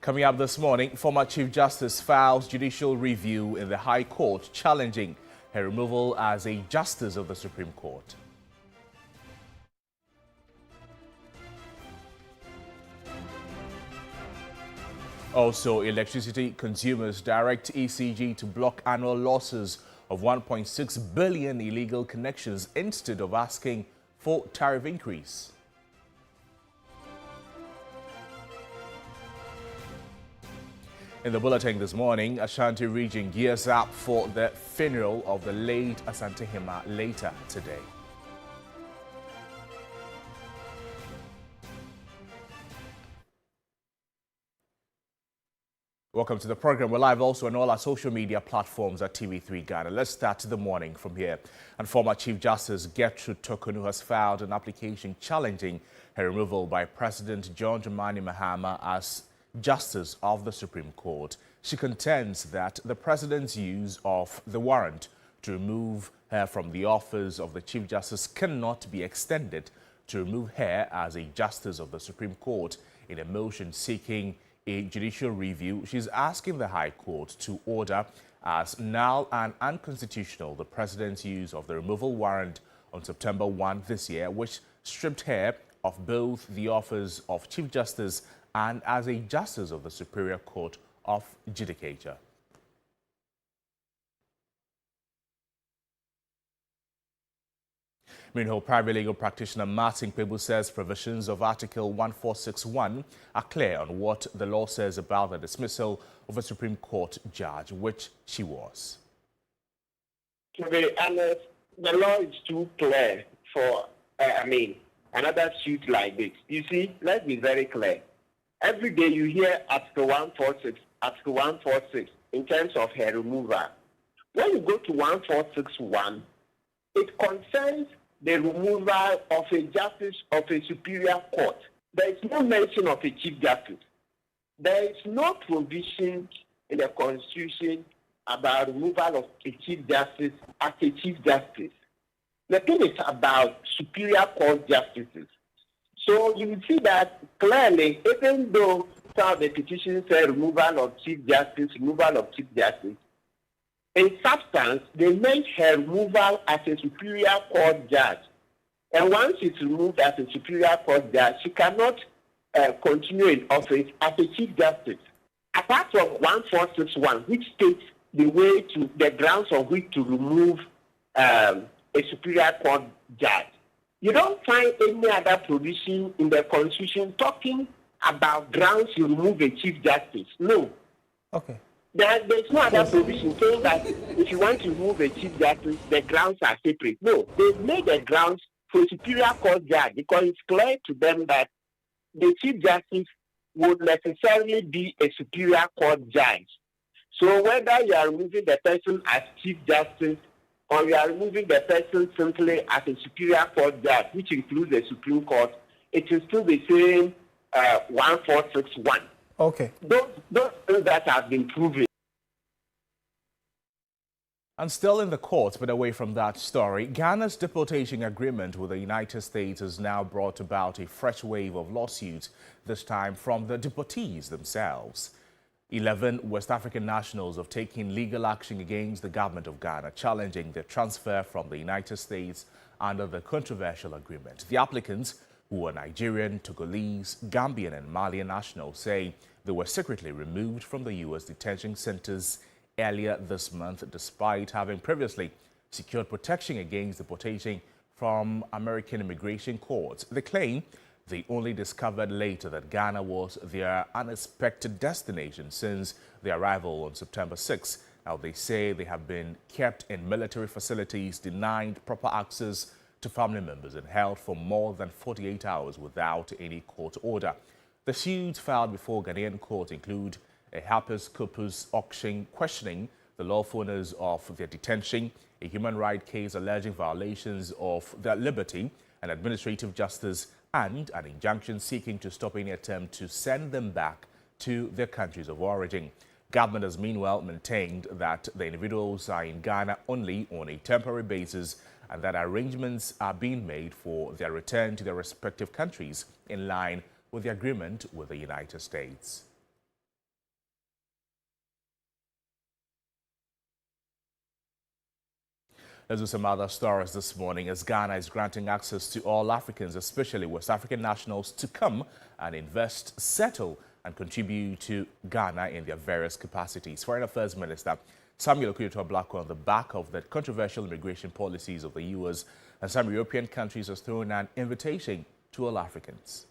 Coming up this morning, former Chief Justice files judicial review in the High Court challenging her removal as a Justice of the Supreme Court. Also, electricity consumers direct ECG to block annual losses of 1.6 billion illegal connections instead of asking for tariff increase. In the bulletin this morning, Ashanti region gears up for the funeral of the late Asante Hima later today. Welcome to the program. We're live also on all our social media platforms at TV3 Ghana. Let's start the morning from here. And former Chief Justice Gertrude Tokunu has filed an application challenging her removal by President John Dramani Mahama as Justice of the Supreme Court. She contends that the President's use of the warrant to remove her from the office of the Chief Justice cannot be extended to remove her as a Justice of the Supreme Court. In a motion seeking a judicial review, she's asking the High Court to order as null and unconstitutional the President's use of the removal warrant on September 1 this year, which stripped her of both the office of Chief Justice and as a Justice of the Superior Court of Judicature. Meanwhile, private legal practitioner Martin Kwebu says provisions of Article 1461 are clear on what the law says about the dismissal of a Supreme Court judge, which she was. To be honest, the law is too clear for, another suit like this. You see, let's be very clear. Every day you hear Article 146 in terms of her removal. When you go to 1461, it concerns the removal of a justice of a superior court. There is no mention of a chief justice. There is no provision in the Constitution about removal of a chief justice as a chief justice. The thing is about superior court justices. So you see that clearly, even though some of the petitions say removal of chief justice, in substance, they meant her removal as a superior court judge. And once it's removed as a superior court judge, she cannot continue in office as a chief justice. Apart from 1461, which states the grounds on which to remove a superior court judge, you don't find any other provision in the Constitution talking about grounds to remove a chief justice. No. Okay. There's no other provision saying that if you want to remove a chief justice, the grounds are separate. No, they've made the grounds for a superior court judge because it's clear to them that the chief justice would necessarily be a superior court judge. So whether you are removing the person as chief justice or you are removing the person simply as a superior court judge, which includes the Supreme Court, it is still the same 1461. Okay. Those things that have been proven. And still in the courts, but away from that story, Ghana's deportation agreement with the United States has now brought about a fresh wave of lawsuits, this time from the deportees themselves. 11 West African nationals have taken legal action against the government of Ghana, challenging the transfer from the United States under the controversial agreement. The applicants, who are Nigerian, Togolese, Gambian and Malian nationals, say they were secretly removed from the U.S. detention centers earlier this month, despite having previously secured protection against deportation from American immigration courts. They claim they only discovered later that Ghana was their unexpected destination since their arrival on September 6. Now, they say they have been kept in military facilities, denied proper access to family members and held for more than 48 hours without any court order. The suits filed before Ghanaian court include a habeas corpus auction questioning the lawfulness of their detention, a human rights case alleging violations of their liberty and administrative justice, and an injunction seeking to stop any attempt to send them back to their countries of origin. Government has meanwhile maintained that the individuals are in Ghana only on a temporary basis and that arrangements are being made for their return to their respective countries in line with the agreement with the United States. As with some other stories this morning, as Ghana is granting access to all Africans, especially West African nationals, to come and invest, settle and contribute to Ghana in their various capacities. Foreign Affairs Minister Samuel Okudzeto-Ablakwa, on the back of the controversial immigration policies of the US and some European countries, has thrown an invitation to all Africans.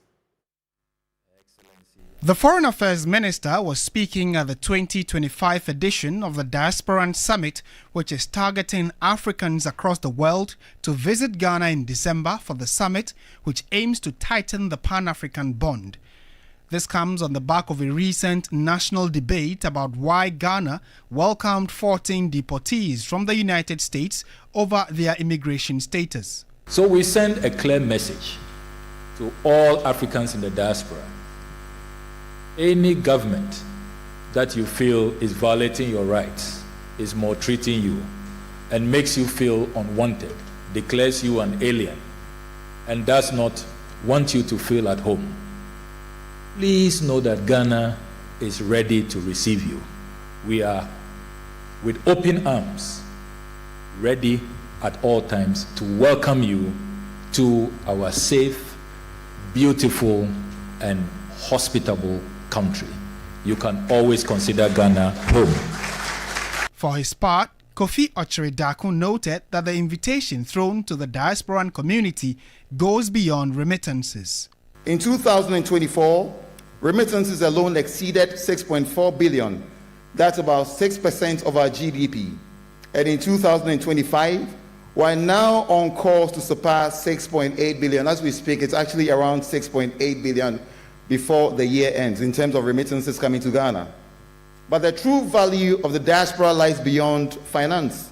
The Foreign Affairs Minister was speaking at the 2025 edition of the Diaspora Summit, which is targeting Africans across the world to visit Ghana in December for the summit, which aims to tighten the Pan-African bond. This comes on the back of a recent national debate about why Ghana welcomed 14 deportees from the United States over their immigration status. So we send a clear message to all Africans in the diaspora. Any government that you feel is violating your rights, is maltreating you, and makes you feel unwanted, declares you an alien, and does not want you to feel at home, please know that Ghana is ready to receive you. We are, with open arms, ready at all times to welcome you to our safe, beautiful, and hospitable country. You can always consider Ghana home. For his part, Kofi Ochiri-Daku noted that the invitation thrown to the diasporan community goes beyond remittances. In 2024, remittances alone exceeded 6.4 billion. That's about 6% of our GDP. And in 2025, we're now on course to surpass 6.8 billion. As we speak, it's actually around 6.8 billion before the year ends in terms of remittances coming to Ghana. But the true value of the diaspora lies beyond finance,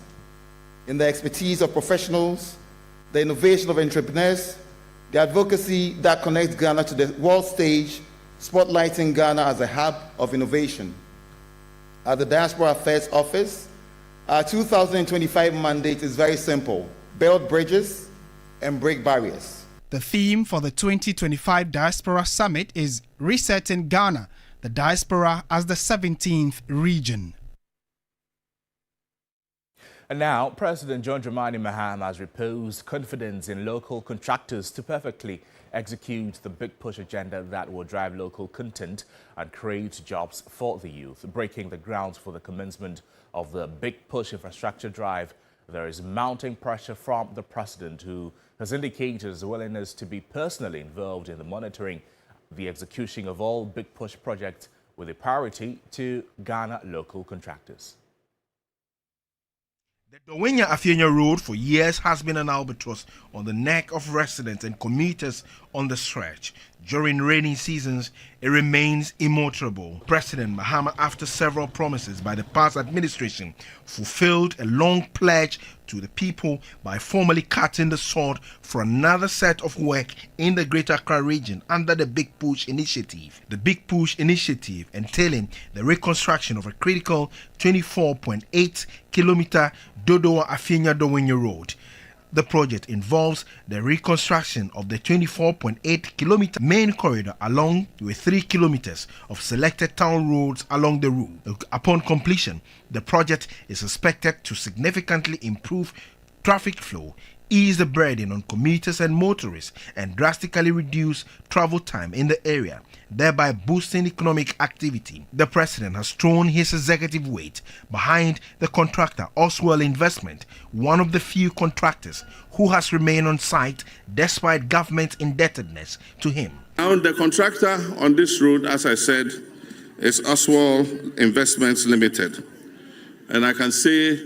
in the expertise of professionals, the innovation of entrepreneurs, the advocacy that connects Ghana to the world stage, spotlighting Ghana as a hub of innovation. At the Diaspora Affairs Office, our 2025 mandate is very simple: build bridges and break barriers. The theme for the 2025 Diaspora Summit is Resetting Ghana, the diaspora as the 17th region. And now, President John Dramani Mahama has reposed confidence in local contractors to perfectly execute the big push agenda that will drive local content and create jobs for the youth. Breaking the grounds for the commencement of the big push infrastructure drive, there is mounting pressure from the president, who has indicated his willingness to be personally involved in the monitoring the execution of all big push projects, with a priority to Ghana local contractors. The Dowenya-Afienya Road for years has been an albatross on the neck of residents and commuters on the stretch. During rainy seasons, it remains immotorable. President Mahama, after several promises by the past administration, fulfilled a long pledge to the people by formally cutting the sword for another set of work in the Greater Accra region under the Big Push Initiative. The Big Push Initiative entailing the reconstruction of a critical 24.8-kilometer Dodowa-Afienya-Dowenya Road. The project involves the reconstruction of the 24.8-kilometer main corridor along with 3 kilometers of selected town roads along the route. Upon completion, the project is expected to significantly improve traffic flow, ease the burden on commuters and motorists, and drastically reduce travel time in the area, thereby boosting economic activity. The president has thrown his executive weight behind the contractor Oswell Investment, one of the few contractors who has remained on site despite government indebtedness to him. Now, the contractor on this road, as I said, is Oswell Investments Limited. And I can say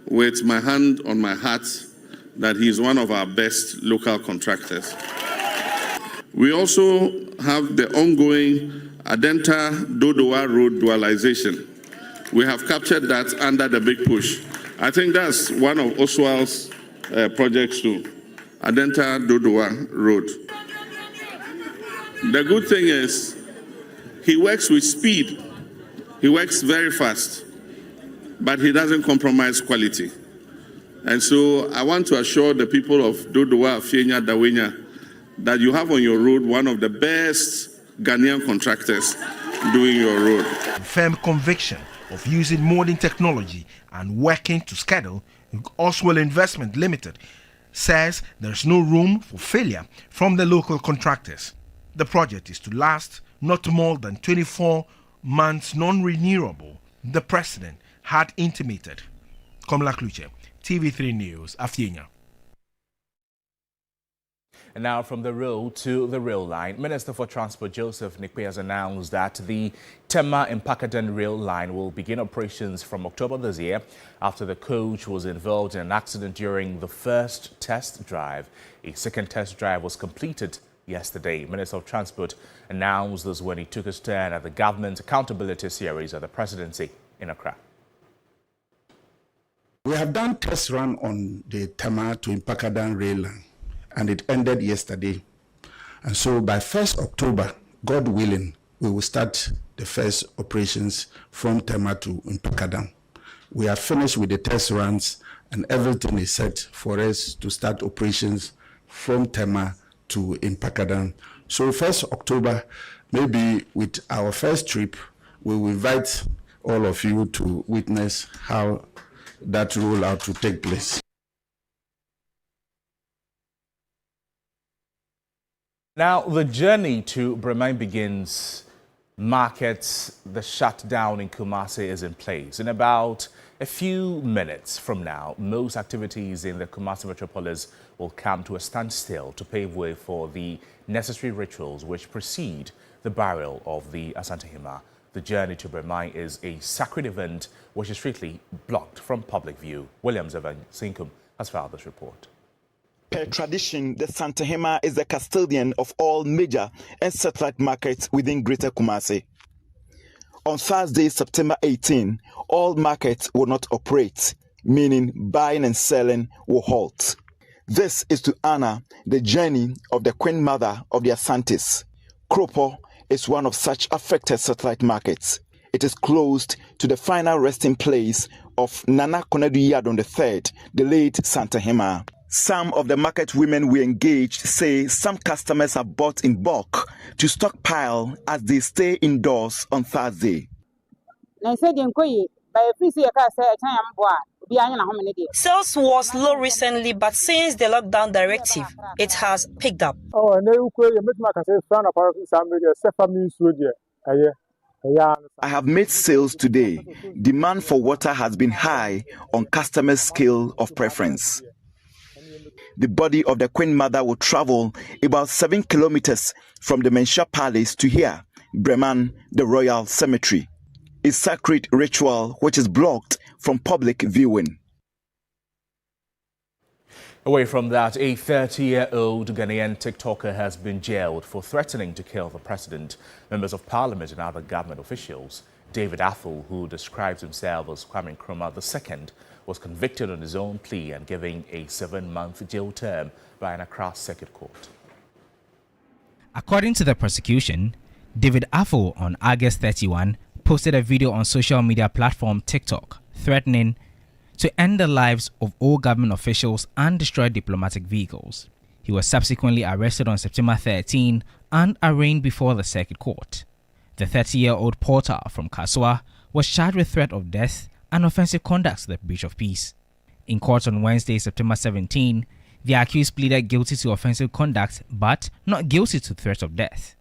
with my hand on my heart that he is one of our best local contractors. We also have the ongoing Adenta Dodowa Road dualization. We have captured that under the big push. I think that's one of Oswald's projects too, Adenta Dodowa Road. The good thing is he works with speed. He works very fast, but he doesn't compromise quality. And so I want to assure the people of Dodowa-Afienya-Dowenya that you have on your road one of the best Ghanaian contractors doing your road. Firm conviction of using modern technology and working to schedule, Oswell Investment Limited, says there is no room for failure from the local contractors. The project is to last not more than 24 months non-renewable, the president had intimated. Komla Kluche, TV3 News, Afienya. And now from the road to the rail line, Minister for Transport Joseph Nikwe has announced that the Tema-Mpakadan rail line will begin operations from October this year after the coach was involved in an accident during the first test drive. A second test drive was completed yesterday. Minister of Transport announced this when he took his turn at the Government Accountability Series at the Presidency in Accra. We have done test run on the Tema to Mpakadan rail line, and it ended yesterday. And so by 1st October, God willing, we will start the first operations from Tema to Mpakadan. We are finished with the test runs and everything is set for us to start operations from Tema to Mpakadan. So 1st October, maybe with our first trip, we will invite all of you to witness how that rollout will take place. Now, the journey to Bremai begins. Markets, the shutdown in Kumasi is in place. In about a few minutes from now, most activities in the Kumasi metropolis will come to a standstill to pave way for the necessary rituals which precede the burial of the Asantehima. The journey to Bremai is a sacred event which is strictly blocked from public view. Williams Evan Sinkum has filed this report. Per tradition, the Asantehima is the custodian of all major and satellite markets within Greater Kumasi. On Thursday, September 18, all markets will not operate, meaning buying and selling will halt. This is to honor the journey of the Queen Mother of the Asantes. Kropo is one of such affected satellite markets. It is closed to the final resting place of Nana Konadu Yadon III, the late Asantehima. Some of the market women we engaged say some customers have bought in bulk to stockpile as they stay indoors on Thursday. Sales was low recently, but since the lockdown directive, it has picked up. I have made sales today. Demand for water has been high on customers' scale of preference. The body of the Queen Mother will travel about 7 kilometers from the Mensha Palace to here, Breman, the Royal Cemetery. A sacred ritual which is blocked from public viewing. Away from that, a 30-year-old Ghanaian TikToker has been jailed for threatening to kill the president, members of parliament and other government officials. David Affle, who describes himself as Kwame Nkrumah II, was convicted on his own plea and given a 7-month jail term by an Accra Circuit Court. According to the prosecution, David Affle on August 31 posted a video on social media platform TikTok threatening to end the lives of all government officials and destroy diplomatic vehicles. He was subsequently arrested on September 13 and arraigned before the Circuit Court. The 30-year-old porter from Kaswa was charged with threat of death and offensive conduct to the breach of peace. In court on Wednesday, September 17, the accused pleaded guilty to offensive conduct but not guilty to threat of death.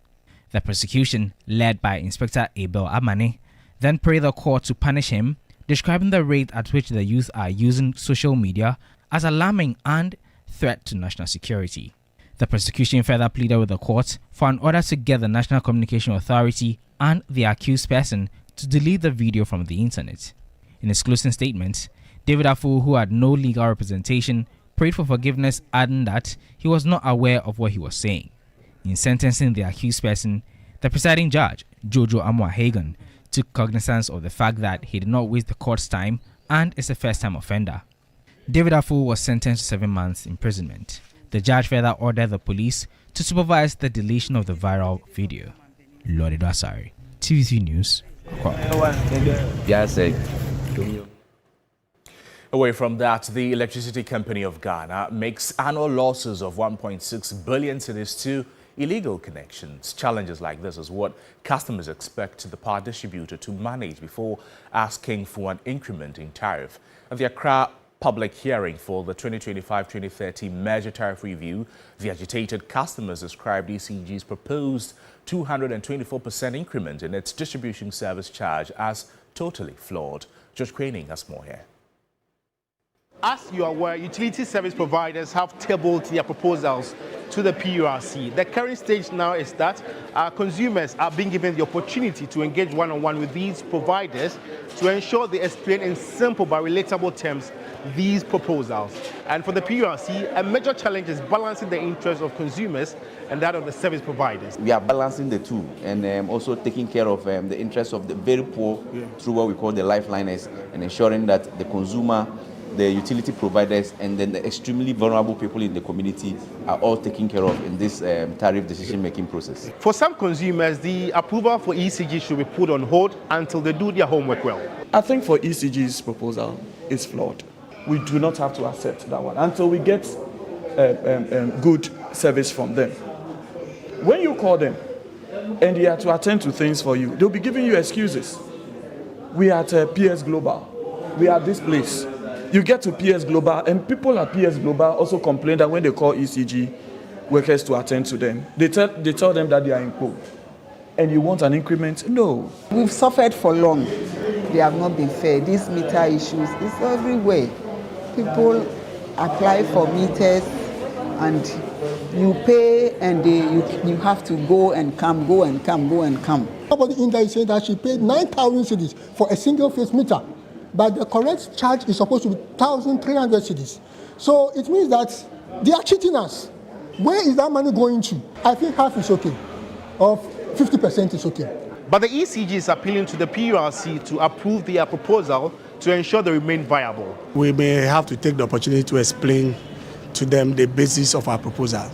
The prosecution, led by Inspector Abel Amane, then prayed the court to punish him, describing the rate at which the youth are using social media as alarming and threat to national security. The prosecution further pleaded with the court for an order to get the National Communication Authority and the accused person to delete the video from the internet. In his closing statement, David Affle, who had no legal representation, prayed for forgiveness, adding that he was not aware of what he was saying. In sentencing the accused person, the presiding judge, Jojo Amwa-Hagan, took cognizance of the fact that he did not waste the court's time and is a first-time offender. David Affle was sentenced to 7 months imprisonment. The judge further ordered the police to supervise the deletion of the viral video. Lord Edwasari, TV3 News. Away from that, the Electricity Company of Ghana makes annual losses of 1.6 billion cedis to illegal connections. Challenges like this is what customers expect the power distributor to manage before asking for an increment in tariff. The Accra public hearing for the 2025-2030 major tariff review, the agitated customers described ECG's proposed 224% increment in its distribution service charge as totally flawed. George Craning has more here. As you are aware, utility service providers have tabled their proposals to the PURC. The current stage now is that consumers are being given the opportunity to engage one-on-one with these providers to ensure they explain in simple but relatable terms these proposals. And for the PURC, a major challenge is balancing the interests of consumers and that of the service providers. We are balancing the two and also taking care of the interests of the very poor through what we call the lifeliners and ensuring that the consumer, the utility providers, and then the extremely vulnerable people in the community are all taken care of in this tariff decision-making process. For some consumers, the approval for ECG should be put on hold until they do their homework well. I think for ECG's proposal, it's flawed. We do not have to accept that one until we get good service from them. When you call them and they are to attend to things for you, they'll be giving you excuses. We are at PS Global. We are at this place. You get to PS Global, and people at PS Global also complain that when they call ECG workers to attend to them, they tell them that they are in court. And you want an increment? No. We've suffered for long. They have not been fair. These meter issues is everywhere. People apply for meters, and you pay, and you have to go and come, go and come, go and come. Somebody in there is saying that she paid 9,000 cedis for a single phase meter. But the correct charge is supposed to be 1,300 cedis. So it means that they are cheating us. Where is that money going to? I think half is okay, or 50% is okay. But the ECG is appealing to the PURC to approve their proposal to ensure they remain viable. We may have to take the opportunity to explain to them the basis of our proposal.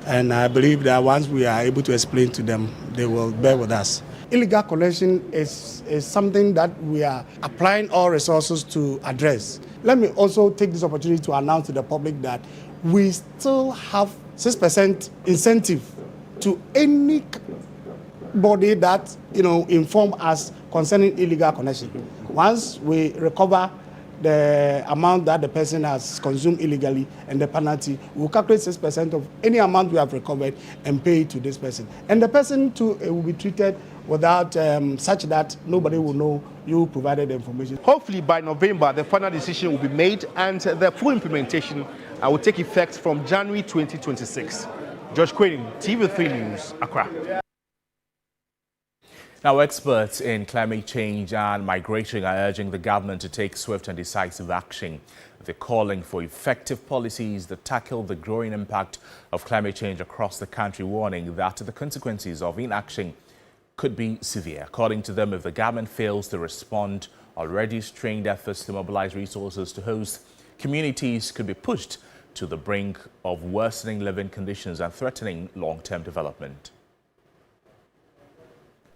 And I believe that once we are able to explain to them, they will bear with us. Illegal connection is something that we are applying all resources to address. Let me also take this opportunity to announce to the public that we still have 6% incentive to any body that inform us concerning illegal connection. Once we recover the amount that the person has consumed illegally and the penalty, we'll calculate 6% of any amount we have recovered and pay it to this person. And the person too will be treated without such that nobody will know you provided the information. Hopefully by November, the final decision will be made and the full implementation will take effect from January 2026. George Craning, TV3 News, Accra. Now, experts in climate change and migration are urging the government to take swift and decisive action. They're calling for effective policies that tackle the growing impact of climate change across the country, warning that the consequences of inaction could be severe. According to them, if the government fails to respond, already strained efforts to mobilize resources to host communities could be pushed to the brink of worsening living conditions and threatening long-term development.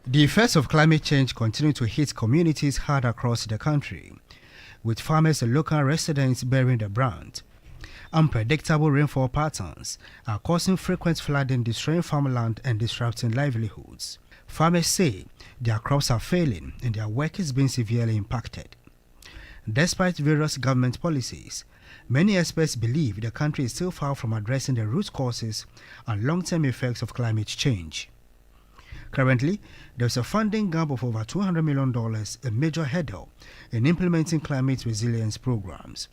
The effects of climate change continue to hit communities hard across the country, with farmers and local residents bearing the brunt. Unpredictable rainfall patterns are causing frequent flooding, destroying farmland and disrupting livelihoods. Farmers say their crops are failing and their work is being severely impacted. Despite various government policies, many experts believe the country is still far from addressing the root causes and long-term effects of climate change. Currently, there's a funding gap of over $200 million, a major hurdle in implementing climate resilience programs.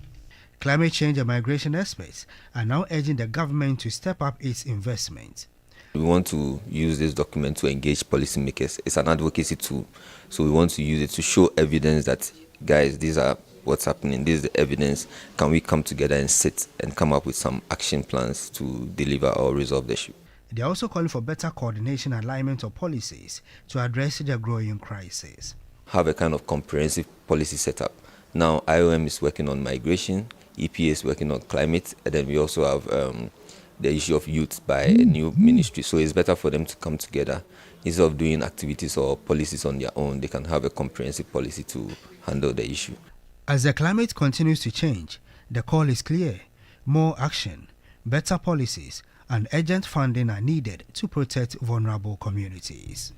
Climate change and migration experts are now urging the government to step up its investment. We want to use this document to engage policymakers. It's an advocacy tool, so we want to use it to show evidence that, guys, these are what's happening, this is the evidence. Can we come together and sit and come up with some action plans to deliver or resolve the issue? They are also calling for better coordination and alignment of policies to address the growing crisis. Have a kind of comprehensive policy setup. Now, IOM is working on migration, EPA is working on climate, and then we also have the issue of youth by a new ministry. So it's better for them to come together. Instead of doing activities or policies on their own, they can have a comprehensive policy to handle the issue. As the climate continues to change, the call is clear. More action, better policies, and urgent funding are needed to protect vulnerable communities.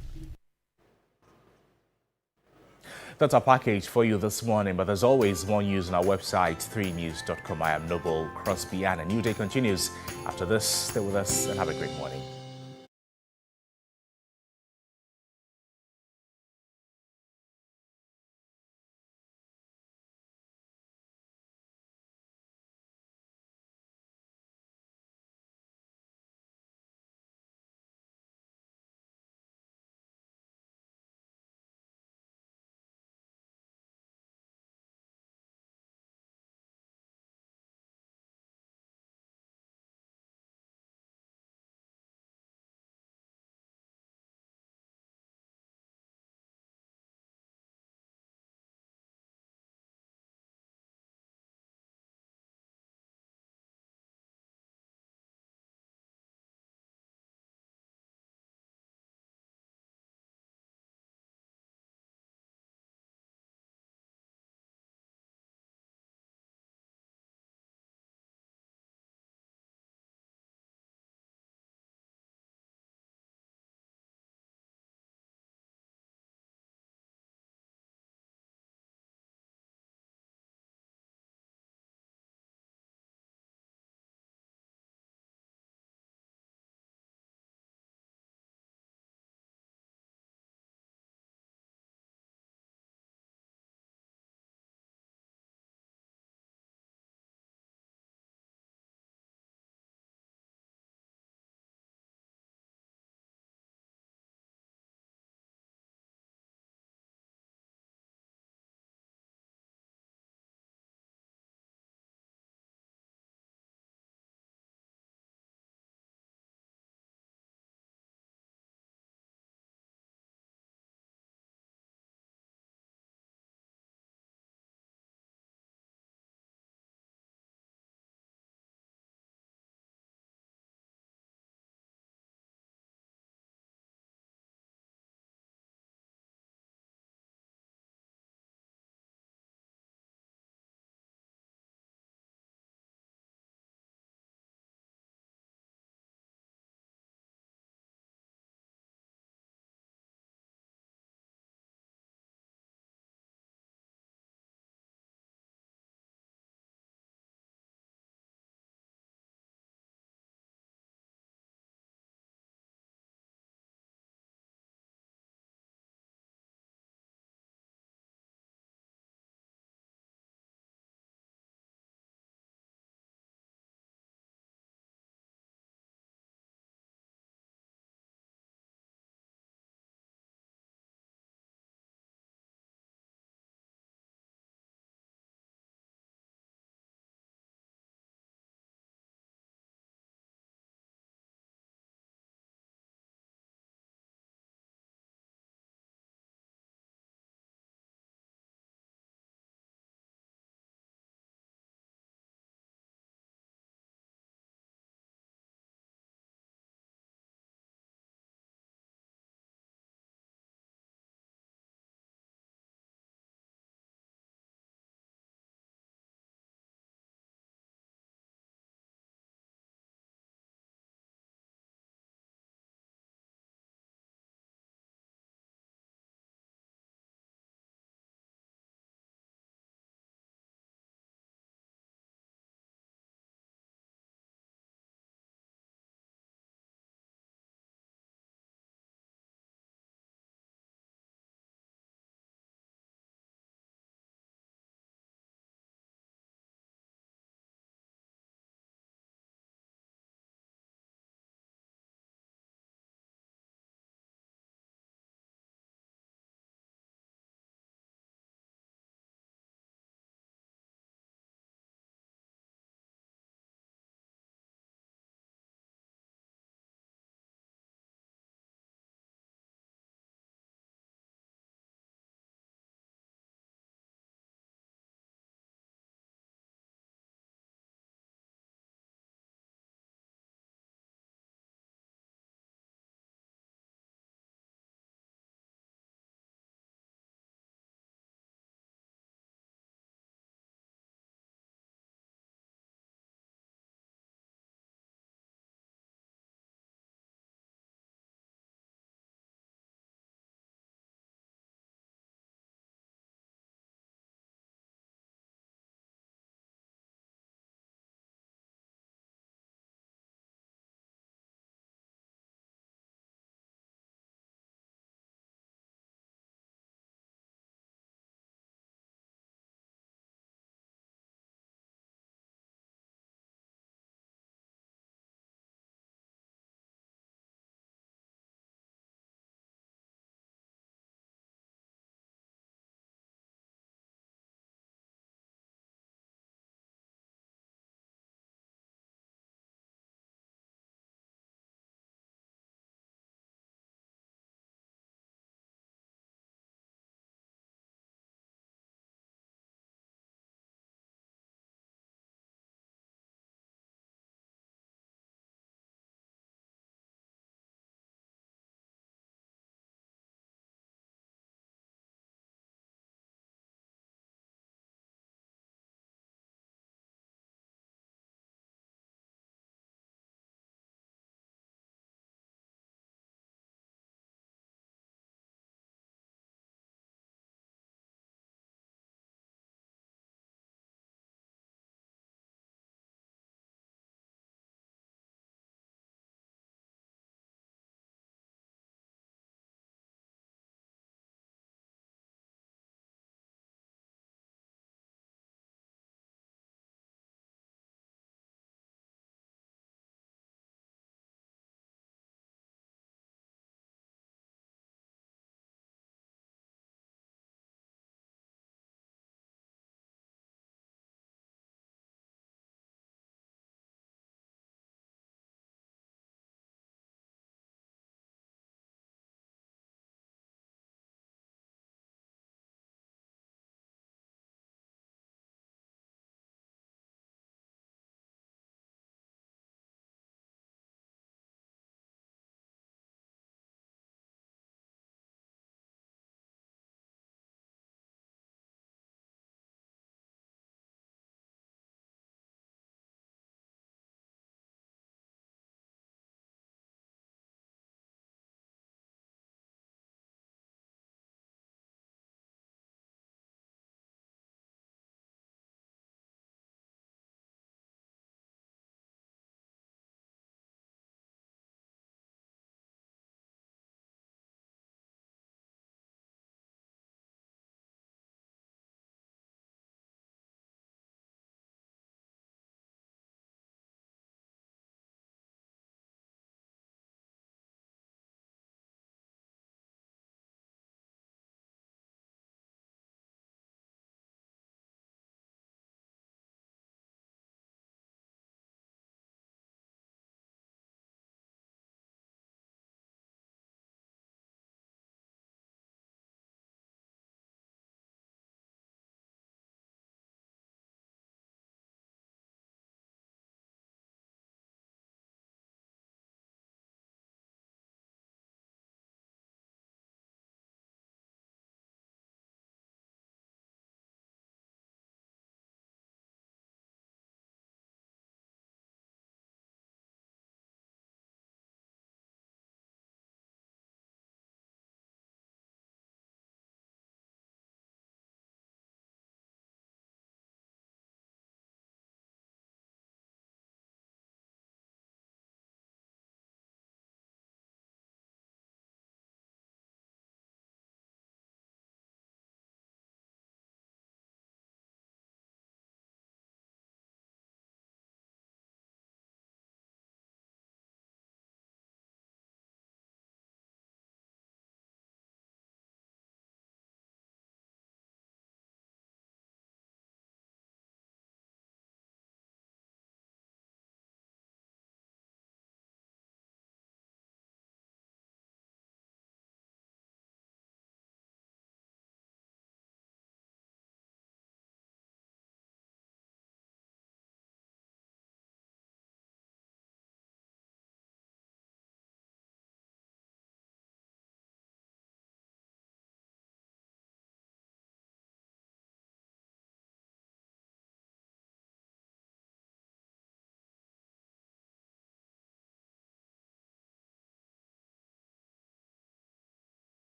That's our package for you this morning, but there's always more news on our website, 3news.com. I am Noble Crosby, and a new day continues after this. Stay with us and have a great morning.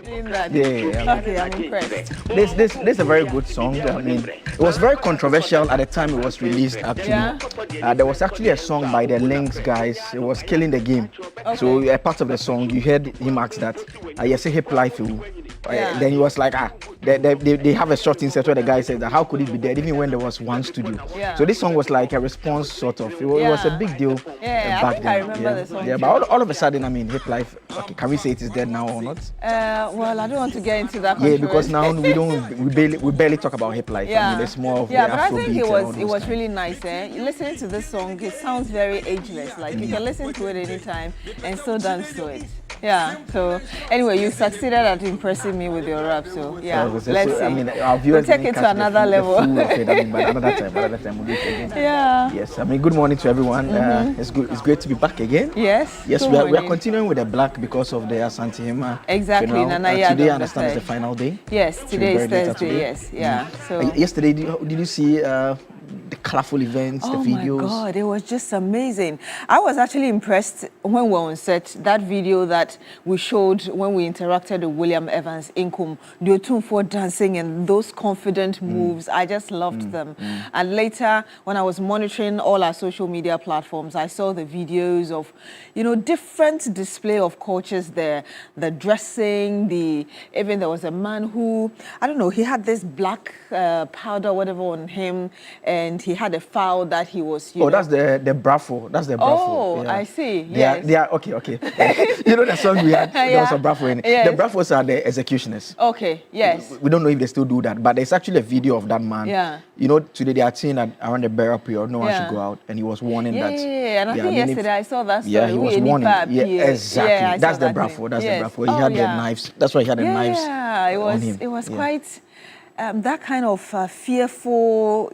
Okay, I'm impressed. This is a very good song. I mean, it was very controversial at the time it was released. Actually, there was actually a song by the Lynx guys. It was killing the game. Okay. So a part of the song, you heard him ask that, "Yes, hip life." Then he was like, they have a short insert where the guy says that how could it be dead even when there was one studio. So this song was like a response sort of. It was a big deal back I think then. I remember the song. Yeah, but all of a sudden, I mean, hip life. Okay, can we say it is dead now or not? Well, I don't want to get into that. Yeah, because now we barely talk about hip life. I mean, it's more of the but I Afrobeat think it was really nice. Listening to this song, it sounds very ageless. Like you can listen to it anytime and still dance to it. Yeah. So anyway, you succeeded at impressing me with your rap. So yeah, let's see. I mean, our viewers we'll take it to another level. I mean, but another time we'll do it again. Yeah. Yes. I mean, good morning to everyone. It's good. It's great to be back again. Yes. Yes. We are continuing with the black because of the Asante Hima. Exactly. Today, I understand, is the final day. Yes. Today is Thursday. Yes. Yeah. So yesterday, did you see the colorful events, the videos? Oh my God, it was just amazing. I was actually impressed when we were on set. That video that we showed when we interacted with William Evans Inkum, the two for dancing and those confident moves, I just loved them. And later, when I was monitoring all our social media platforms, I saw the videos of, different display of cultures there. The dressing, even there was a man who, I don't know, he had this black powder, whatever, on him, and he had a foul that he was. That's the brafo. That's the brafo. Oh, yeah. I see. Yes. They are okay. The song we had, there was a brafo in it. Yes. The brafos are the executioners. Okay. Yes. We don't know if they still do that, but there's actually a video of that man. Yeah. Today they are saying that around the burial period, no one should go out, and he was warning that. Yeah. And I think yesterday I saw that story. Yeah, he was warning. Yeah, exactly. That's the brafo. That's the brafo. He had the knives. That's why he had the knives. Yeah, it was quite. That kind of fearful,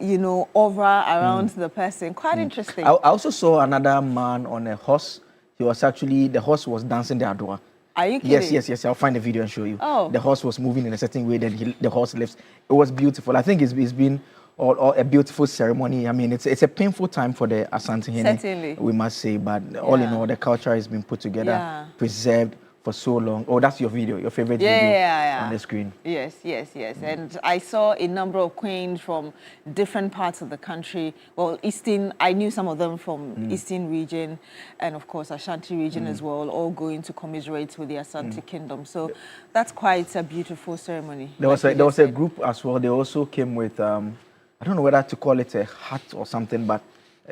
aura around the person. Quite interesting. I also saw another man on a horse. The horse was dancing the adua. Are you kidding? Yes. I'll find the video and show you. Oh. The horse was moving in a certain way, then the horse lifts. It was beautiful. I think it's been a beautiful ceremony. I mean, it's a painful time for the Asante Hene, certainly, we must say, but all in all, the culture has been put together, preserved for so long. Oh, that's your video, your favorite video on the screen. Yes. And I saw a number of queens from different parts of the country. Well, I knew some of them from Eastern region, and of course Ashanti region as well, all going to commiserate with the Asante Kingdom. So that's quite a beautiful ceremony. There was a group as well. They also came with, I don't know whether to call it a hat or something, but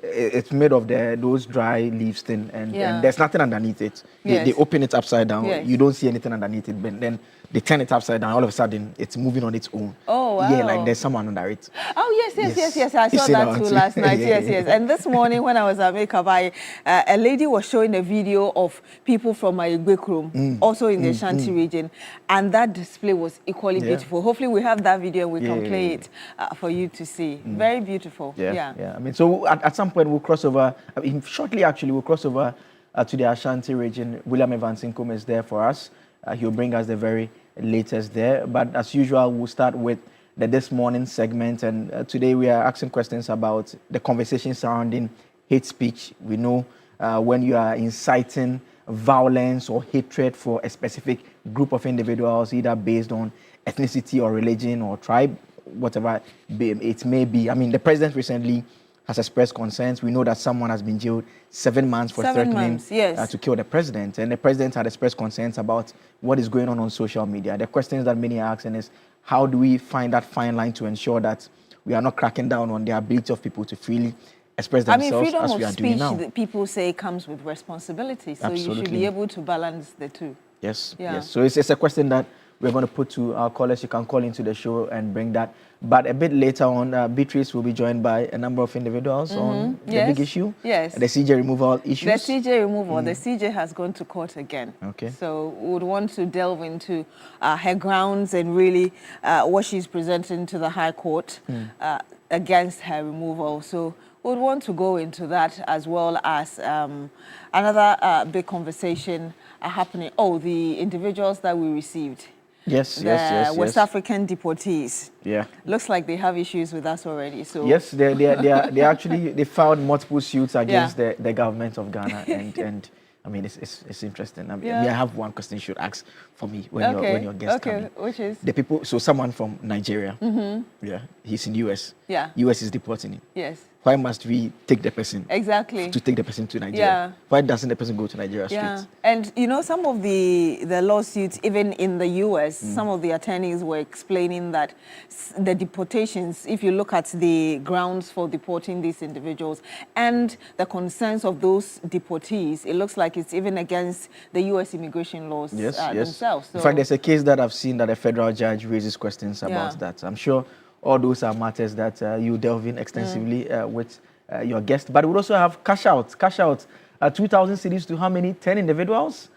it's made of those dry leaves thing, and there's nothing underneath it. They open it upside down. You don't see anything underneath it, but then they turn it upside down. All of a sudden, it's moving on its own. Oh, wow. Yeah, like there's someone under it. Oh, yes. I saw that too last night. Yes. And this morning when I was at makeup, a lady was showing a video of people from my room, also in the Ashanti region, and that display was equally beautiful. Hopefully we have that video and we can play it for you to see. Very beautiful. Yeah. I mean, so at some point we'll cross over, shortly actually, we'll cross over to the Ashanti region. William Evans Inkum is there for us. He'll bring us the very latest there. But as usual, we'll start with the This Morning segment. And today we are asking questions about the conversation surrounding hate speech. We know when you are inciting violence or hatred for a specific group of individuals, either based on ethnicity or religion or tribe, whatever it may be. I mean, the president recently has expressed concerns. We know that someone has been jailed 7 months for threatening to kill the president. And the president had expressed concerns about what is going on social media. The questions that many are asking is, how do we find that fine line to ensure that we are not cracking down on the ability of people to freely express themselves as we are doing now? Freedom of speech, people say, comes with responsibility. So you should be able to balance the two. Yes. So it's a question that we're going to put to our callers. You can call into the show and bring that. But a bit later on, Beatrice will be joined by a number of individuals on the big issue. Yes. The CJ removal issues. The CJ removal. The CJ has gone to court again. Okay. So we would want to delve into her grounds and really what she's presenting to the High Court against her removal. So we would want to go into that, as well as another big conversation happening. Oh, the individuals that we received. Yes. West African deportees. Yeah. Looks like they have issues with us already. So yes, they actually filed multiple suits against the government of Ghana, and I mean, it's interesting. I mean, Yeah. I have one question you should ask for me when your guest come in. Which is? The people, so someone from Nigeria, Mm-hmm. yeah, he's in US. Yeah. US is deporting him. Yes. Why must we take the person? Exactly. To take the person to Nigeria. Yeah. Why doesn't the person go to Nigeria straight? Yeah, and you know, some of the lawsuits, even in the US, some of the attorneys were explaining that the deportations, if you look at the grounds for deporting these individuals and the concerns of those deportees, it looks like it's even against the US immigration laws themselves. So, in fact, there's a case that I've seen that a federal judge raises questions about that. I'm sure all those are matters that you delve in extensively with your guest. But we also have cash out. 2,000 cedis to how many? 10 individuals?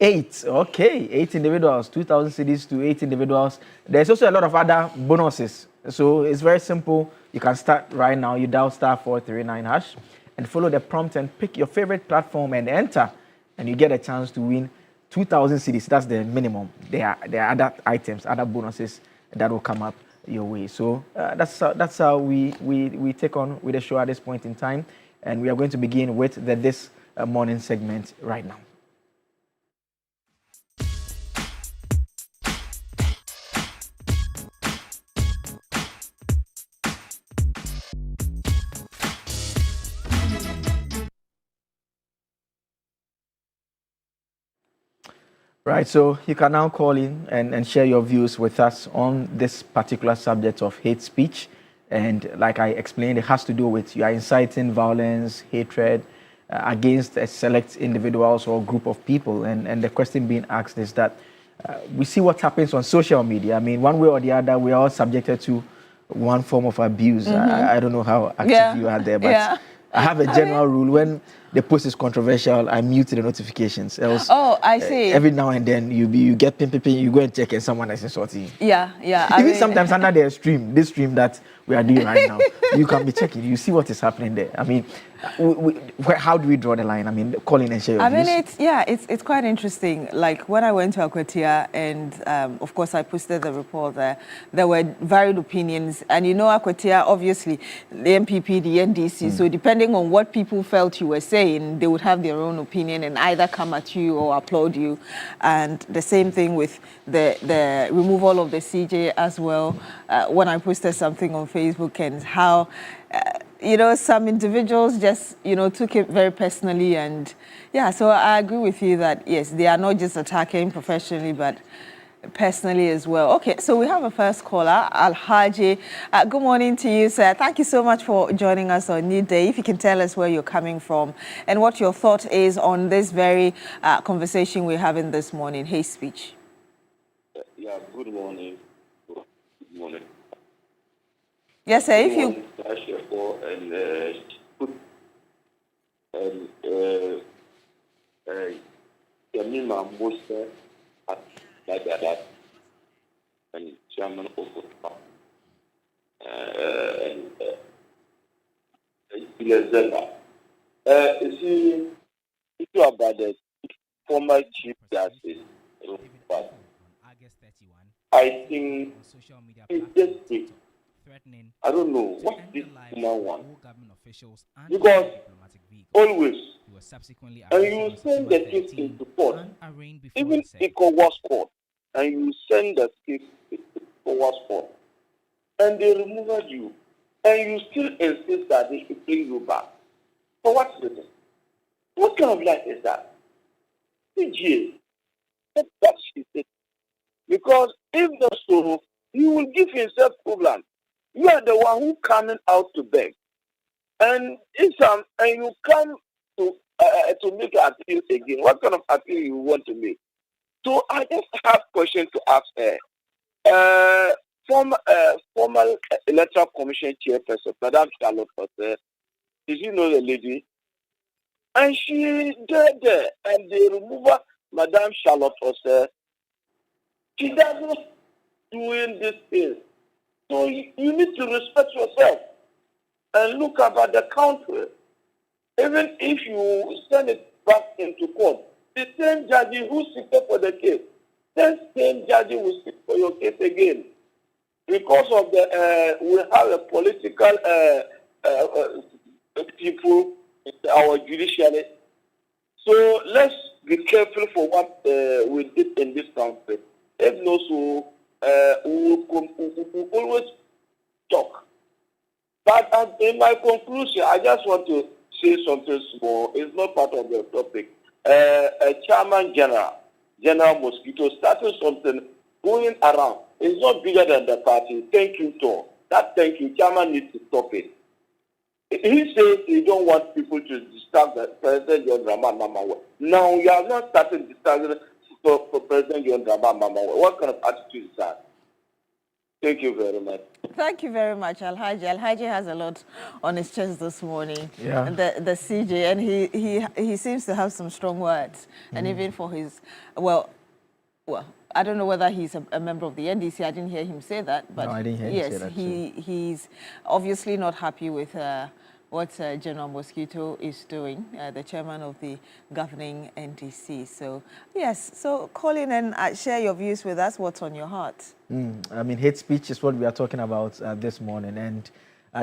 8. Okay, 8 individuals. 2,000 cedis to 8 individuals. There's also a lot of other bonuses. So it's very simple. You can start right now. You dial *439# and follow the prompt and pick your favorite platform and enter. And you get a chance to win 2,000 cedis. That's the minimum. There are other items, other bonuses that will come up your way. So that's how we take on with the show at this point in time, and we are going to begin with this morning segment right now. Right, so you can now call in and share your views with us on this particular subject of hate speech. And like I explained, it has to do with you are inciting violence, hatred against a select individuals or group of people. And the question being asked is that we see what happens on social media. I mean, one way or the other, we are all subjected to one form of abuse. I don't know how active you are there, but I have a general rule. When the post is controversial, I mute the notifications. Else, I see. Every now and then you get ping, you go and check and someone is insulting you. Yeah. Even sometimes under this stream that we are doing right now, you can be checking. You see what is happening there. I mean, how do we draw the line? I mean, calling and share your views. It's quite interesting. Like when I went to Akwatia and of course I posted the report there were varied opinions. And you know Akwatia, obviously, the MPP, the NDC, so depending on what people felt you were saying, they would have their own opinion and either come at you or applaud you. And the same thing with the removal of the CJ as well. When I posted something on Facebook and how some individuals just, took it very personally. And so I agree with you that, yes, they are not just attacking professionally, but personally as well. Okay, so we have a first caller, Alhaji. Good morning to you, sir. Thank you so much for joining us on Newday. If you can tell us where you're coming from and what your thought is on this very conversation we're having this morning, hate speech. Yeah, good morning. Good morning. Yes, sir, if you... and chairman of you see, issue about the former chief justice, I think it's just I don't know what this woman wants. Because always, and you send the case into court, even ECOWAS court, and you send the case into ECOWAS court, and they remove you, and you still insist that they should bring you back. For what reason? What kind of life is that? CGA, that's what she said. Because if not so, you will give yourself problem. You are the one who coming out to beg, and and you come to make an appeal again. What kind of appeal you want to make? So I just have question to ask her. Former Electoral Commission chairperson, Madam Charlotte Fosse, did you know the lady? And she did there, and they remove Madam Charlotte Fosse. She doesn't doing this thing. So you need to respect yourself and look about the country. Even if you send it back into court, the same judge who sits for the case, the same judge will sit for your case again. Because of we have a political people in our judiciary. So let's be careful for what we did in this country. If not so, we always talk. But in my conclusion, I just want to say something small. It's not part of the topic. Chairman General Mosquito started something going around. It's not bigger than the party. Thank you, Tom. That thank you. Chairman needs to stop it. He says he don't want people to disturb the President John Dramani Mahama. Now you have not started disturbing for President John Dramani Mahama. What kind of attitude is that? Thank you very much. Thank you very much, Alhaji. Alhaji has a lot on his chest this morning. Yeah. The CJ, and he seems to have some strong words. And even for his, well, I don't know whether he's a member of the NDC. I didn't hear him say that. But no, I didn't hear him say that. Yes, he's obviously not happy with what General Mosquito is doing, the chairman of the governing NDC. So, yes, so call in and share your views with us. What's on your heart? I mean, hate speech is what we are talking about this morning. And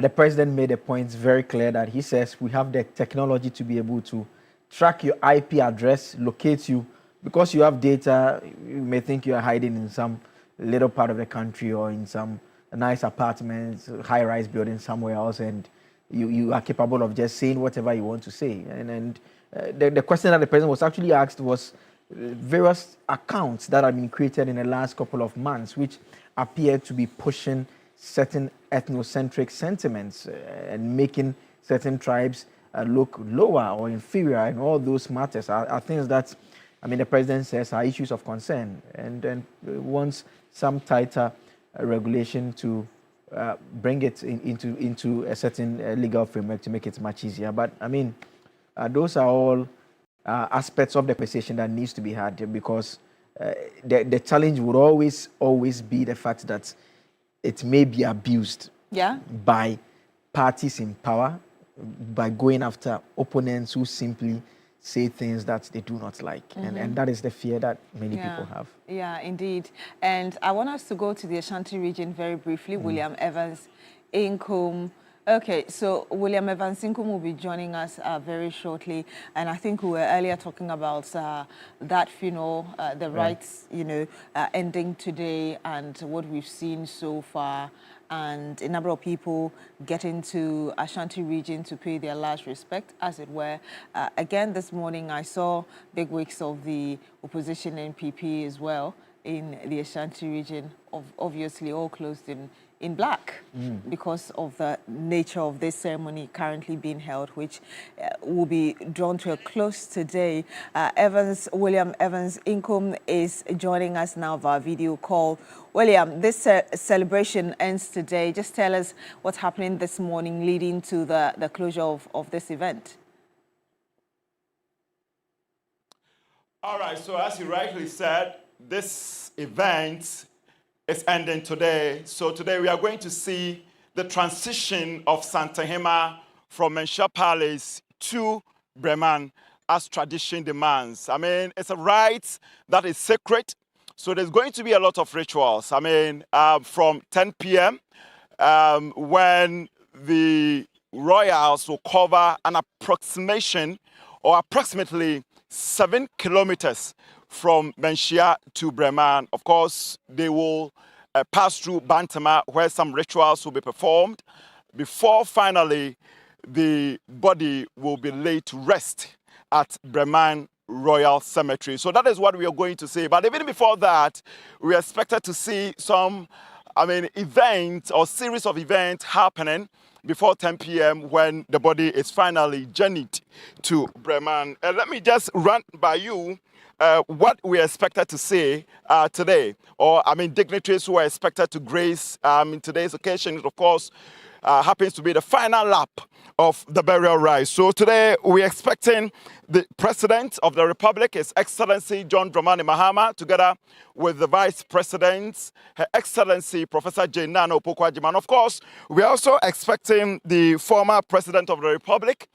the president made a point very clear that he says we have the technology to be able to track your IP address, locate you. Because you have data, you may think you are hiding in some little part of the country or in some nice apartments, high-rise building somewhere else, and you are capable of just saying whatever you want to say. And the question that the president was actually asked was various accounts that have been created in the last couple of months, which appear to be pushing certain ethnocentric sentiments and making certain tribes look lower or inferior, and all those matters are things that, I mean, the president says are issues of concern, and then wants some tighter regulation to bring it into a certain legal framework to make it much easier. But I mean, those are all aspects of the conversation that needs to be had, because the challenge would always be the fact that it may be abused by parties in power, by going after opponents who simply say things that they do not like. And that is the fear that many people have. Yeah, indeed. And I want us to go to the Ashanti region very briefly. William Evans Incoom. Okay, so William Evans Incoom will be joining us very shortly. And I think we were earlier talking about that funeral, the rites, ending today, and what we've seen so far, and a number of people getting to Ashanti region to pay their last respect, as it were. Again, this morning, I saw bigwigs of the opposition NPP as well in the Ashanti region, obviously all clothed in black because of the nature of this ceremony currently being held, which will be drawn to a close today. William Evans Incoom is joining us now via video call. William, this celebration ends today. Just tell us what's happening this morning leading to the closure of this event. All right, so as you rightly said, this event is ending today. So today we are going to see the transition of Santahima from Mensha Palace to Breman as tradition demands. I mean, it's a rite that is sacred. So there's going to be a lot of rituals. I mean, from 10 p.m. When the royals will cover an approximation or approximately 7 kilometers from Menchia to Breman. Of course, they will pass through Bantama, where some rituals will be performed before finally the body will be laid to rest at Breman Royal Cemetery. So that is what we are going to see. But even before that, we are expected to see some, events or series of events happening before 10 p.m. when the body is finally journeyed to Breman. Let me just run by you what we are expected to see today, or dignitaries who are expected to grace in today's occasion. Of course, happens to be the final lap of the burial rite. So today we're expecting the President of the Republic, His Excellency John Dramani Mahama, together with the Vice President, Her Excellency Professor Jane Nana Opoku-Agyeman. Of course, we're also expecting the former President of the Republic,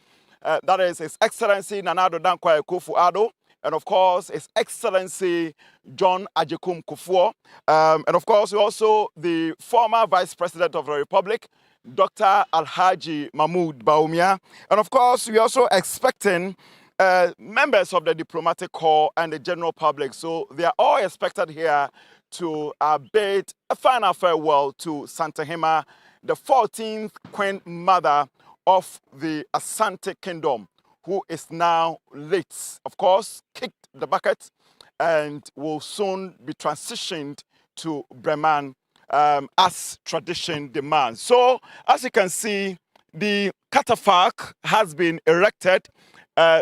that is His Excellency Nana Addo Dankwa Akufo-Addo, and of course, His Excellency John Agyekum Kufuor. And of course, also the former Vice President of the Republic, Dr. Alhaji Mahmoud Bawumia. And of course, we're also expecting members of the diplomatic corps and the general public. So they are all expected here to bid a final farewell to Santahima, the 14th Queen Mother of the Asante Kingdom, who is now late, of course, kicked the bucket and will soon be transitioned to Bremen as tradition demands. So, as you can see, the catafalque has been erected,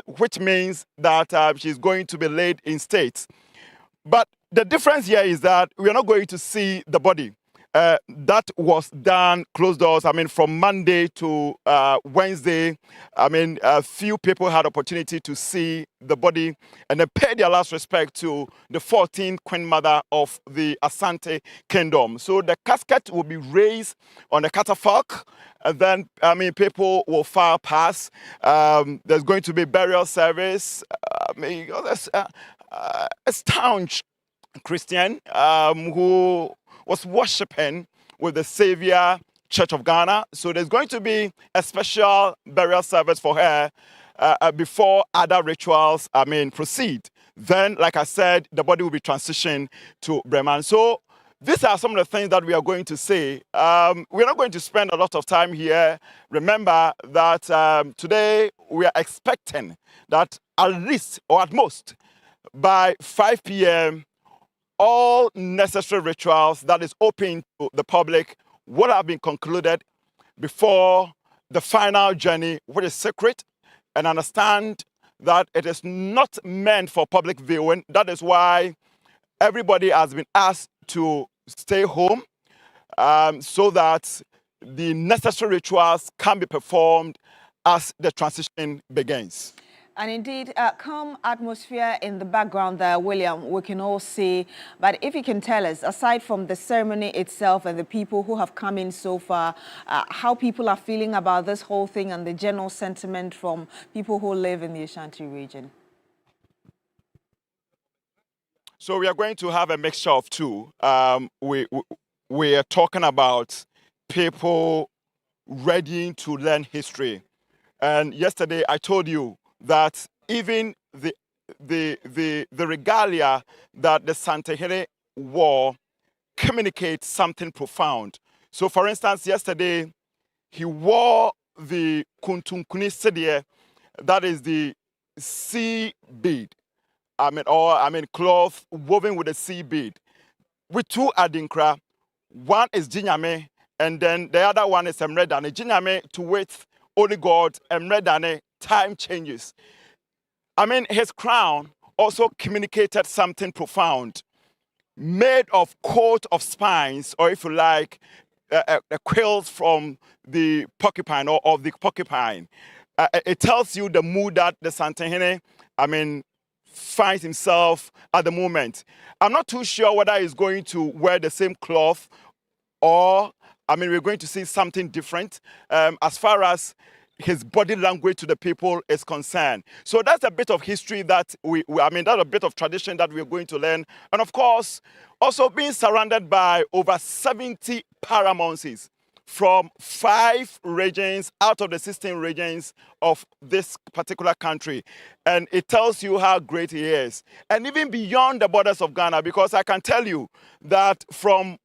which means that she's going to be laid in state. But the difference here is that we are not going to see the body. That was done closed doors. I mean, from Monday to Wednesday, I mean, a few people had opportunity to see the body and they paid their last respect to the 14th Queen Mother of the Asante Kingdom. So the casket will be raised on the catafalque. And then, I mean, people will file past. There's going to be burial service. There's a staunch Christian who was worshipping with the Savior Church of Ghana. So there's going to be a special burial service for her before other rituals, proceed. Then, like I said, the body will be transitioned to Bremen. So these are some of the things that we are going to say. We're not going to spend a lot of time here. Remember that today we are expecting that at least or at most by 5 p.m., all necessary rituals that is open to the public would have been concluded before the final journey, which is sacred, and understand that it is not meant for public viewing. That is why everybody has been asked to stay home so that the necessary rituals can be performed as the transition begins. And indeed, calm atmosphere in the background there, William, we can all see. But if you can tell us, aside from the ceremony itself and the people who have come in so far, how people are feeling about this whole thing and the general sentiment from people who live in the Ashanti region. So we are going to have a mixture of two. We are talking about people ready to learn history. And yesterday I told you that even the regalia that the Santahene wore communicates something profound. So, for instance, yesterday he wore the kuntunkuni sedie, that is the sea bead. Cloth woven with a sea bead, with two adinkra. One is jinyame, and then the other one is emredane. Jinyame to wait only God, emredane. Time changes. His crown also communicated something profound, made of coat of spines, or if you like, quills from the porcupine or of the porcupine. It tells you the mood that the Santahene, finds himself at the moment. I'm not too sure whether he's going to wear the same cloth or, we're going to see something different as far as his body language to the people is concerned. So that's a bit of history that that's a bit of tradition that we're going to learn. And of course, also being surrounded by over 70 paramountcies from 5 regions out of the 16 regions of this particular country. And it tells you how great he is. And even beyond the borders of Ghana, because I can tell you that from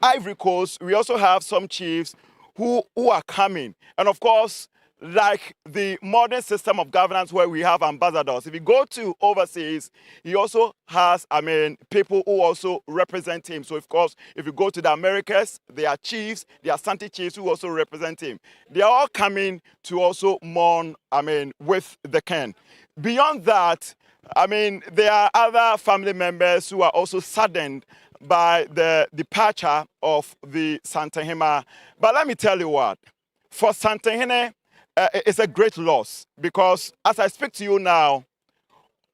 Ivory Coast, we also have some chiefs who are coming. And of course, like the modern system of governance where we have ambassadors. If you go to overseas, he also has, people who also represent him. So, of course, if you go to the Americas, there are chiefs, there are Asante chiefs who also represent him. They are all coming to also mourn, with the king. Beyond that, there are other family members who are also saddened by the departure of the Santahene. But let me tell you what, for Santahene, it's a great loss because as I speak to you now,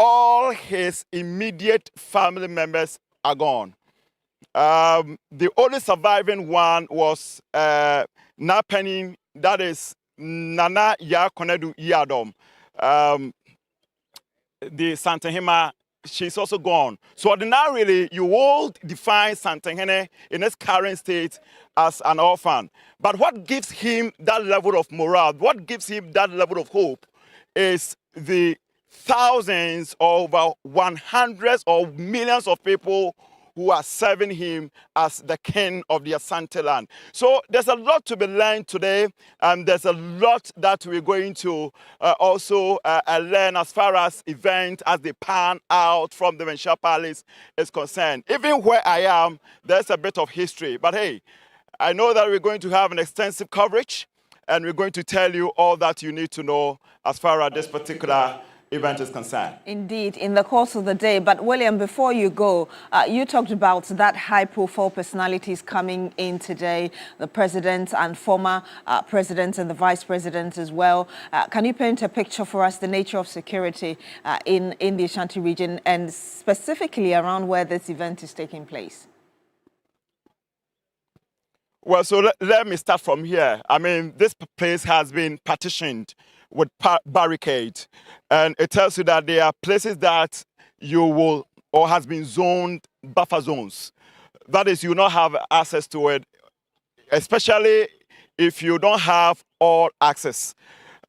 all his immediate family members are gone. The only surviving one was Napenin, that is Nana Yakonedu Yadom. The Santahene, she's also gone. So ordinarily, you will define Santahene in its current state as an orphan. But what gives him that level of morale, what gives him that level of hope is the thousands, over hundreds or millions of people who are serving him as the king of the Asante land. So there's a lot to be learned today, and there's a lot that we're going to also learn as far as events as they pan out from the Venture Palace is concerned. Even where I am, there's a bit of history. But hey, I know that we're going to have an extensive coverage, and we're going to tell you all that you need to know as far as this particular event is concerned. Indeed, in the course of the day. But William, before you go, you talked about that high-profile personalities coming in today, the president and former president and the vice president as well. Can you paint a picture for us, the nature of security in the Ashanti region, and specifically around where this event is taking place? Well, so let me start from here. I mean, this place has been partitioned with barricades, and it tells you that there are places that you will, or has been zoned buffer zones. That is, you will not have access to it, especially if you don't have all access,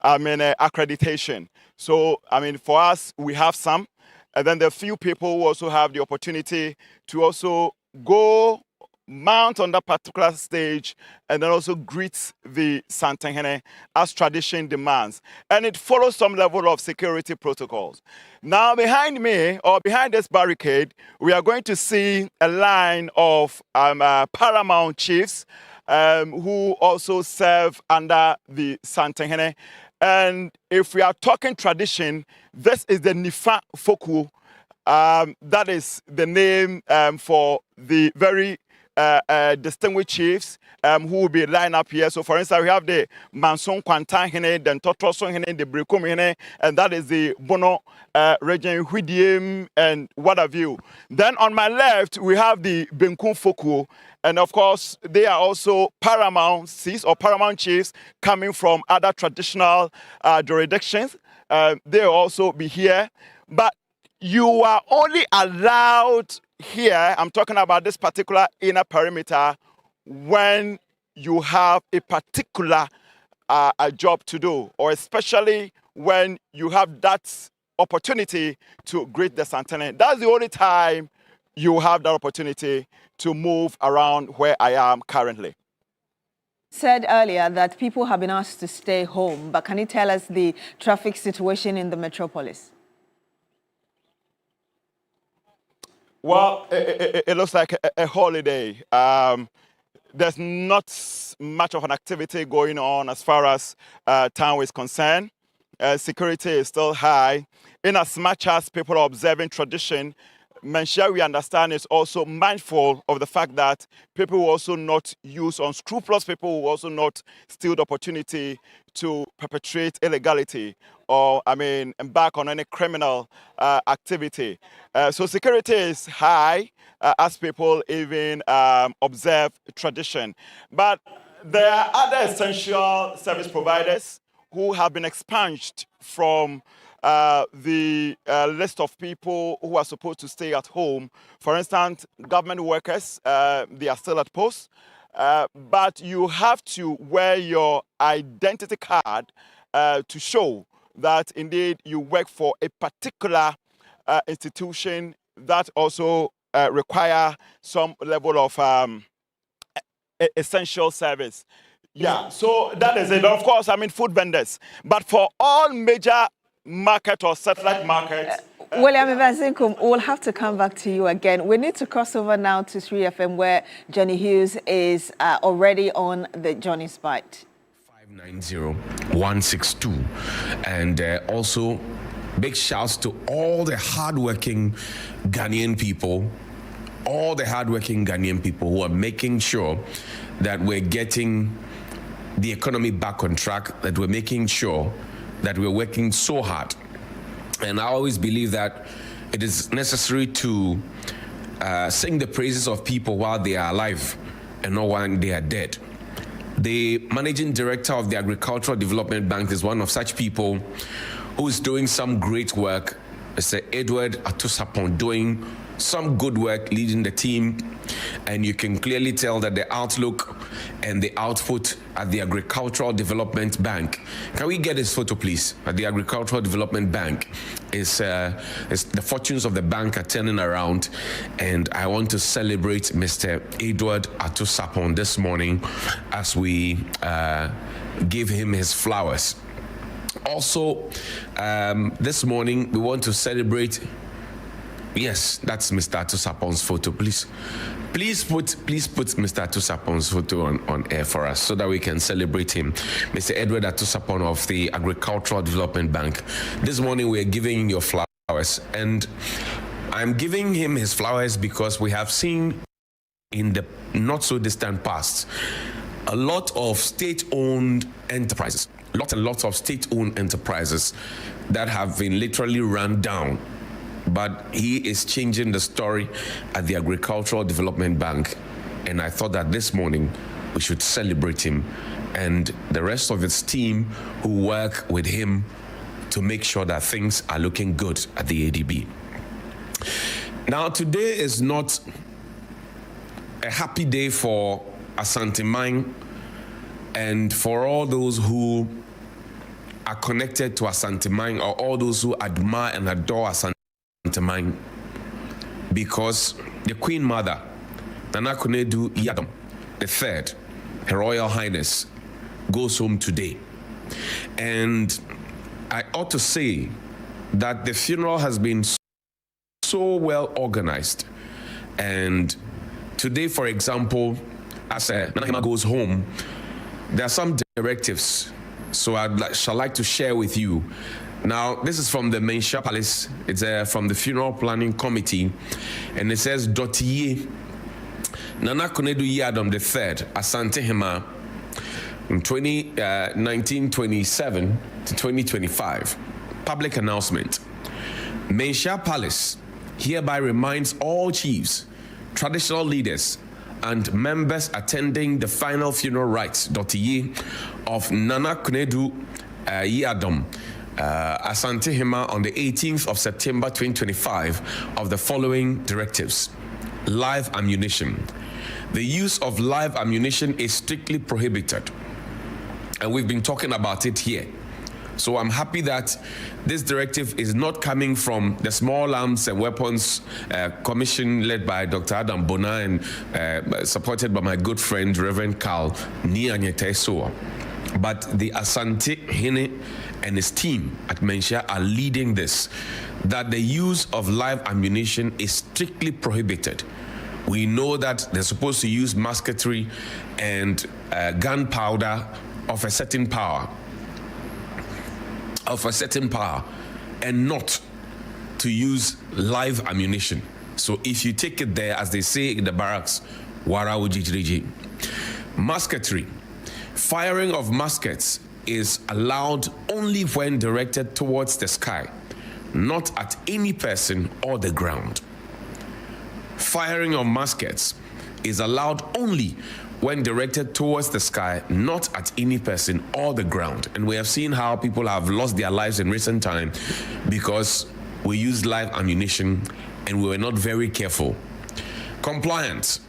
accreditation. So, I mean, for us, we have some, and then there are few people who also have the opportunity to also go mount on that particular stage and then also greet the Santehene as tradition demands. And it follows some level of security protocols. Now behind me, or behind this barricade, we are going to see a line of paramount chiefs who also serve under the Santehene. And if we are talking tradition, this is the Nifa Foku. That is the name for the very distinguished chiefs who will be lined up here. So, for instance, we have the Manson Kwantan Hene, the Totroson Hene, the Brekum Hene, and that is the Bono region, Huidiem, and what have you. Then on my left, we have the Benkun Foku, and of course, they are also paramount chiefs coming from other traditional jurisdictions. They will also be here, but you are only allowed here, I'm talking about this particular inner perimeter, when you have a particular job to do, or especially when you have that opportunity to greet the Santehene. That's the only time you have that opportunity to move around where I am currently. Said earlier that people have been asked to stay home, but can you tell us the traffic situation in the metropolis? Well, it looks like a holiday. There's not much of an activity going on as far as town is concerned. Security is still high. In as much as people are observing tradition, Menshia, we understand, is also mindful of the fact that people will also not use unscrupulous people, will also not steal the opportunity to perpetrate illegality or, embark on any criminal activity. So security is high as people even observe tradition. But there are other essential service providers who have been expunged from the list of people who are supposed to stay at home. For instance, government workers, they are still at post, but you have to wear your identity card to show that indeed you work for a particular institution that also require some level of essential service. Yeah, so that is it. Of course, food vendors. But for all major market or satellite markets. William Evansinkum, we'll have to come back to you again. We need to cross over now to 3FM where Johnny Hughes is already on the Johnny's Bite. 590-162. And also big shouts to all the hardworking Ghanaian people, who are making sure that we're getting the economy back on track, that we're making sure that we're working so hard. And I always believe that it is necessary to sing the praises of people while they are alive and not when they are dead. The managing director of the Agricultural Development Bank is one of such people who is doing some great work. Mr. Edward Atusapon doing some good work leading the team. and you can clearly tell that the outlook and the output at the Agricultural Development Bank. Can we get this photo, please? At the Agricultural Development Bank is the fortunes of the bank are turning around, and I want to celebrate Mr. Edward Atusapon this morning as we give him his flowers. Also, this morning we want to celebrate. Yes, that's Mr. Atusapon's photo. Please put Mr. Atusapon's photo on air for us so that we can celebrate him. Mr. Edward Atusapon of the Agricultural Development Bank. This morning we are giving your flowers, and I'm giving him his flowers because we have seen in the not so distant past a lot of state-owned enterprises, lots of state-owned enterprises that have been literally run down. But he is changing the story at the Agricultural Development Bank, and I thought that this morning we should celebrate him and the rest of his team who work with him to make sure that things are looking good at the ADB. Now, today is not a happy day for Asante Mine and for all those who are connected to Asante Mine, or all those who admire and adore Asante Mine, because the Queen Mother, Nana Konadu Yadom III, Her Royal Highness, goes home today. And I ought to say that the funeral has been so well organized. And today, for example, as Nana goes home, there are some directives. So I'd shall like to share with you. Now, this is from the Mensha Palace. It's from the Funeral Planning Committee. And it says, Dotiye, Nana Konadu Yadom III, Asante Hema, in 1927 to 2025. Public announcement. Mensha Palace hereby reminds all chiefs, traditional leaders, and members attending the final funeral rites, Dotiye, of Nana Konadu Yadom, Asante Hema, on the 18th of September 2025, of the following directives. Live ammunition. The use of live ammunition is strictly prohibited, and we've been talking about it here. So I'm happy that this directive is not coming from the Small Arms and Weapons Commission led by Dr. Adam Bona and supported by my good friend Reverend Carl Nianyetesoa. But the Asante Hene and his team at Mensha are leading this, that the use of live ammunition is strictly prohibited. We know that they're supposed to use musketry and gunpowder of a certain power, and not to use live ammunition. So if you take it there, as they say in the barracks, wara ujijiriji. Musketry. Firing of muskets is allowed only when directed towards the sky, not at any person or the ground. Firing of muskets is allowed only when directed towards the sky, not at any person or the ground. And we have seen how people have lost their lives in recent time because we used live ammunition and we were not very careful. Compliance.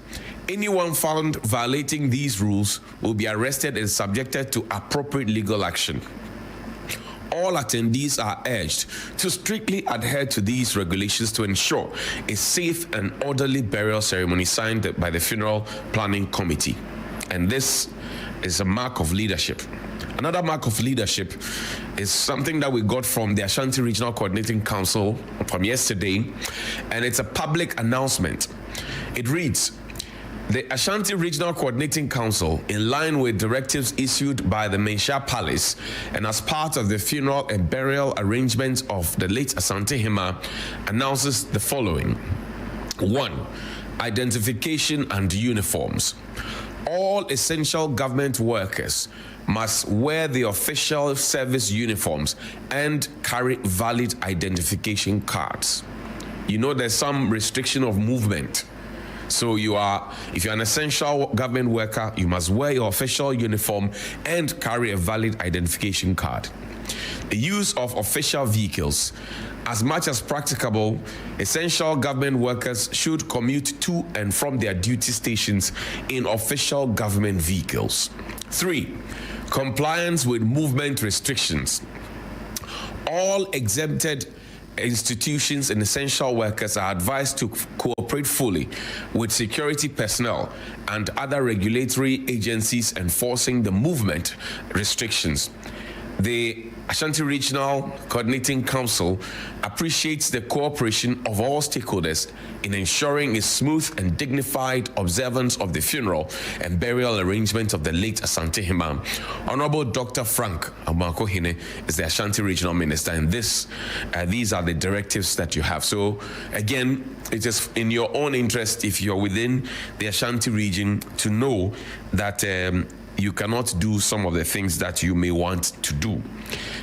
Anyone found violating these rules will be arrested and subjected to appropriate legal action. All attendees are urged to strictly adhere to these regulations to ensure a safe and orderly burial ceremony signed by the Funeral Planning Committee. And this is a mark of leadership. Another mark of leadership is something that we got from the Ashanti Regional Coordinating Council from yesterday, and it's a public announcement. It reads, the Ashanti Regional Coordinating Council, in line with directives issued by the Mensha Palace and as part of the funeral and burial arrangements of the late Asante Hema, announces the following. 1. Identification and uniforms. All essential government workers must wear the official service uniforms and carry valid identification cards. You know, there's some restriction of movement. So if you're an essential government worker, you must wear your official uniform and carry a valid identification card. the use of official vehicles. As much as practicable, essential government workers should commute to and from their duty stations in official government vehicles. 3. Compliance with movement restrictions. All exempted institutions and essential workers are advised to cooperate fully with security personnel and other regulatory agencies enforcing the movement restrictions. The Ashanti Regional Coordinating Council appreciates the cooperation of all stakeholders in ensuring a smooth and dignified observance of the funeral and burial arrangement of the late Asante Hima. Honorable Dr. Frank Amakohene is the Ashanti Regional Minister, and these are the directives that you have. So again, it is in your own interest, if you're within the Ashanti region, to know that you cannot do some of the things that you may want to do.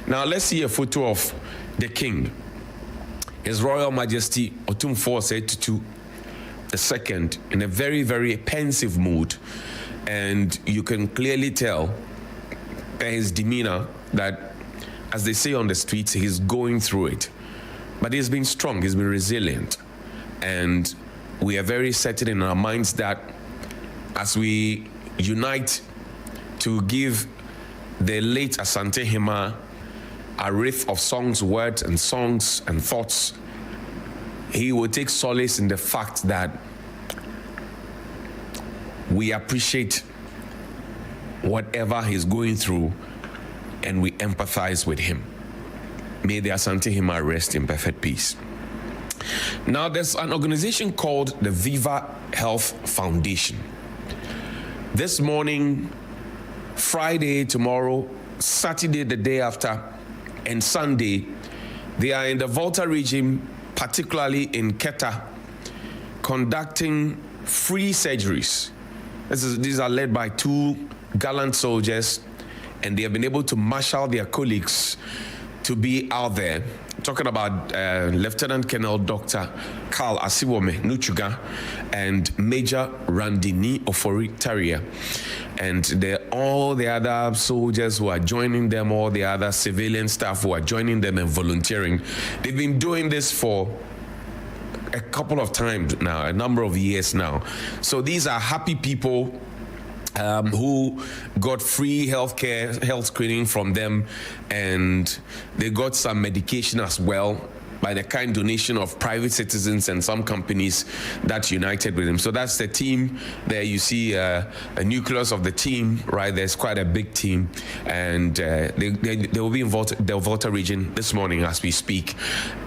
Now let's see a photo of the King, His Royal Majesty Otumfuo Osei II, in a very, very pensive mood, and you can clearly tell by his demeanor that, as they say on the streets, he's going through it. But he's been strong, he's been resilient, and we are very certain in our minds that as we unite to give the late Asante Hima a wreath of songs, words and songs and thoughts, he will take solace in the fact that we appreciate whatever he's going through and we empathize with him. May the Asante Hima rest in perfect peace. Now, there's an organization called the Viva Health Foundation. This morning, Friday, tomorrow, Saturday, the day after, and Sunday, they are in the Volta region, particularly in Keta, conducting free surgeries. These are led by 2 gallant soldiers, and they have been able to marshal their colleagues to be out there. Talking about Lieutenant Colonel Dr. Carl Asiwome Nuchuga and Major Randini Ofori-Taria. And all the other soldiers who are joining them, all the other civilian staff who are joining them and volunteering. They've been doing this for a couple of times now, a number of years now. So these are happy people who got free health screening from them, and they got some medication as well by the kind donation of private citizens and some companies that united with them. So that's the team there. You see a nucleus of the team, right? There's quite a big team, and they will be in the Volta region this morning as we speak.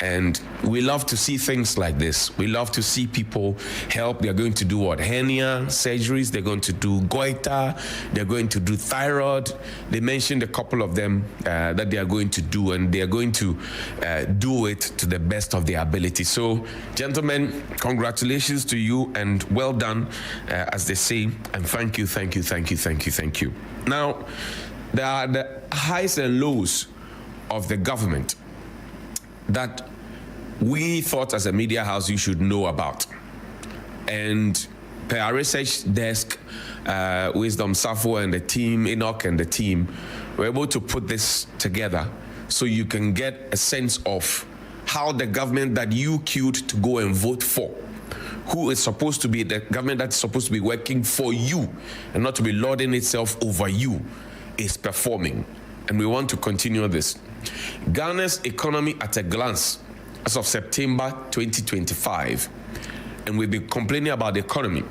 And we love to see things like this. We love to see people help. They're going to do what? Hernia surgeries. They're going to do goiter. They're going to do thyroid. They mentioned a couple of them that they are going to do, and they are going to do it to the best of their ability. So, gentlemen, congratulations to you and well done, as they say, and thank you. Now, there are the highs and lows of the government that we thought as a media house you should know about. And per our research desk, Wisdom Safo and the team, Enoch and the team, were able to put this together so you can get a sense of how the government that you queued to go and vote for, who is supposed to be the government that's supposed to be working for you and not to be lording itself over you, is performing. And we want to continue this. Ghana's economy at a glance as of September 2025. And we've been complaining about the economy.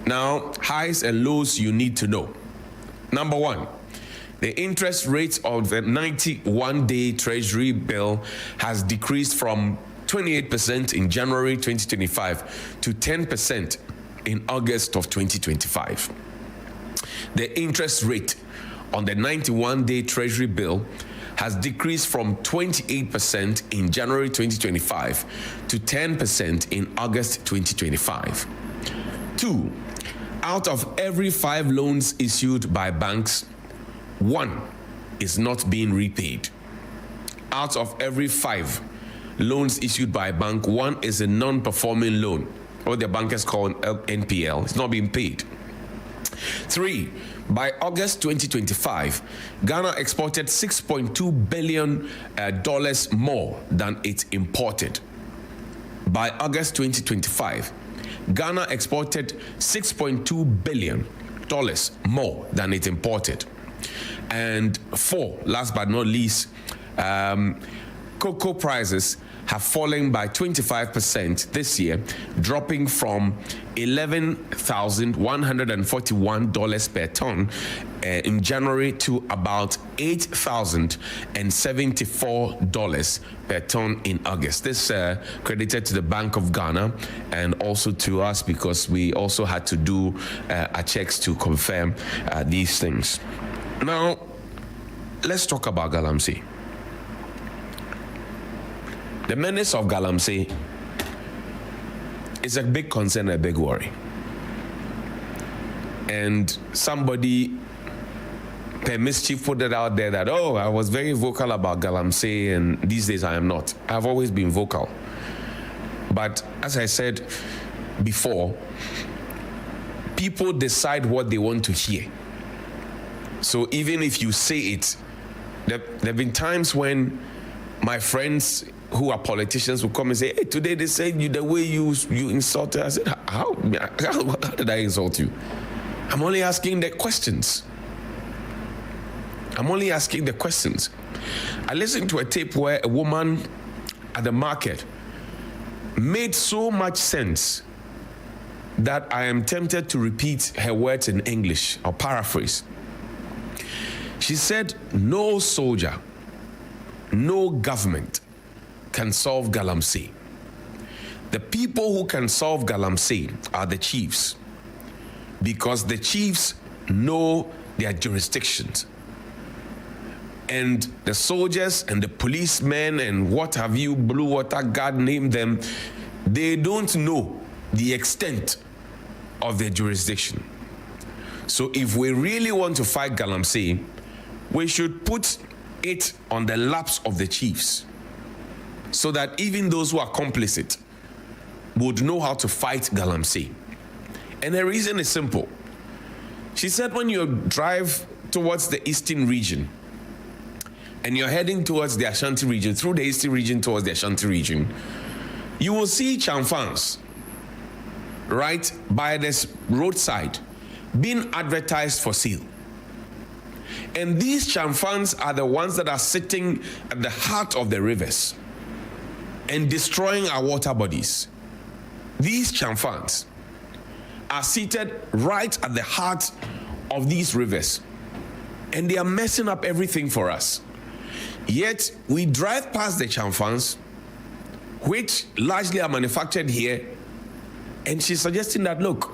Now, highs and lows you need to know. Number 1, the interest rate of the 91-day Treasury bill has decreased from 28% in January 2025 to 10% in August of 2025. The interest rate on the 91-day Treasury bill has decreased from 28% in January 2025 to 10% in August 2025. 2, out of every 5 loans issued by banks, 1 is not being repaid. Out of every 5 loans issued by a bank, 1 is a non-performing loan, or the bankers call an NPL. It's not being paid. 3, by August 2025, Ghana exported $6.2 billion more than it imported. By August 2025, Ghana exported $6.2 billion more than it imported. And 4, last but not least, cocoa prices have fallen by 25% this year, dropping from $11,141 per ton in January to about $8,074 per ton in August. This credited to the Bank of Ghana and also to us, because we also had to do our checks to confirm these things. Now, let's talk about Galamsey. The menace of Galamsey is a big concern, a big worry. And somebody, per mischief, put it out there that, oh, I was very vocal about Galamsey, and these days I am not. I've always been vocal. But as I said before, people decide what they want to hear. So even if you say it, there have been times when my friends who are politicians will come and say, hey, today they said you the way you insulted. I said, how did I insult you? I'm only asking the questions. I'm only asking the questions. I listened to a tape where a woman at the market made so much sense that I am tempted to repeat her words in English or paraphrase. She said, no soldier, no government can solve Galamsey. The people who can solve Galamsey are the chiefs, because the chiefs know their jurisdictions. And the soldiers and the policemen and what have you, Blue Water Guard, name them, they don't know the extent of their jurisdiction. So if we really want to fight Galamsey, we should put it on the laps of the chiefs, so that even those who are complicit would know how to fight Galamsey. And the reason is simple. She said when you drive towards the eastern region and you're heading towards the Ashanti region, through the eastern region towards the Ashanti region, you will see chamfans right by this roadside being advertised for sale. And these chamfans are the ones that are sitting at the heart of the rivers and destroying our water bodies. These chamfans are seated right at the heart of these rivers, and they are messing up everything for us. Yet we drive past the chamfans, which largely are manufactured here, and she's suggesting that, look,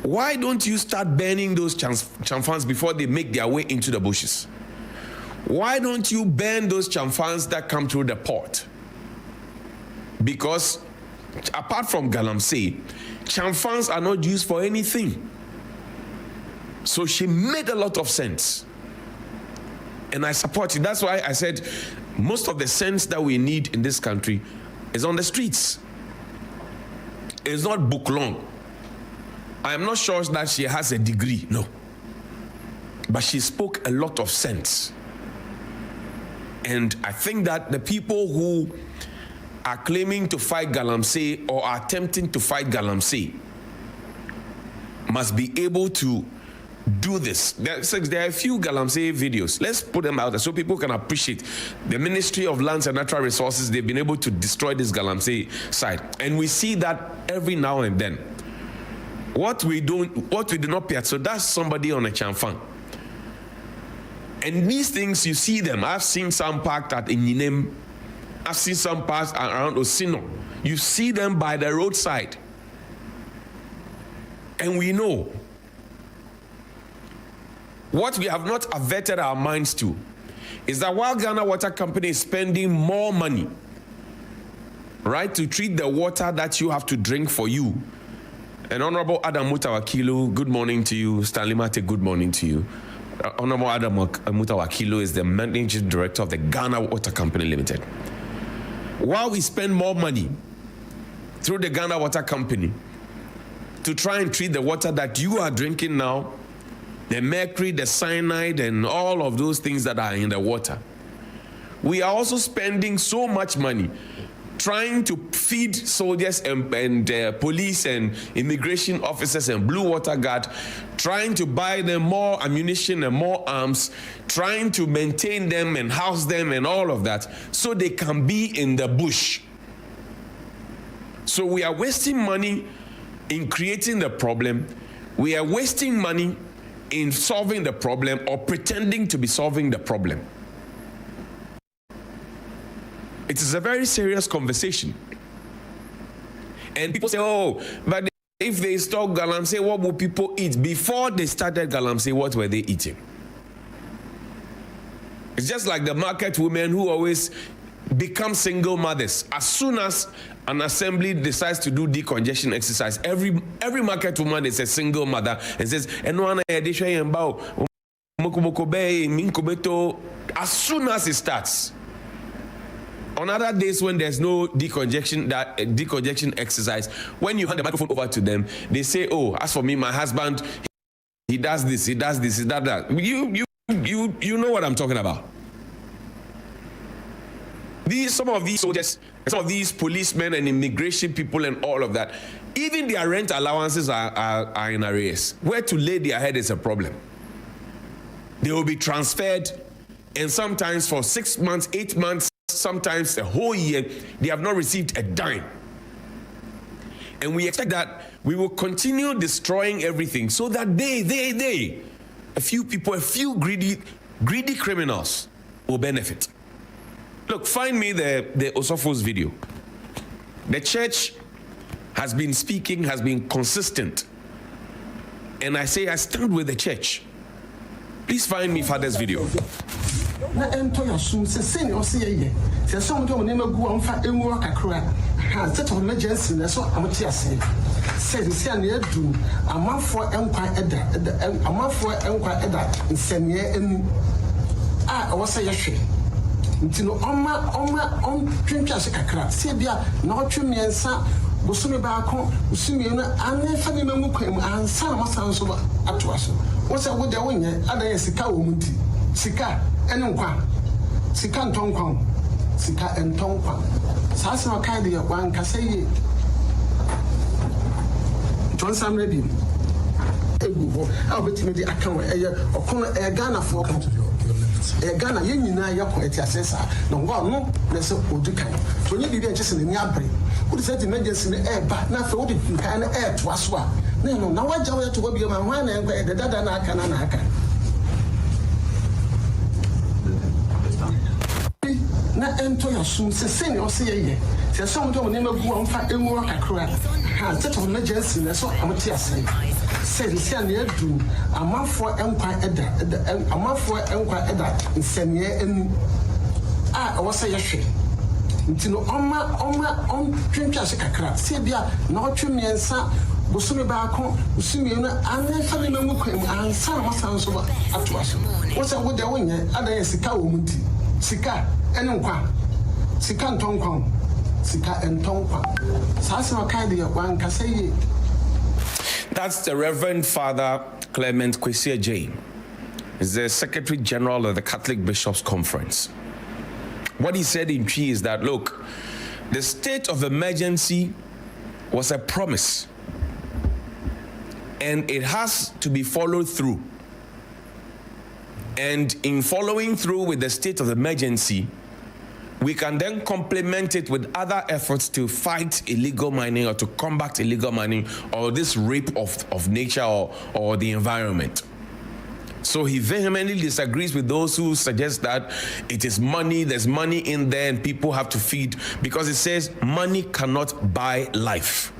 why don't you start burning those chamfans before they make their way into the bushes? Why don't you burn those chamfans that come through the port? Because apart from Galamsey, chamfans are not used for anything. So she made a lot of sense. And I support it. That's why I said most of the sense that we need in this country is on the streets. It's not book long. I am not sure that she has a degree, no. But she spoke a lot of sense. And I think that the people who are claiming to fight Galamsey or are attempting to fight Galamsey must be able to do this. There are a few Galamsey videos. Let's put them out there so people can appreciate the Ministry of Lands and Natural Resources. They've been able to destroy this Galamsey site. And we see that every now and then. What we do not pay, so that's somebody on a chamfan. And these things, you see them. I've seen some parked at Inyinem. I've seen some parked around Osino. You see them by the roadside. And we know. What we have not averted our minds to is that while Ghana Water Company is spending more money, right, to treat the water that you have to drink for you, and Honorable Adam Mutawakilu, good morning to you. Stanley Mate, good morning to you. Honorable Adam Mutawakilu is the Managing Director of the Ghana Water Company Limited. While we spend more money through the Ghana Water Company to try and treat the water that you are drinking now, the mercury, the cyanide, and all of those things that are in the water. We are also spending so much money trying to feed soldiers and police and immigration officers and blue water guard, trying to buy them more ammunition and more arms, trying to maintain them and house them and all of that so they can be in the bush. So we are wasting money in creating the problem. We are wasting money in solving the problem or pretending to be solving the problem. It is a very serious conversation. And people say, oh, but if they stop galamsey, what will people eat? Before they started galamsey, what were they eating? It's just like the market women who always become single mothers. As soon as an assembly decides to do decongestion exercise, every market woman is a single mother and says, as soon as it starts. On other days when there's no decongestion exercise, when you hand the microphone over to them, they say, oh, as for me, my husband, he does this, he does this, he does that. You know what I'm talking about. Some of these soldiers, some of these policemen and immigration people and all of that, even their rent allowances are in arrears. Where to lay their head is a problem. They will be transferred, and sometimes for 6 months, 8 months, sometimes a whole year, they have not received a dime. And we expect that we will continue destroying everything so that a few people, a few greedy criminals will benefit. Look, find me the Osofo's video. The church has been speaking, has been consistent. And I say I stand with the church. Please find me Father's video. Na ento ya sum se sen o se ye se so mo ne magu amfa enwu akakra ha set of emergency na so amti ase se na edu amafo enkwa eda nsenie enu a wo se ye hwe ntino on twintwa ase kakra se bia na otwemiensa bosumi baako usumi na ane fa ne mamu kwam ansa na masanso ato aso wo se wo de wonye adan sika wo muti sika enkwa sika ntonkwa sika entonkwa sasa wakadi ya wanka seye Johnson ready egubo a betime di akan eye okon Ghana for Ghana yen nyina ya ko etiasesa no ngo no na se odukan to nye bibia nchese na ni abre wo se emergency na eba na fe wo di kan na to aso a na waja wo to go bia ma hwan na enkwa dada na aka na aka na ento ya sum se sen o se ye se so mo ne magu amfa enwu akakra ha set of emergency na so amti ase se na edu amafo enkwa eda nsenie enu a wo se ye hwe ntino on twintwa se kakra se bia na otwemiensa bosumi baako usumi na ane fa ne mamu kwam ansa na masanso ato aso wo se wo de wonye adan sika wo muti sika enkwa sika ntonkwa sika entonkwa sasa wakadi ya wanka seye. That's the Reverend Father Clement Kwesi J. He's the Secretary General of the Catholic Bishops' Conference. What he said in Chi is that, look, the state of emergency was a promise, and it has to be followed through. And in following through with the state of emergency, we can then complement it with other efforts to fight illegal mining or to combat illegal mining or this rape of nature or the environment. So he vehemently disagrees with those who suggest that it is money, there's money in there and people have to feed, because it says money cannot buy life.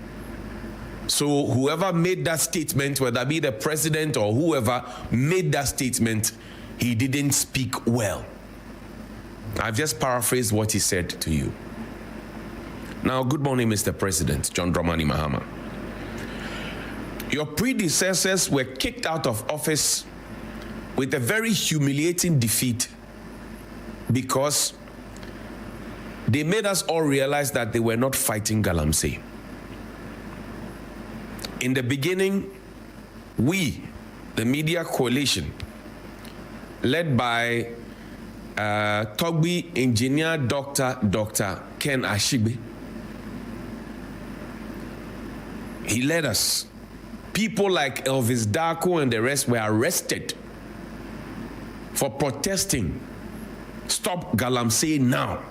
So whoever made that statement, whether it be the president or whoever made that statement, he didn't speak well. I've just paraphrased what he said to you. Now, good morning, Mr. President, John Dramani Mahama. Your predecessors were kicked out of office with a very humiliating defeat because they made us all realize that they were not fighting Galamsey. In the beginning, we, the media coalition, led by Togbi engineer Dr. Ken Ashibe, he led us. People like Elvis Darko and the rest were arrested for protesting. Stop Galamsey now.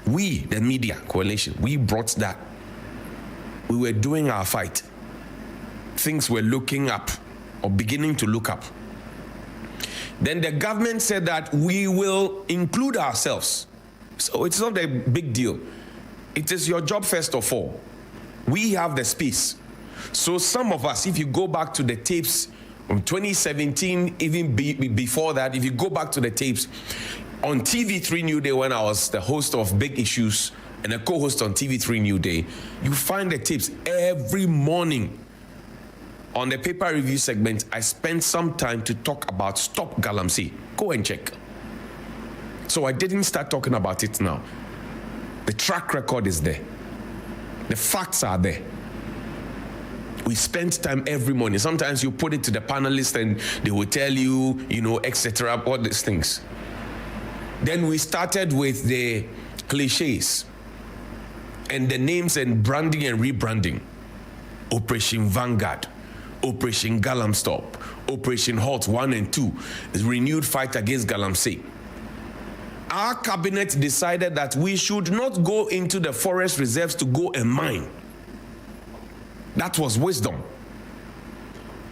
We, the media coalition, we brought that. We were doing our fight. Things were looking up, or beginning to look up. Then the government said that we will include ourselves. So it's not a big deal. It is your job first of all. We have the space. So some of us, if you go back to the tapes from 2017, even before that, if you go back to the tapes, on TV3 Newday, when I was the host of Big Issues and a co-host on TV3 Newday, you find the tapes every morning. On the paper review segment, I spent some time to talk about Stop Galamsey. Go and check. So I didn't start talking about it now. The track record is there. The facts are there. We spent time every morning. Sometimes you put it to the panelists and they will tell you, etc., all these things. Then we started with the cliches and the names and branding and rebranding. Operation Vanguard, Operation Galamstop, Operation Halt 1 and 2, renewed fight against Galamsey. Our cabinet decided that we should not go into the forest reserves to go and mine. That was wisdom.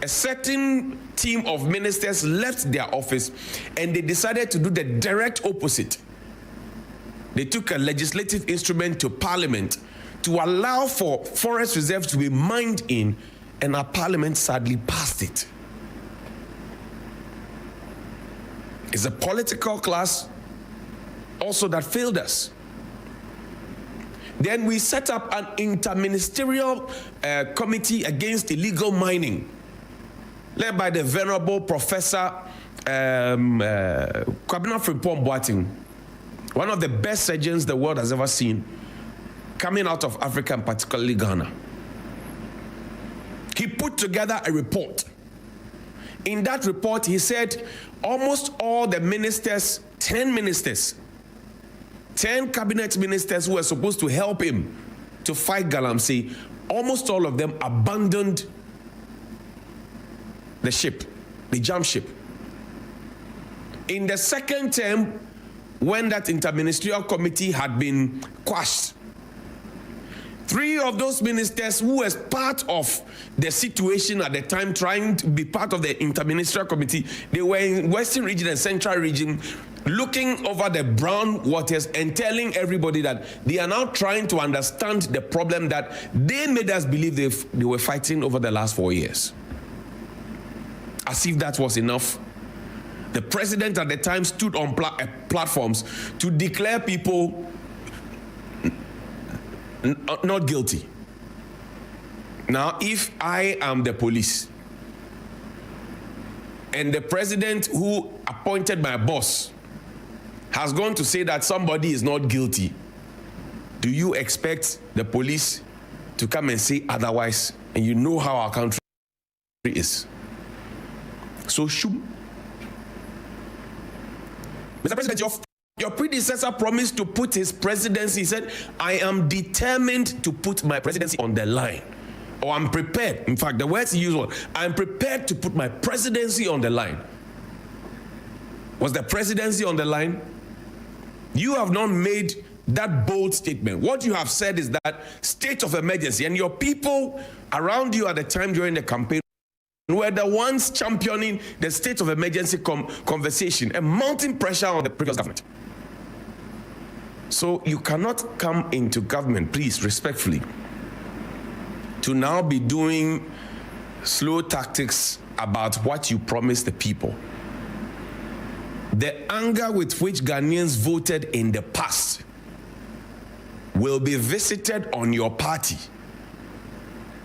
A certain team of ministers left their office and they decided to do the direct opposite. They took a legislative instrument to Parliament to allow for forest reserves to be mined in, and our Parliament sadly passed it. It's a political class also that failed us. Then we set up an interministerial committee against illegal mining, led by the venerable Professor Kwabena Frimpong Boateng, one of the best surgeons the world has ever seen, coming out of Africa and particularly Ghana. He put together a report. In that report, he said almost all the ministers, 10 ministers, 10 cabinet ministers who were supposed to help him to fight Galamsey, almost all of them abandoned the ship, the jump ship. In the second term, when that interministerial committee had been quashed, 3 of those ministers who was part of the situation at the time, trying to be part of the interministerial committee, they were in Western region and Central region, looking over the brown waters and telling everybody that they are now trying to understand the problem that they made us believe they were fighting over the last 4 years. As if that was enough, the president at the time stood on platforms to declare people not guilty. Now, if I am the police and the president who appointed my boss has gone to say that somebody is not guilty, do you expect the police to come and say otherwise? And you know how our country is. So, Mr. President, your predecessor promised to put his presidency. He said, I am determined to put my presidency on the line. Or I'm prepared. In fact, the words he used were, I'm prepared to put my presidency on the line. Was the presidency on the line? You have not made that bold statement. What you have said is that state of emergency, and your people around you at the time during the campaign were the ones championing the state of emergency conversation and mounting pressure on the previous government. So you cannot come into government, please, respectfully, to now be doing slow tactics about what you promised the people. The anger with which Ghanaians voted in the past will be visited on your party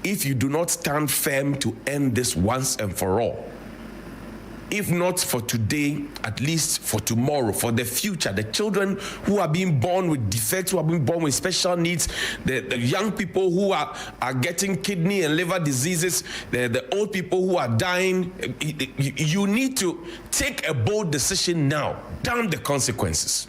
if you do not stand firm to end this once and for all. if not for today, at least for tomorrow, for the future, the children who are being born with defects, who are being born with special needs, the young people who are getting kidney and liver diseases, the old people who are dying. You need to take a bold decision now. Damn the consequences.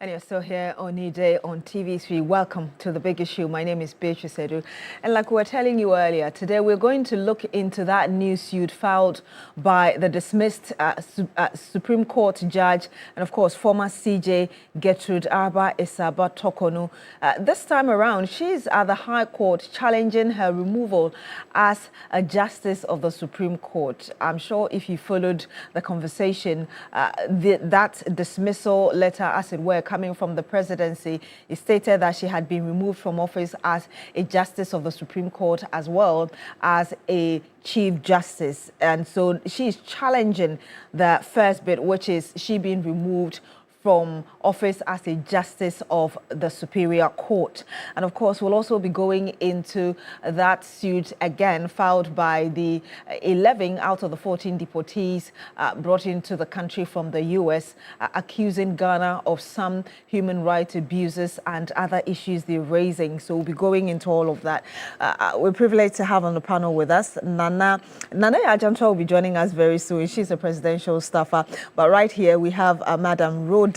And you're still here on Newday on TV3. Welcome to The Big Issue. My name is Beatrice Edu. And like we were telling you earlier, today we're going to look into that new suit filed by the dismissed Supreme Court judge and, of course, former CJ Gertrude Arba Isaba Tokonu. This time around, she's at the High Court challenging her removal as a justice of the Supreme Court. I'm sure if you followed the conversation, that dismissal letter, as it were, coming from the presidency, it stated that she had been removed from office as a justice of the Supreme Court as well as a Chief Justice. And so she's challenging the first bit, which is she being removed from office as a justice of the Superior Court. And of course, we'll also be going into that suit again filed by the 11 out of the 14 deportees brought into the country from the US, accusing Ghana of some human rights abuses and other issues they're raising. So we'll be going into all of that. We're privileged to have on the panel with us Nana Yajantra will be joining us very soon. She's a presidential staffer. But right here we have Madam Rodelyn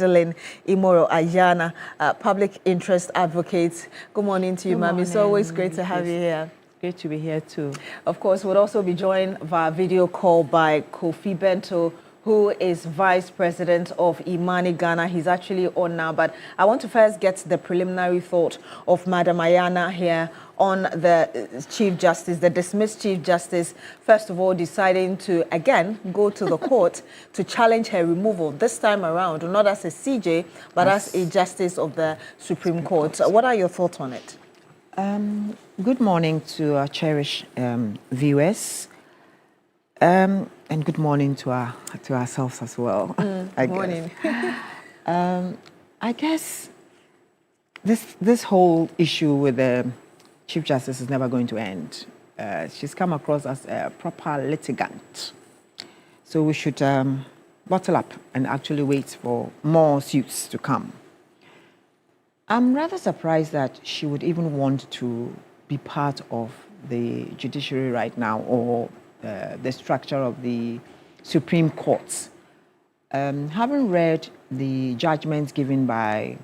Imoro Ayana, public interest advocate. Good morning to you, ma'am. It's always great to have you here. Great to be here too. Of course, we'll also be joined via video call by Kofi Bento, who is Vice President of Imani Ghana. He's actually on now, but I want to first get the preliminary thought of Madam Ayana here on the Chief Justice, the dismissed Chief Justice, first of all deciding to, again, go to the court to challenge her removal, this time around, not as a CJ, but as a Justice of the Supreme Court. What are your thoughts on it? Good morning to our cherished viewers. And good morning to ourselves as well. Good morning. I guess this whole issue with the Chief Justice is never going to end. She's come across as a proper litigant. So we should bottle up and actually wait for more suits to come. I'm rather surprised that she would even want to be part of the judiciary right now, or the structure of the Supreme Court. Having read the judgments given by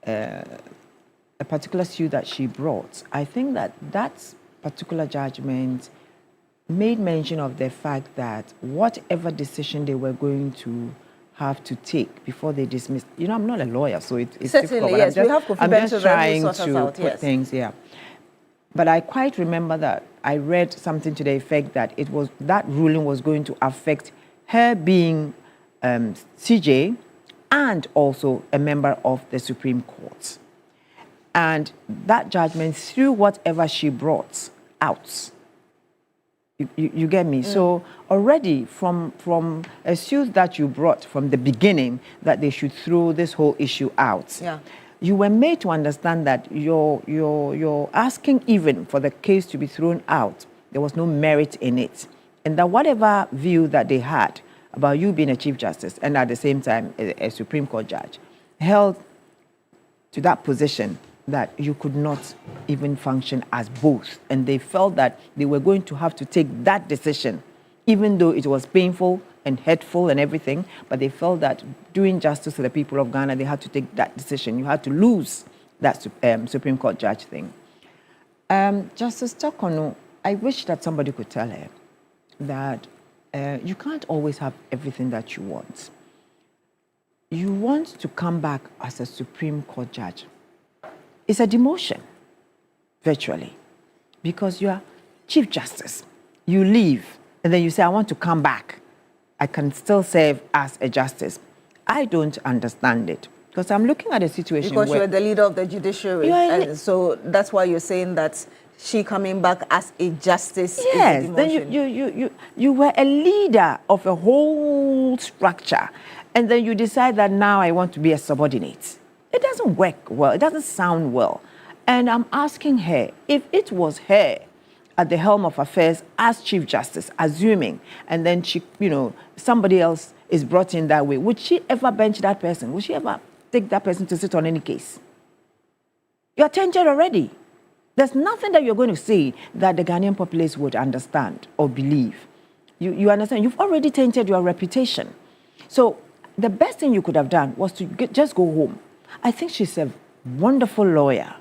a particular suit that she brought, I think that particular judgment made mention of the fact that whatever decision they were going to have to take before they dismissed, I'm not a lawyer, so it's certainly, difficult. Yes, I'm just trying to put things, yeah. But I quite remember that I read something to the effect that that ruling was going to affect her being CJ and also a member of the Supreme Court. And that judgment threw whatever she brought out. You get me? So already from a suit that you brought from the beginning that they should throw this whole issue out. Yeah. You were made to understand that you're asking even for the case to be thrown out. There was no merit in it. And that whatever view that they had about you being a Chief Justice and at the same time a Supreme Court judge held to that position that you could not even function as both. And they felt that they were going to have to take that decision, even though it was painful and hurtful and everything, but they felt that doing justice to the people of Ghana, they had to take that decision. You had to lose that Supreme Court judge thing. Justice Tokonu, I wish that somebody could tell her that you can't always have everything that you want. You want to come back as a Supreme Court judge. It's a demotion, virtually, because you are Chief Justice. You leave, and then you say, I want to come back. I can still serve as a justice. I don't understand it, because I'm looking at a situation because where... you're the leader of the judiciary, and so that's why you're saying that she coming back as a justice yes, is a demotion. Then you were a leader of a whole structure, and then you decide that now I want to be a subordinate. It doesn't work well. It doesn't sound well. And I'm asking her, if it was her at the helm of affairs as Chief Justice, assuming, and then she, somebody else is brought in that way, would she ever bench that person? Would she ever take that person to sit on any case? You're tainted already. There's nothing that you're going to say that the Ghanaian populace would understand or believe. You understand? You've already tainted your reputation. So the best thing you could have done was to just go home I think she's a wonderful lawyer.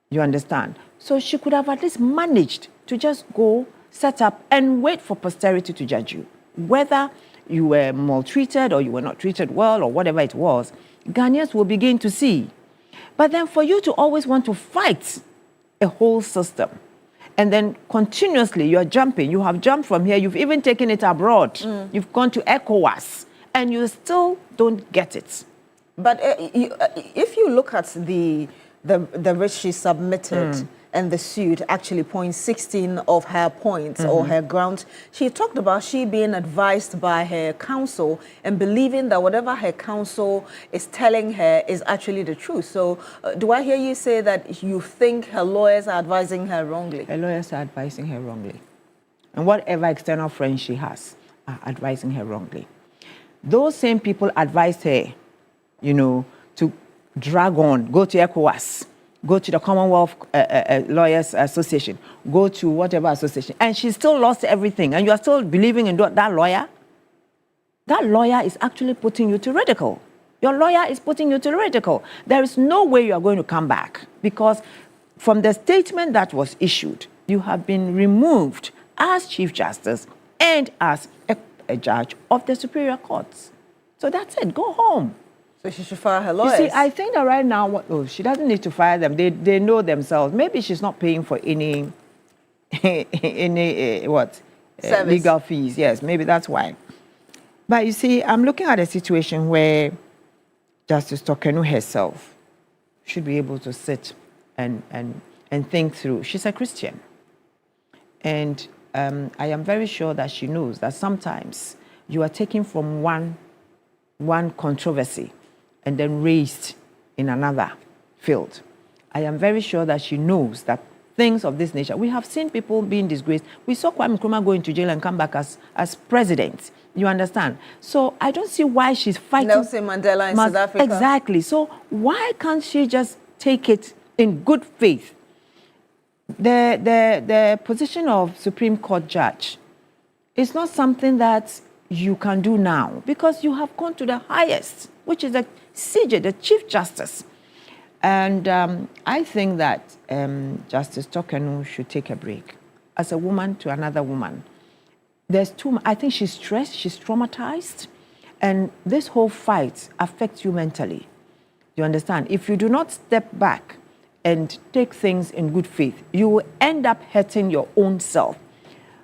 You understand? So she could have at least managed to just go, set up, and wait for posterity to judge you. Whether you were maltreated or you were not treated well or whatever it was, Ghanaians will begin to see. But then for you to always want to fight a whole system, and then continuously you are jumping. You have jumped from here. You've even taken it abroad. You've gone to ECOWAS, and you still don't get it. But if you look at the which she submitted and the suit, actually points 16 of her points or her grounds, she talked about she being advised by her counsel and believing that whatever her counsel is telling her is actually the truth. So do I hear you say that you think her lawyers are advising her wrongly? Her lawyers are advising her wrongly. And whatever external friends she has are advising her wrongly. Those same people advised her, you know, to drag on, go to ECOWAS, go to the Commonwealth Lawyers Association, go to whatever association, and she still lost everything, and you are still believing in that lawyer? That lawyer is actually putting you to ridicule. Your lawyer is putting you to ridicule. There is no way you are going to come back, because from the statement that was issued, you have been removed as Chief Justice and as a judge of the Superior Courts. So that's it. Go home. So she should fire her lawyers? You see, I think that right now, she doesn't need to fire them. They know themselves. Maybe she's not paying for any legal fees. Yes, maybe that's why. But you see, I'm looking at a situation where Justice Tokenu herself should be able to sit and think through. She's a Christian. And I am very sure that she knows that sometimes you are taken from one controversy and then raised in another field. I am very sure that she knows that things of this nature, we have seen people being disgraced. We saw Kwame Nkrumah go into jail and come back as president. You understand? So I don't see why she's fighting. Nelson Mandela in South Africa. Exactly. So why can't she just take it in good faith? The position of Supreme Court judge is not something that you can do now, because you have gone to the highest, which is the CJ, the Chief Justice. And I think that Justice Tokenu should take a break. As a woman to another woman, I think she's stressed, she's traumatized, and this whole fight affects you mentally. You understand? If you do not step back and take things in good faith, you will end up hurting your own self.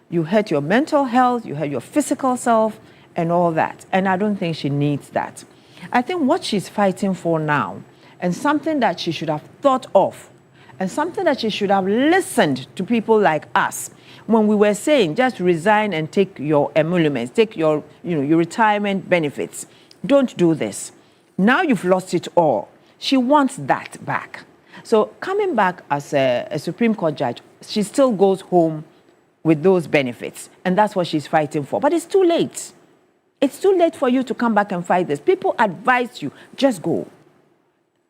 You hurt your mental health, you hurt your physical self, and all that. And I don't think she needs that. I think what she's fighting for now, and something that she should have thought of, and something that she should have listened to people like us, when we were saying just resign and take your emoluments, take your retirement benefits. Don't do this. Now you've lost it all. She wants that back. So coming back as a Supreme Court judge, she still goes home with those benefits. And that's what she's fighting for. But it's too late. It's too late for you to come back and fight this. People advise you, just go.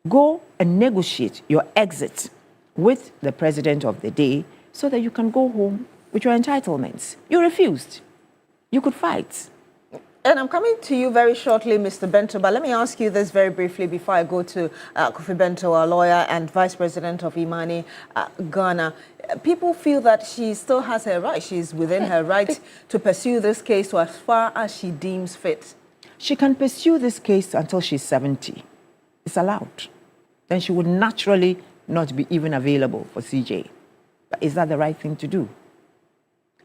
Go and negotiate your exit with the president of the day so that you can go home with your entitlements. You refused. You could fight. And I'm coming to you very shortly, Mr. Bento, but let me ask you this very briefly before I go to Kofi Bento, our lawyer and vice president of Imani Ghana. People feel that she still has her right. She's within her right to pursue this case as far as she deems fit. She can pursue this case until she's 70. It's allowed. Then she would naturally not be even available for CJ. But is that the right thing to do?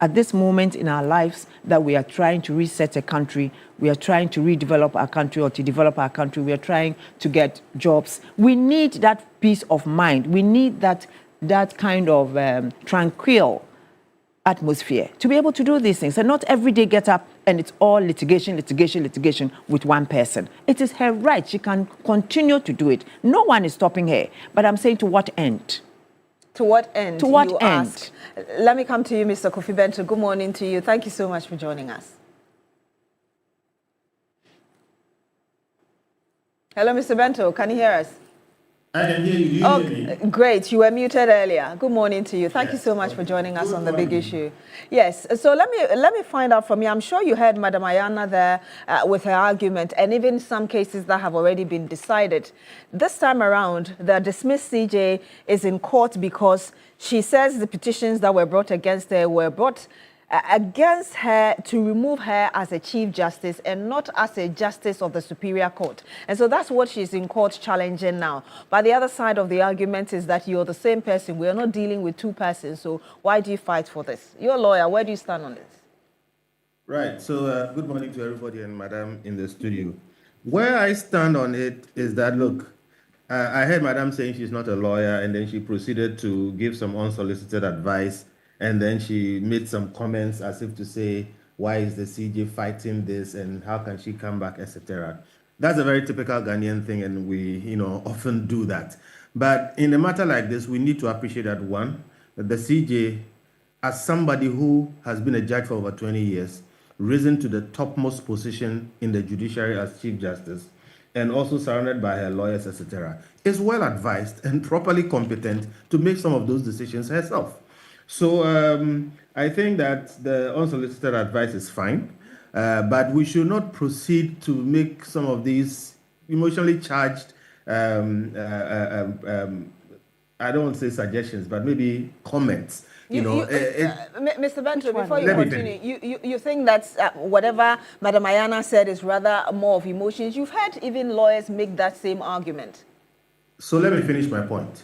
At this moment in our lives that we are trying to reset a country, we are trying to redevelop our country or to develop our country, we are trying to get jobs. We need that peace of mind. We need that kind of tranquil atmosphere to be able to do these things. And not every day get up and it's all litigation with one person. It is her right. She can continue to do it. No one is stopping her. But I'm saying, to what end? To what end? To what end? Ask. Let me come to you, Mr. Kofi Bento. Good morning to you. Thank you so much for joining us. Hello, Mr. Bento. Can you hear us? I can hear you. Do you hear me? Great. You were muted earlier. Good morning to you. Thank you so much for joining us on the big issue. Yes. So let me find out from you. I'm sure you heard Madam Ayana there with her argument, and even some cases that have already been decided. This time around, the dismissed CJ is in court because she says the petitions that were brought against her were brought against her to remove her as a Chief Justice and not as a Justice of the Superior Court. And so that's what she's in court challenging now. But the other side of the argument is that you're the same person. We're not dealing with two persons. So why do you fight for this? You're a lawyer. Where do you stand on this? Right. So good morning to everybody and Madam in the studio. Where I stand on it is that, look, I heard Madam saying she's not a lawyer, and then she proceeded to give some unsolicited advice. And then she made some comments as if to say, why is the CJ fighting this and how can she come back, etc. That's a very typical Ghanaian thing, and we, often do that. But in a matter like this, we need to appreciate that, one, that the CJ, as somebody who has been a judge for over 20 years, risen to the topmost position in the judiciary as Chief Justice, and also surrounded by her lawyers, etc., is well advised and properly competent to make some of those decisions herself. So I think that the unsolicited advice is fine, but we should not proceed to make some of these emotionally charged, I don't want to say suggestions, but maybe comments. Mr. Bento, before you continue, you think that whatever Madam Ayana said is rather more of emotions. You've heard even lawyers make that same argument. So let me finish my point.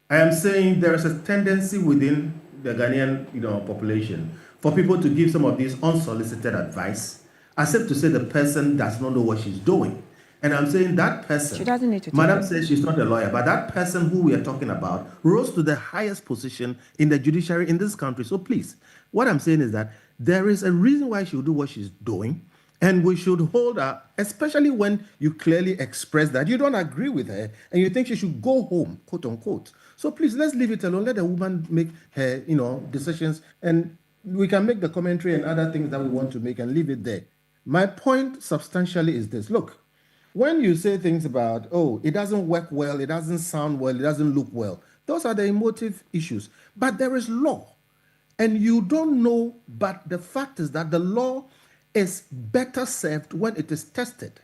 I am saying there is a tendency within the Ghanaian, population for people to give some of these unsolicited advice, as if to say the person does not know what she's doing. And I'm saying that person, she doesn't need to. Madam says she's not a lawyer, but that person who we are talking about rose to the highest position in the judiciary in this country. So please, what I'm saying is that there is a reason why she will do what she's doing. And we should hold her, especially when you clearly express that you don't agree with her and you think she should go home, quote unquote. So please, let's leave it alone. Let the woman make her, decisions, and we can make the commentary and other things that we want to make and leave it there. My point substantially is this. Look, when you say things about, oh, it doesn't work well, it doesn't sound well, it doesn't look well, those are the emotive issues. But there is law, and you don't know, but the fact is that the law is better served when it is tested.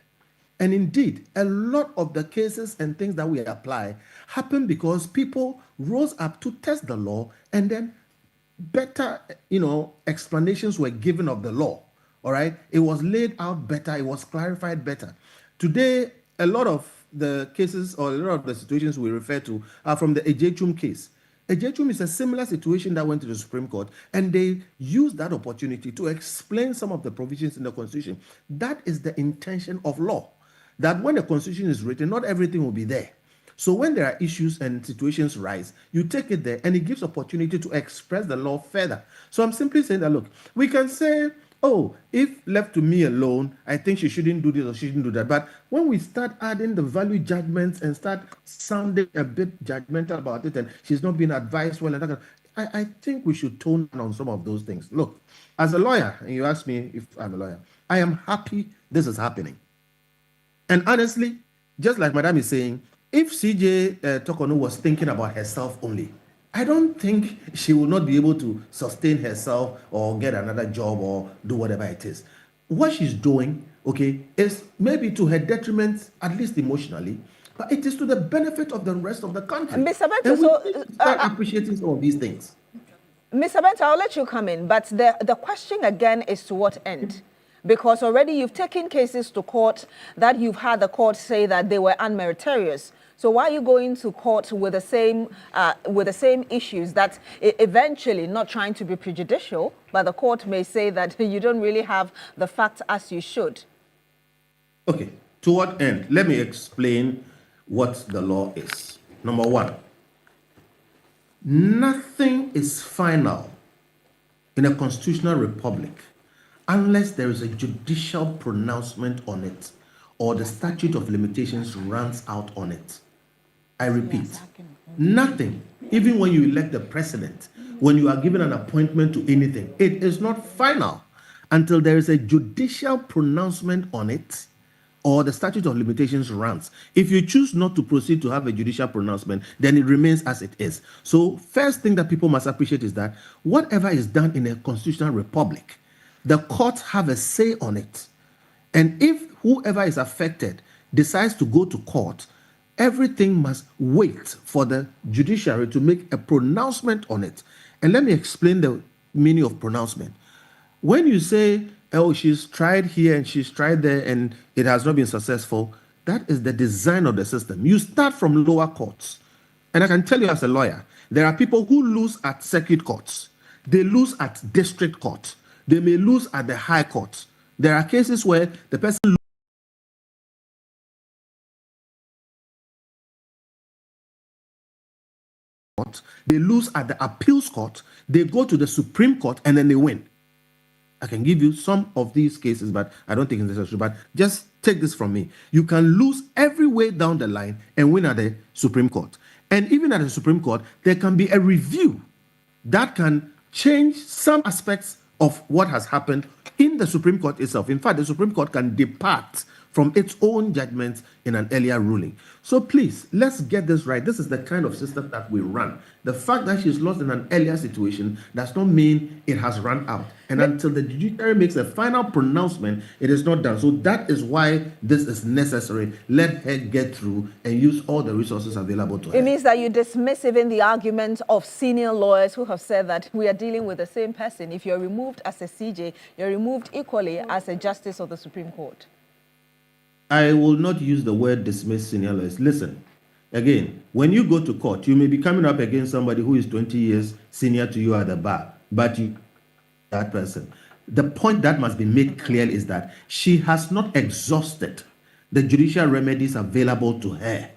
And indeed, a lot of the cases and things that we apply happen because people rose up to test the law, and then better, explanations were given of the law. All right? It was laid out better. It was clarified better. Today, a lot of the cases or a lot of the situations we refer to are from the Ejechum case. Ejechum is a similar situation that went to the Supreme Court, and they used that opportunity to explain some of the provisions in the Constitution. That is the intention of law, that when the Constitution is written, not everything will be there. So when there are issues and situations rise, you take it there, and it gives opportunity to express the law further. So I'm simply saying that, look, we can say, oh, if left to me alone, I think she shouldn't do this or she shouldn't do that. But when we start adding the value judgments and start sounding a bit judgmental about it, and she's not being advised well, and I think we should tone down on some of those things. Look, as a lawyer, and you ask me if I'm a lawyer, I am happy this is happening. And honestly, just like Madam is saying, if CJ Tokonu was thinking about herself only, I don't think she will not be able to sustain herself or get another job or do whatever it is. What she's doing, okay, is maybe to her detriment, at least emotionally, but it is to the benefit of the rest of the country. Mr. Bento, and we start appreciating some of these things. Mr. Bento, I'll let you come in, but the question again is to what end? Because already you've taken cases to court that you've had the court say that they were unmeritorious. So why are you going to court with the same issues that eventually, not trying to be prejudicial, but the court may say that you don't really have the facts as you should? Okay, to what end? Let me explain what the law is. Number one, nothing is final in a constitutional republic unless there is a judicial pronouncement on it or the statute of limitations runs out on it. I repeat, nothing, even when you elect the president, when you are given an appointment to anything, it is not final until there is a judicial pronouncement on it or the statute of limitations runs. If you choose not to proceed to have a judicial pronouncement, then it remains as it is. So first thing that people must appreciate is that whatever is done in a constitutional republic, the courts have a say on it. And if whoever is affected decides to go to court, everything must wait for the judiciary to make a pronouncement on it. And let me explain the meaning of pronouncement. When you say, oh, she's tried here and she's tried there and it has not been successful, that is the design of the system. You start from lower courts. And I can tell you as a lawyer, there are people who lose at circuit courts. They lose at district court. They may lose at the high court. There are cases where the person they lose at the appeals court, they go to the Supreme Court, and then they win. I can give you some of these cases, but I don't think it's necessary. But just take this from me. You can lose every way down the line and win at the Supreme Court. And even at the Supreme Court, there can be a review that can change some aspects of what has happened in the Supreme Court itself. In fact, the Supreme Court can depart from its own judgment in an earlier ruling. So please, let's get this right. This is the kind of system that we run. The fact that she's lost in an earlier situation does not mean it has run out. And until the judiciary makes a final pronouncement, it is not done. So that is why this is necessary. Let her get through and use all the resources available to her. It means that you dismiss even the argument of senior lawyers who have said that we are dealing with the same person. If you're removed as a CJ, you're removed equally as a justice of the Supreme Court. I will not use the word dismiss senior lawyers. Listen, again, when you go to court, you may be coming up against somebody who is 20 years senior to you at the bar, but you, that person. The point that must be made clear is that she has not exhausted the judicial remedies available to her.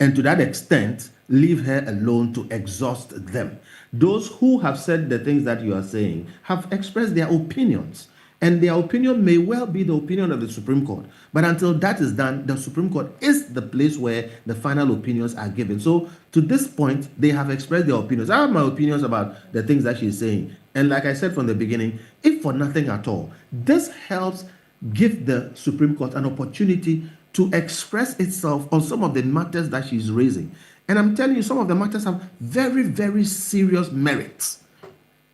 And to that extent, leave her alone to exhaust them. Those who have said the things that you are saying have expressed their opinions. And their opinion may well be the opinion of the Supreme Court. But until that is done, the Supreme Court is the place where the final opinions are given. So to this point, they have expressed their opinions. I have my opinions about the things that she's saying. And like I said from the beginning, if for nothing at all, this helps give the Supreme Court an opportunity to express itself on some of the matters that she's raising. And I'm telling you, some of the matters have very, very serious merits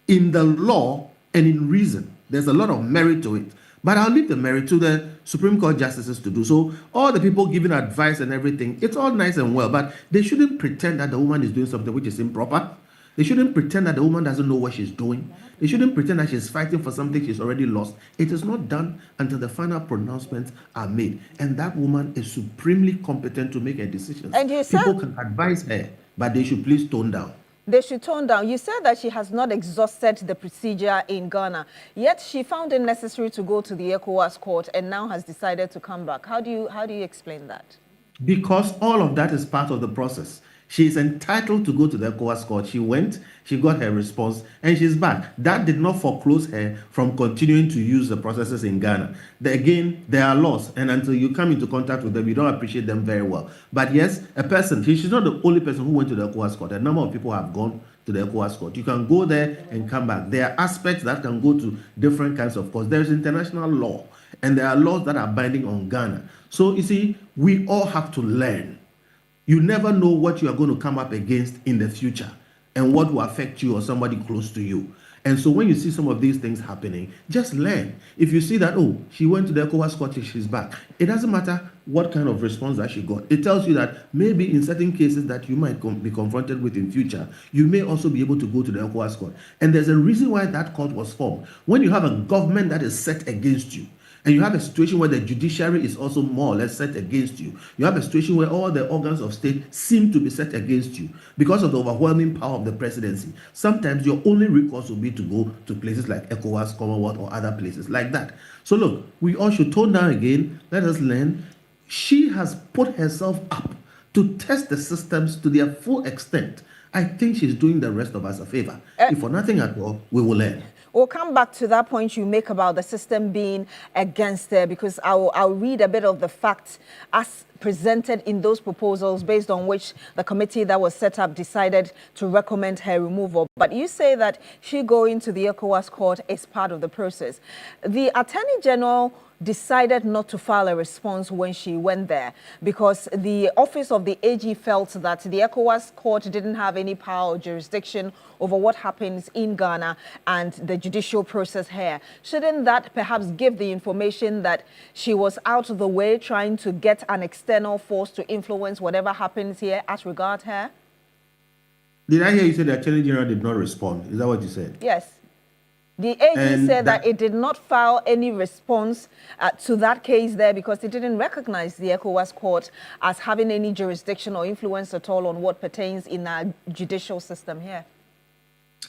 in the law and in reason. There's a lot of merit to it. But I'll leave the merit to the Supreme Court justices to do. So all the people giving advice and everything, it's all nice and well, but they shouldn't pretend that the woman is doing something which is improper. They shouldn't pretend that the woman doesn't know what she's doing. They shouldn't pretend that she's fighting for something she's already lost. It is not done until the final pronouncements are made. And that woman is supremely competent to make her decisions. And you said people can advise her, but they should please tone down. They should tone down. You said that she has not exhausted the procedure in Ghana, yet she found it necessary to go to the ECOWAS court and now has decided to come back. How do you explain that? Because all of that is part of the process. She is entitled to go to the ECOWAS court. She went, she got her response, and she's back. That did not foreclose her from continuing to use the processes in Ghana. Again, there are laws, and until you come into contact with them, you don't appreciate them very well. But yes, a person, she's not the only person who went to the ECOWAS court. A number of people have gone to the ECOWAS court. You can go there and come back. There are aspects that can go to different kinds of courts. There is international law, and there are laws that are binding on Ghana. So, you see, we all have to learn. You never know what you are going to come up against in the future and what will affect you or somebody close to you. And so when you see some of these things happening, just learn. If you see that, oh, she went to the ECOWAS court, she's back. It doesn't matter what kind of response that she got. It tells you that maybe in certain cases that you might be confronted with in future, you may also be able to go to the ECOWAS court. And there's a reason why that court was formed. When you have a government that is set against you, and you have a situation where the judiciary is also more or less set against you. You have a situation where all the organs of state seem to be set against you because of the overwhelming power of the presidency. Sometimes your only recourse will be to go to places like ECOWAS, Commonwealth, or other places like that. So look, we all should tone down again. Let us learn. She has put herself up to test the systems to their full extent. I think she's doing the rest of us a favor. If for nothing at all, we will learn. We'll come back to that point you make about the system being against her, because I'll read a bit of the facts as presented in those proposals based on which the committee that was set up decided to recommend her removal. But you say that she going to the ECOWAS court is part of the process. The Attorney General decided not to file a response when she went there, because the office of the AG felt that the ECOWAS court didn't have any power or jurisdiction over what happens in Ghana and the judicial process here. Shouldn't that perhaps give the information that she was out of the way trying to get an external force to influence whatever happens here as regards her? Did I hear you say the Attorney General did not respond? Is that what you said? Yes. The AG said that it did not file any response to that case there because it didn't recognize the ECOWAS court as having any jurisdiction or influence at all on what pertains in our judicial system here.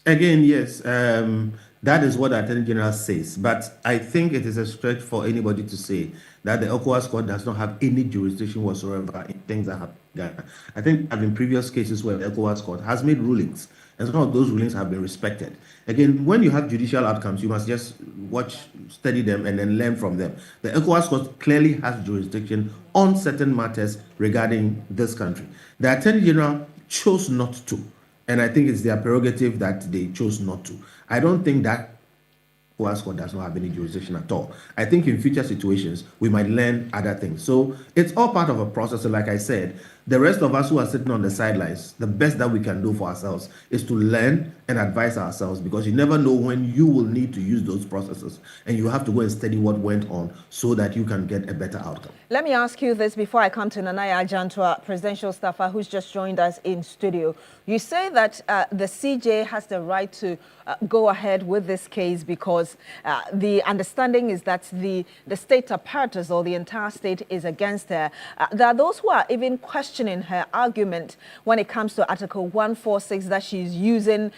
Again, yes, that is what the Attorney General says. But I think it is a stretch for anybody to say that the ECOWAS court does not have any jurisdiction whatsoever in things that happen in Ghana. I think there have been previous cases where the ECOWAS court has made rulings, and some of those rulings have been respected. Again, when you have judicial outcomes, you must just watch, study them, and then learn from them. The ECOWAS court clearly has jurisdiction on certain matters regarding this country. The Attorney General chose not to, and I think it's their prerogative that they chose not to. I don't think that ECOWAS court does not have any jurisdiction at all. I think in future situations, we might learn other things. So it's all part of a process. So like I said, the rest of us who are sitting on the sidelines, the best that we can do for ourselves is to learn and advise ourselves, because you never know when you will need to use those processes, and you have to go and study what went on so that you can get a better outcome. Let me ask you this before I come to Nanaya Ajantwa, presidential staffer, who's just joined us in studio. You say that the CJ has the right to go ahead with this case because the understanding is that the state apparatus or the entire state is against her. There are those who are even questioning her argument when it comes to Article 146 that she's using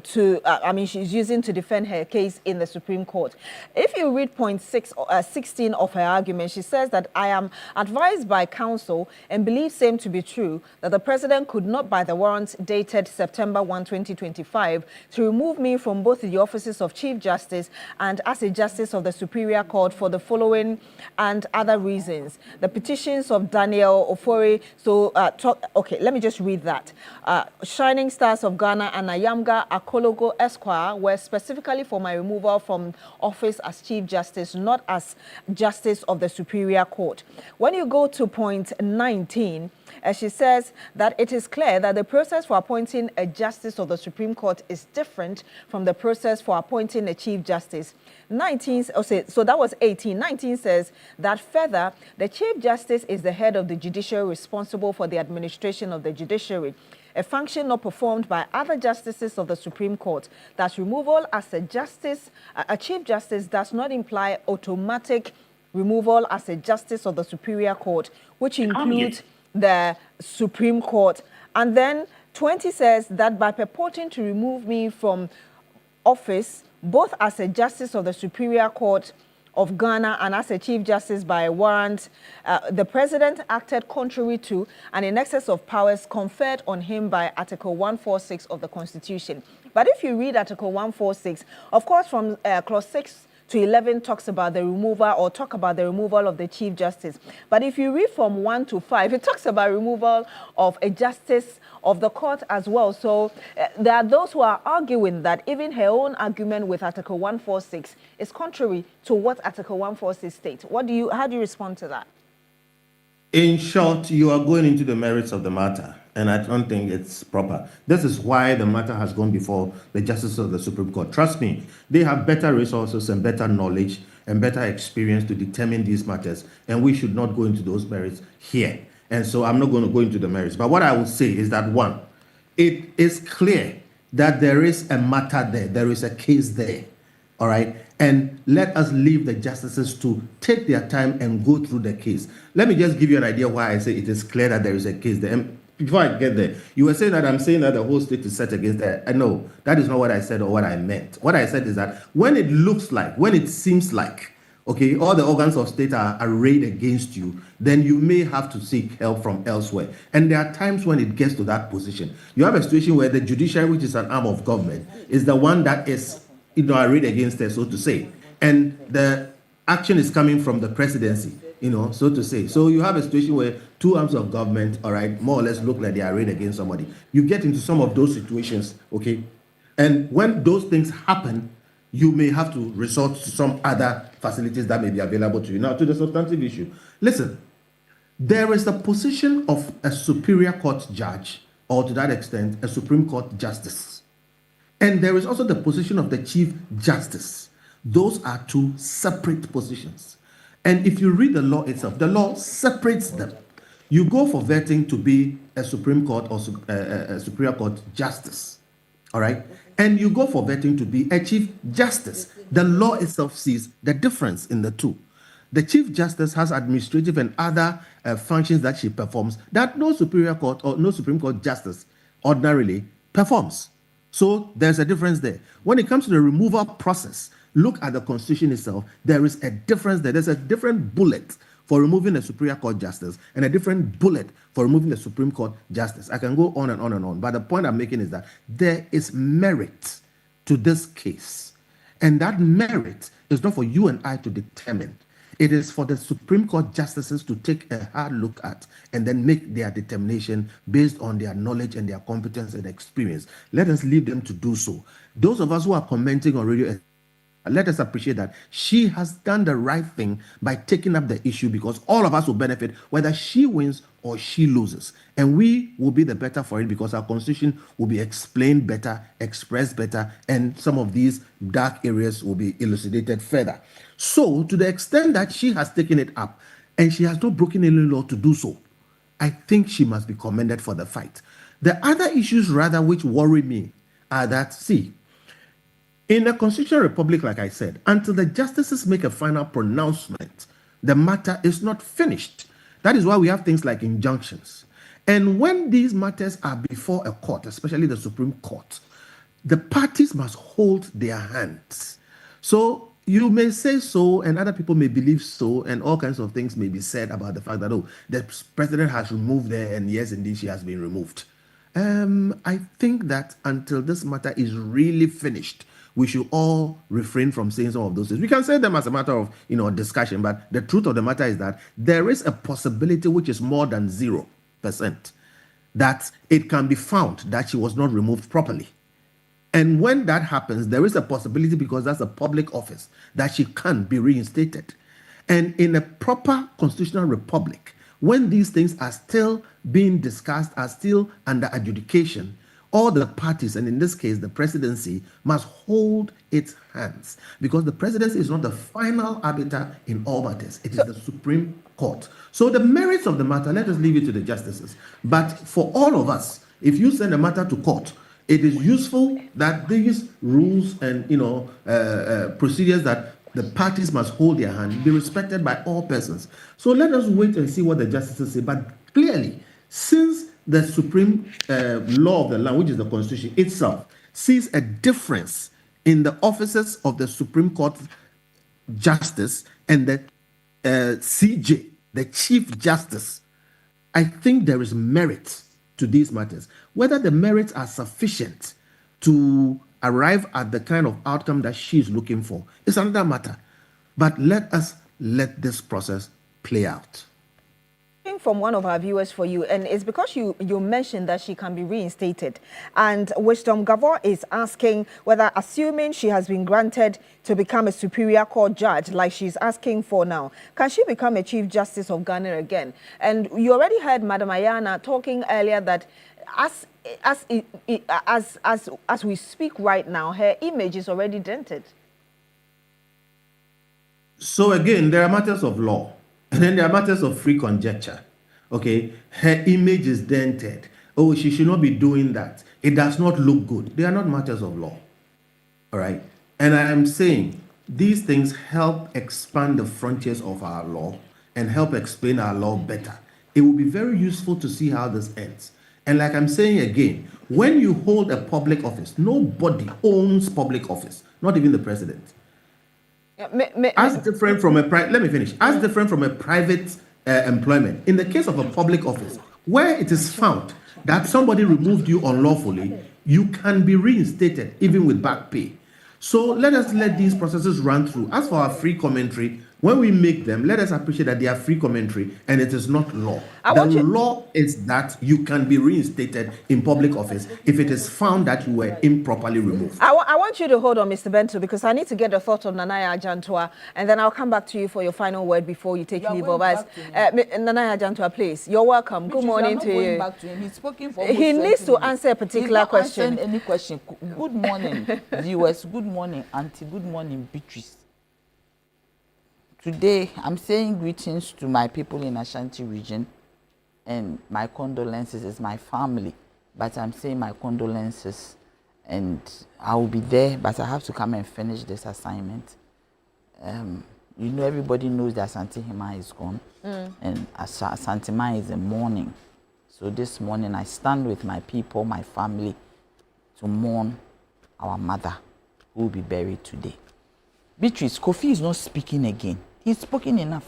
she's using to defend her case in the Supreme Court. If you read point 16 of her argument, she says that I am advised by counsel and believe same to be true that the president could not, by the warrant dated September 1, 2025, to remove me from both the offices of Chief Justice and as a Justice of the Superior Court for the following and other reasons. The petitions of Daniel Ofori, okay, let me just read that. Shining Stars of Ghana and Ayamga Akologo Esquire were specifically for my removal from office as Chief Justice, not as Justice of the Superior Court. When you go to point 19, she says that it is clear that the process for appointing a Justice of the Supreme Court is different from the process for appointing a Chief Justice. 19, so that was 18. 19 says that further, the Chief Justice is the head of the judiciary responsible for the administration of the judiciary, a function not performed by other justices of the Supreme Court. Thus, removal as a Chief Justice does not imply automatic removal as a Justice of the Superior Court, which includes the Supreme Court. And then 20 says that by purporting to remove me from office, both as a Justice of the Superior Court of Ghana and as a Chief Justice by a warrant, the President acted contrary to and in excess of powers conferred on him by Article 146 of the Constitution. But if you read Article 146, of course, from Clause 6 to 11 talks about the removal of the Chief Justice. But if you read from 1 to 5, it talks about removal of a Justice of the Court as well. So there are those who are arguing that even her own argument with Article 146 is contrary to what Article 146 states. How do you respond to that? In short, you are going into the merits of the matter, and I don't think it's proper. This is why the matter has gone before the Justice of the Supreme Court. Trust me, they have better resources and better knowledge and better experience to determine these matters, and we should not go into those merits here. And so I'm not going to go into the merits. But what I will say is that, one, it is clear that there is a matter there. There is a case there. All right. And let us leave the justices to take their time and go through the case. Let me just give you an idea why I say it is clear that there is a case there. And before I get there, you were saying that I'm saying that the whole state is set against that. No, that is not what I said or what I meant. What I said is that when it looks like, when it seems like, okay, all the organs of state are arrayed against you, then you may have to seek help from elsewhere. And there are times when it gets to that position. You have a situation where the judiciary, which is an arm of government, is the one that is arrayed against her, so to say. And the action is coming from the presidency, so to say. So you have a situation where two arms of government, all right, more or less look like they are arrayed against somebody. You get into some of those situations, okay? And when those things happen, you may have to resort to some other facilities that may be available to you. Now, to the substantive issue. Listen, there is the position of a superior court judge, or to that extent, a Supreme Court justice. And there is also the position of the Chief Justice. Those are two separate positions. And if you read the law itself, the law separates them. You go for vetting to be a Supreme Court or a Superior Court justice, all right? And you go for vetting to be a Chief Justice. The law itself sees the difference in the two. The Chief Justice has administrative and other functions that she performs that no Superior Court or no Supreme Court justice ordinarily performs. So there's a difference there. When it comes to the removal process, look at the Constitution itself. There is a difference there. There's a different bullet for removing a Superior Court justice and a different bullet for removing the Supreme Court justice. I can go on and on and on. But the point I'm making is that there is merit to this case. And that merit is not for you and I to determine. It is for the Supreme Court justices to take a hard look at and then make their determination based on their knowledge and their competence and experience. Let us leave them to do so. Those of us who are commenting on radio, let us appreciate that she has done the right thing by taking up the issue, because all of us will benefit whether she wins or she loses. And we will be the better for it because our Constitution will be explained better, expressed better, and some of these dark areas will be elucidated further. So, to the extent that she has taken it up and she has not broken any law to do so, I think she must be commended for the fight. The other issues, rather, which worry me are that, see, in a constitutional republic, like I said, until the justices make a final pronouncement, the matter is not finished. That is why we have things like injunctions. And when these matters are before a court, especially the Supreme Court, the parties must hold their hands. So you may say so, and other people may believe so, and all kinds of things may be said about the fact that, oh, the president has removed her, and yes, indeed, she has been removed. I think that until this matter is really finished, we should all refrain from saying some of those things. We can say them as a matter of, discussion, but the truth of the matter is that there is a possibility which is more than 0% that it can be found that she was not removed properly. And when that happens, there is a possibility, because that's a public office, that she can be reinstated. And in a proper constitutional republic, when these things are still being discussed, are still under adjudication, all the parties, and in this case, the presidency, must hold its hands, because the presidency is not the final arbiter in all matters. It is the Supreme Court. So the merits of the matter, let us leave it to the justices. But for all of us, if you send a matter to court, it is useful that these rules and procedures that the parties must hold their hand be respected by all persons. So let us wait and see what the justices say. But clearly, since the supreme law of the land, which is the Constitution itself, sees a difference in the offices of the Supreme Court Justice and the CJ, the Chief Justice, I think there is merit to these matters. Whether the merits are sufficient to arrive at the kind of outcome that she is looking for is another matter. But let this process play out. From one of our viewers for you, and it's because you mentioned that she can be reinstated, and Wisdom Gavor is asking whether, assuming she has been granted to become a Superior Court judge like she's asking for now, can she become a Chief Justice of Ghana again? And you already heard Madam Ayana talking earlier that as we speak right now, her image is already dented. So again, there are matters of law. And then there are matters of free conjecture. Okay, her image is dented. Oh, she should not be doing that. It does not look good. They are not matters of law. All right. And I am saying these things help expand the frontiers of our law and help explain our law better. It will be very useful to see how this ends. And like I'm saying again, when you hold a public office, nobody owns public office, not even the president. As different from a private employment. In the case of a public office, where it is found that somebody removed you unlawfully, you can be reinstated even with back pay. So let us let these processes run through. As for our free commentary, When we make them, let us appreciate that they are free commentary and it is not law. The law is that you can be reinstated in public office if it is found that you were improperly removed. I want you to hold on, Mr. Bento, because I need to get the thought of Nanaya Ajantua, and then I'll come back to you for your final word before you take leave of us. Nanaya Ajantua, please. You're welcome. Good morning to you. Back to him. He's spoken for he needs to answer a particular question. Any question. Good morning, viewers. Good morning, Auntie. Good morning, Beatrice. Today, I'm saying greetings to my people in Ashanti region, and my condolences is my family, but I'm saying my condolences, and I will be there, but I have to come and finish this assignment. You know, everybody knows that Santihima is gone, and Santima is in mourning. So this morning, I stand with my people, my family, to mourn our mother, who will be buried today. Beatrice, Kofi is not speaking again. He's spoken enough.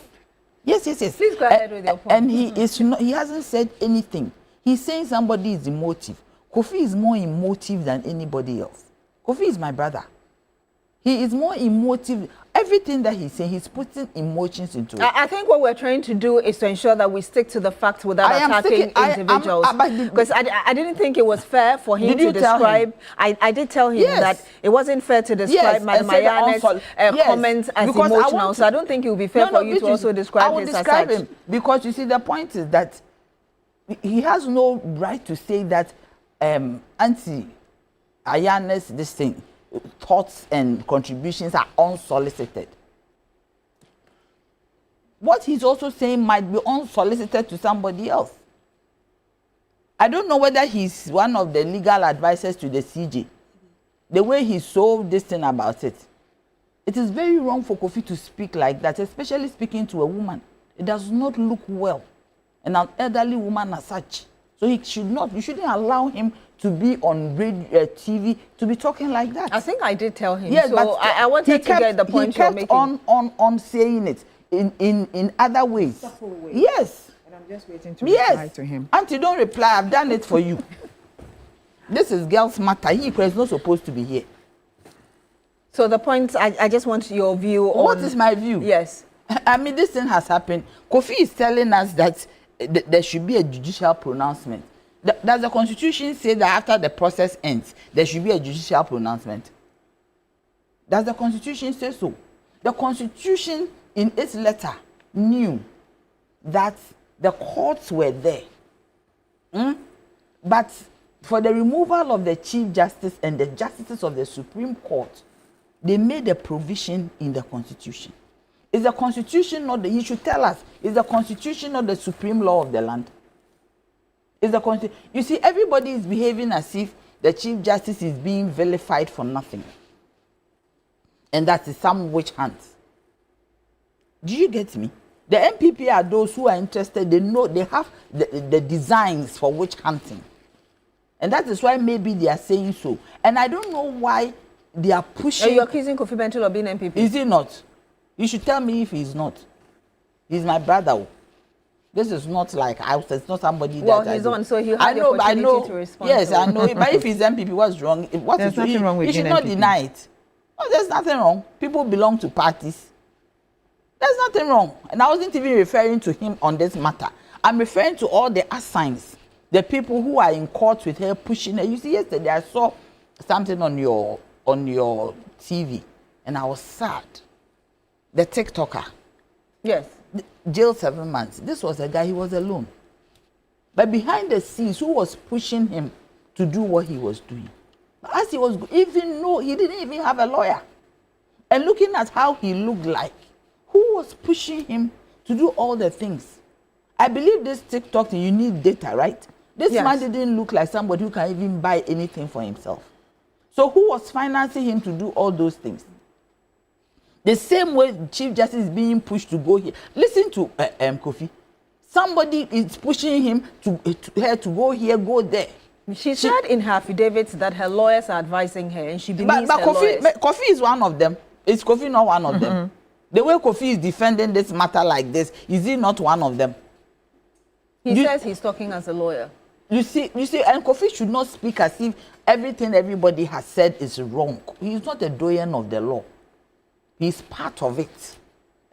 Yes. Please go ahead with your point. And he hasn't said anything. He's saying somebody is emotive. Kofi is more emotive than anybody else. Kofi is my brother. He is more emotive. Everything that he's saying, he's putting emotions into it. I think what we're trying to do is to ensure that we stick to the facts without attacking individuals. Because I didn't think it was fair for him to describe. I did tell him that it wasn't fair to describe Madam Ayane's comments as emotional. So I don't think it would be fair for you to also describe his as such. Him because you see, the point is that he has no right to say that Auntie Ayane's this thing. Thoughts and contributions are unsolicited. What he's also saying might be unsolicited to somebody else. I don't know whether he's one of the legal advisors to the CJ. The way he solved this thing about it. It is very wrong for Kofi to speak like that, especially speaking to a woman. It does not look well. And an elderly woman as such. So you shouldn't allow him to be on radio, TV, to be talking like that. I think I did tell him. Yes, so but I wanted to get the point you're making. He kept on saying it in other ways. Yes. And I'm just waiting to reply to him. Auntie, don't reply. I've done it for you. This is girls' matter. He is not supposed to be here. So the point, I just want your view on... What is my view? Yes. I mean, this thing has happened. Kofi is telling us that there should be a judicial pronouncement. Does the Constitution say that after the process ends, there should be a judicial pronouncement? Does the Constitution say so? The Constitution, in its letter, knew that the courts were there. But for the removal of the Chief Justice and the justices of the Supreme Court, they made a provision in the Constitution. Is the Constitution not he should tell us, is the Constitution not the supreme law of the land? Is the Constitution? You see, everybody is behaving as if the Chief Justice is being vilified for nothing. And that is some witch hunt. Do you get me? The MPP are those who are interested, they know, they have the designs for witch hunting. And that is why maybe they are saying so. And I don't know why they are pushing... Are you accusing Kofi Bento of being MPP? Is he not? You should tell me if he's not. He's my brother. This is not like it's not somebody that he's on, so he'll have the opportunity to respond. Yes, I know. But if he's MPP, what's wrong? There's nothing wrong with he should not deny it. No, there's nothing wrong. People belong to parties. There's nothing wrong. And I wasn't even referring to him on this matter. I'm referring to all the assigns, the people who are in court with her, pushing her. You see, yesterday I saw something on your TV, and I was sad. The TikToker. Yes. Jail 7 months. This was a guy, he was alone. But behind the scenes, who was pushing him to do what he was doing? As he was, even though he didn't even have a lawyer. And looking at how he looked like, who was pushing him to do all the things? I believe this TikTok thing, you need data, right? This man didn't look like somebody who can even buy anything for himself. So who was financing him to do all those things? The same way Chief Justice is being pushed to go here. Listen to Kofi. Somebody is pushing him to go here, go there. She said in her affidavit that her lawyers are advising her, and she believes her lawyers. But Kofi is one of them. Is Kofi not one of them? The way Kofi is defending this matter like this, is he not one of them? He says he's talking as a lawyer. You see, and Kofi should not speak as if everything everybody has said is wrong. He's not a doyen of the law. He's part of it.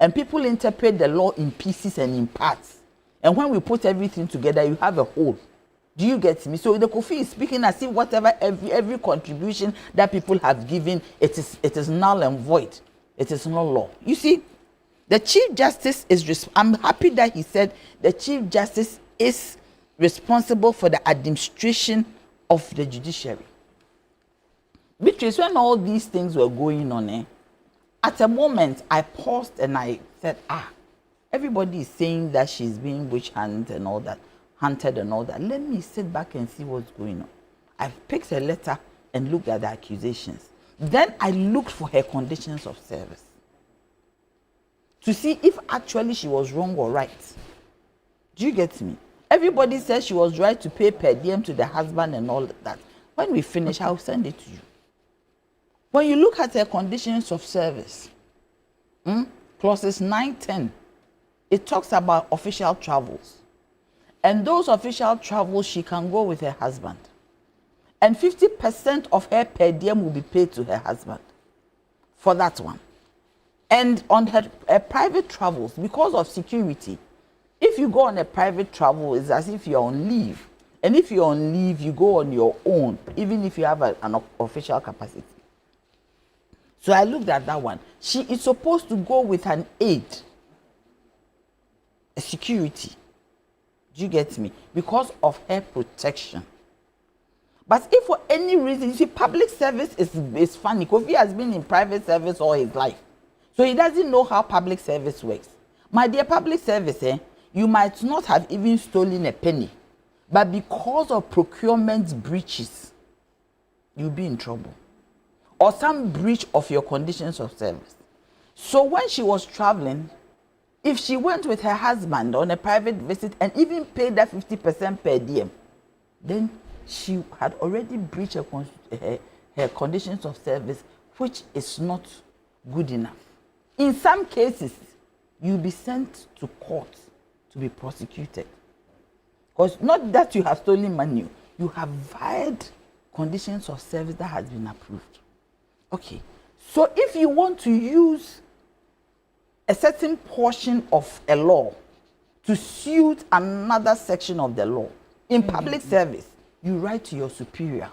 And people interpret the law in pieces and in parts. And when we put everything together, you have a whole. Do you get me? So the Kofi is speaking as if whatever every contribution that people have given, it is null and void. It is not law. You see, the Chief Justice is. I'm happy that he said the Chief Justice is responsible for the administration of the judiciary. Because when all these things were going on, at a moment I paused and I said, everybody is saying that she's being witch hunted and all that. Let me sit back and see what's going on. I picked a letter and looked at the accusations. Then I looked for her conditions of service to see if actually she was wrong or right. Do you get me? Everybody says she was right to pay per diem to the husband and all that. When we finish, I'll send it to you. When you look at her conditions of service, clauses 9, 10, it talks about official travels. And those official travels, she can go with her husband. And 50% of her per diem will be paid to her husband for that one. And on her private travels, because of security, if you go on a private travel, it's as if you're on leave. And if you're on leave, you go on your own, even if you have an official capacity. So I looked at that one. She is supposed to go with an aide, a security. Do you get me? Because of her protection. But if for any reason, you see, public service is funny. Kofi has been in private service all his life. So he doesn't know how public service works. My dear, public service, you might not have even stolen a penny. But because of procurement breaches, you'll be in trouble. Or some breach of your conditions of service. So when she was traveling, if she went with her husband on a private visit and even paid that 50% per diem, then she had already breached her conditions of service, which is not good enough. In some cases, you'll be sent to court to be prosecuted. Because not that you have stolen money, you have violated conditions of service that has been approved. Okay, so if you want to use a certain portion of a law to suit another section of the law, in public service, you write to your superior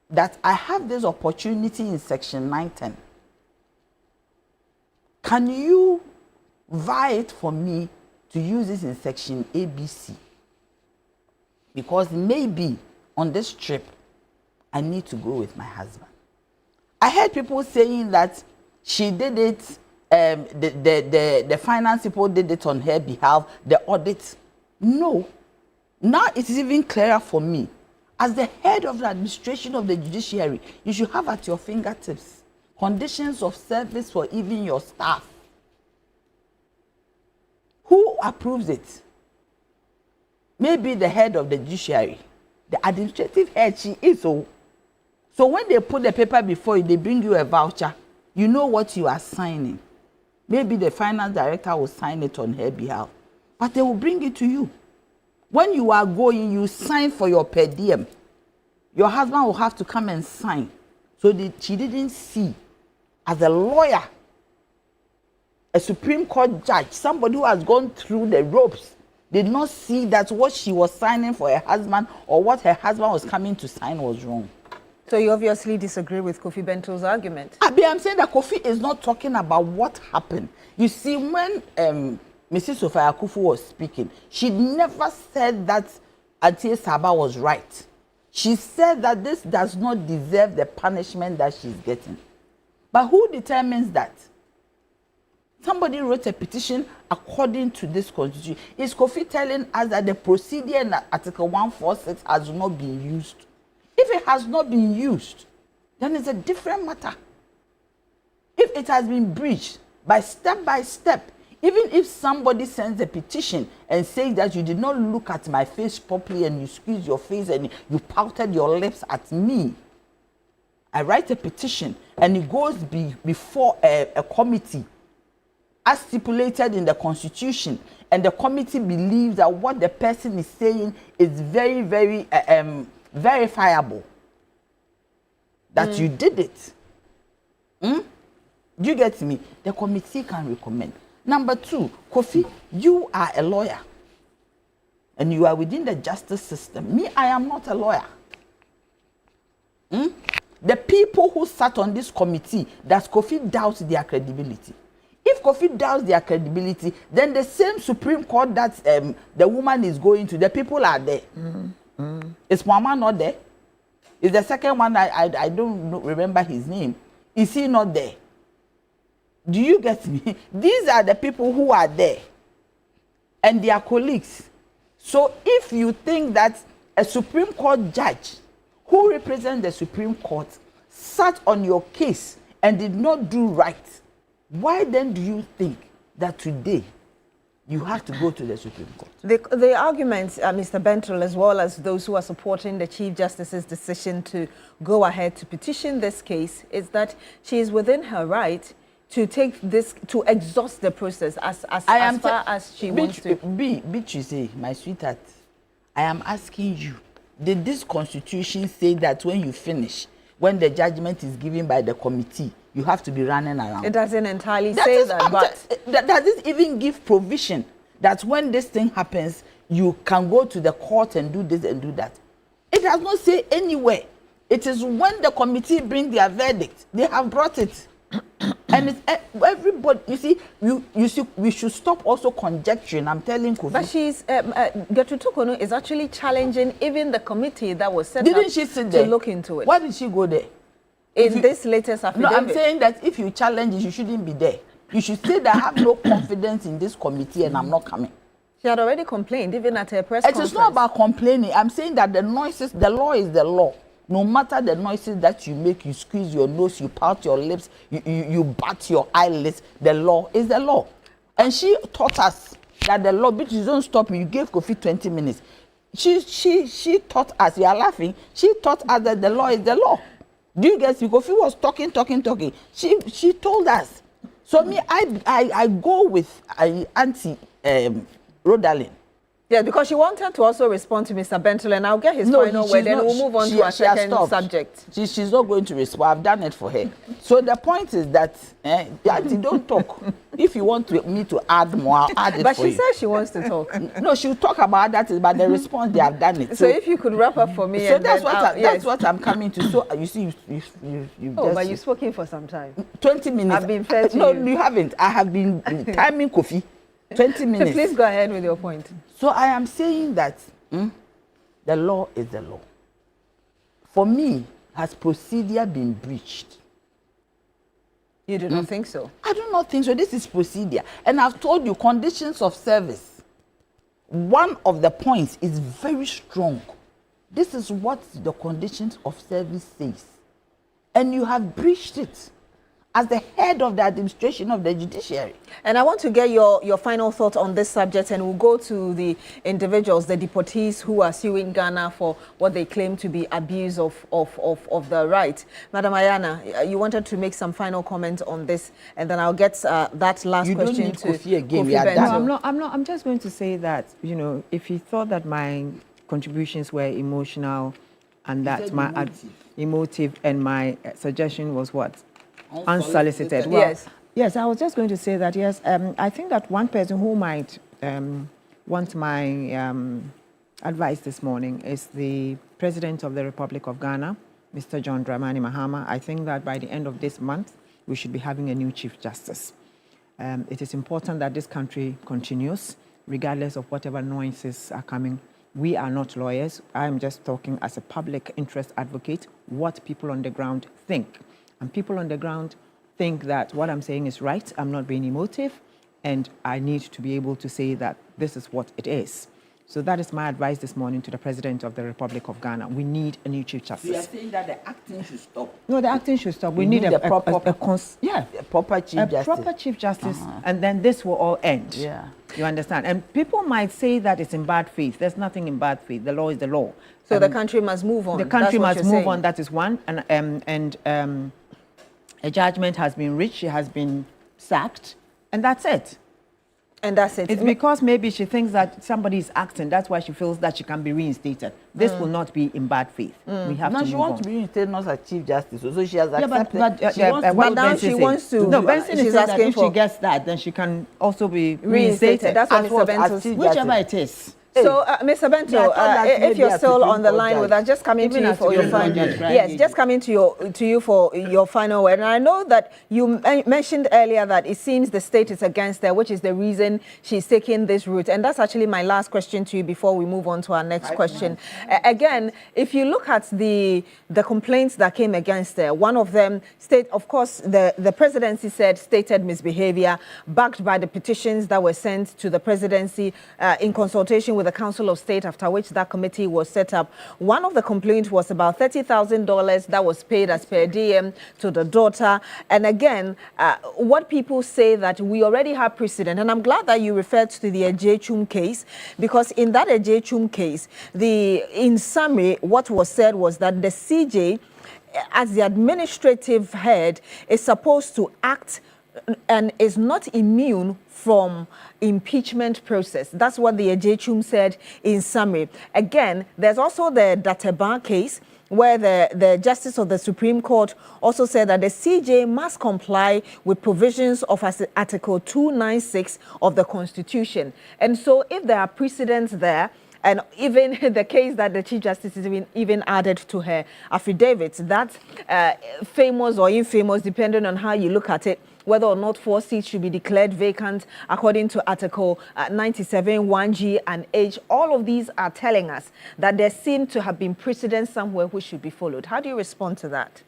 that I have this opportunity in section 910. Can you vie it for me to use this in section ABC? Because maybe on this trip, I need to go with my husband. I heard people saying that she did it, the finance people did it on her behalf, the audit. No. Now it is even clearer for me. As the head of the administration of the judiciary, you should have at your fingertips conditions of service for even your staff. Who approves it? Maybe the head of the judiciary. The administrative head, she is so. So when they put the paper before you, they bring you a voucher. You know what you are signing. Maybe the finance director will sign it on her behalf. But they will bring it to you. When you are going, you sign for your per diem. Your husband will have to come and sign. So she didn't see, as a lawyer, a Supreme Court judge, somebody who has gone through the ropes, did not see that what she was signing for her husband or what her husband was coming to sign was wrong. So you obviously disagree with Kofi Bento's argument. I'm saying that Kofi is not talking about what happened. You see, when Mrs. Sophia Akufu was speaking, she never said that Auntie Saba was right. She said that this does not deserve the punishment that she's getting. But who determines that? Somebody wrote a petition according to this constitution. Is Kofi telling us that the procedure in Article 146 has not been used? If it has not been used, then it's a different matter. If it has been breached by step, even if somebody sends a petition and says that you did not look at my face properly and you squeezed your face and you pouted your lips at me, I write a petition and it goes before a committee as stipulated in the Constitution, and the committee believes that what the person is saying is very, very verifiable, that you did it, Do you get me? The committee can recommend. Number 2, Kofi, you are a lawyer. And you are within the justice system. Me, I am not a lawyer. The people who sat on this committee, does Kofi doubt their credibility? If Kofi doubts their credibility, then the same Supreme Court that the woman is going to, the people are there. Is Mama not there? Is the second one, I don't remember his name. Is he not there? Do you get me? These are the people who are there. And their colleagues. So if you think that a Supreme Court judge who represents the Supreme Court sat on your case and did not do right, why then do you think that today you have to go to the Supreme Court? The arguments, Mr. Bentel, as well as those who are supporting the Chief Justice's decision to go ahead to petition this case, is that she is within her right to take this, to exhaust the process as far as she wants to. Say, my sweetheart, I am asking you, did this constitution say that when you finish, when the judgment is given by the committee, you have to be running around? It doesn't entirely say that, but does it even give provision that when this thing happens, you can go to the court and do this and do that? It does not say anywhere. It is when the committee bring their verdict, they have brought it. And it's everybody, you see, we should stop also conjecturing. I'm telling Kofi. But she's, Gertrude Tokono is actually challenging even the committee that was set Didn't up she sit there to look into it. Why did she go there? In this latest affidavit. No, I'm saying that if you challenge it, you shouldn't be there. You should say that I have no confidence in this committee and I'm not coming. She had already complained, even at her press It conference. is not about complaining. I'm saying that the noises, the law is the law. No matter the noises that you make, you squeeze your nose, you pout your lips, you bat your eyelids, the law is the law. And she taught us that the law, bitch, don't stop me. You gave Kofi 20 minutes. She taught us, you are laughing, she taught us that the law is the law. Do you guess? Kofi was talking. She told us. So me, I go with Auntie Rodalyn. Yeah, because she wanted to also respond to Mr. Bentel, and I'll get his final word, then we'll move on to our second subject. She's not going to respond. I've done it for her. So the point is that, Auntie, don't talk. If you want me to add more, I'll add it but for you. But she says she wants to talk. No, she'll talk about that, but the response, they have done it. So if you could wrap up for me. So that's what I'm coming to. So you see, you but you've spoken for some time. 20 minutes. I've been fair to you. No, you haven't. I have been timing Kofi. 20 minutes. Please go ahead with your point. So I am saying that the law is the law. For me, has procedure been breached? You do not think so? I do not think so. This is procedure. And I've told you, conditions of service. One of the points is very strong. This is what the conditions of service says. And you have breached it as the head of the administration of the judiciary. And I want to get your final thought on this subject, and we'll go to the individuals, the deportees who are suing Ghana for what they claim to be abuse of the right. Madam Ayana, you wanted to make some final comment on this, and then I'll get that last question to Kofi again. Kofi I'm just going to say that, you know, if you thought that my contributions were emotional and that my emotive and my suggestion was what? Unsolicited. Well, yes, I was just going to say that, yes, I think that one person who might want my advice this morning is the President of the Republic of Ghana, Mr. John Dramani Mahama. I think that by the end of this month, we should be having a new Chief Justice. It is important that this country continues, regardless of whatever noises are coming. We are not lawyers. I'm just talking as a public interest advocate, what people on the ground think. And people on the ground think that what I'm saying is right, I'm not being emotive, and I need to be able to say that this is what it is. So that is my advice this morning to the President of the Republic of Ghana. We need a new Chief Justice. So you're saying that the acting should stop? No, the acting should stop. We need a proper Chief Justice, and then this will all end. Yeah. You understand? And people might say that it's in bad faith. There's nothing in bad faith. The law is the law. So the country must move on. The country must move on. That is one. And a judgment has been reached. She has been sacked, and that's it. And that's it. It's because maybe she thinks that somebody is acting. That's why she feels that she can be reinstated. This will not be in bad faith. We have to she move wants on. to be reinstated not as Chief Justice. So she has accepted. She wants to. No, Benson is saying that if she gets that, then she can also be reinstated. That's what Mr. Bento, whichever it is. So, Mr. Bento, if you're still on the line with us, just coming to you for your final. Yes, just coming to you for your final word. And I know that you mentioned earlier that it seems the state is against her, which is the reason she's taking this route. And that's actually my last question to you before we move on to our next question. Again, if you look at the complaints that came against her, one of them of course, the presidency said stated misbehavior, backed by the petitions that were sent to the presidency in consultation with the Council of State, after which that committee was set up. One of the complaints was about $30,000 that was paid as per diem to the daughter. And again, what people say that we already have precedent, and I'm glad that you referred to the Ejechum case, because in that Ejechum case, in summary, what was said was that the CJ, as the administrative head, is supposed to act and is not immune from impeachment process. That's what the Ejechum said in summary. Again, there's also the Dateba case, where the Justice of the Supreme Court also said that the CJ must comply with provisions of Article 296 of the Constitution. And so if there are precedents there, and even the case that the Chief Justice is even added to her affidavit, that's famous or infamous, depending on how you look at it, whether or not 4 seats should be declared vacant according to Article 97, 1G and H. All of these are telling us that there seem to have been precedents somewhere which should be followed. How do you respond to that?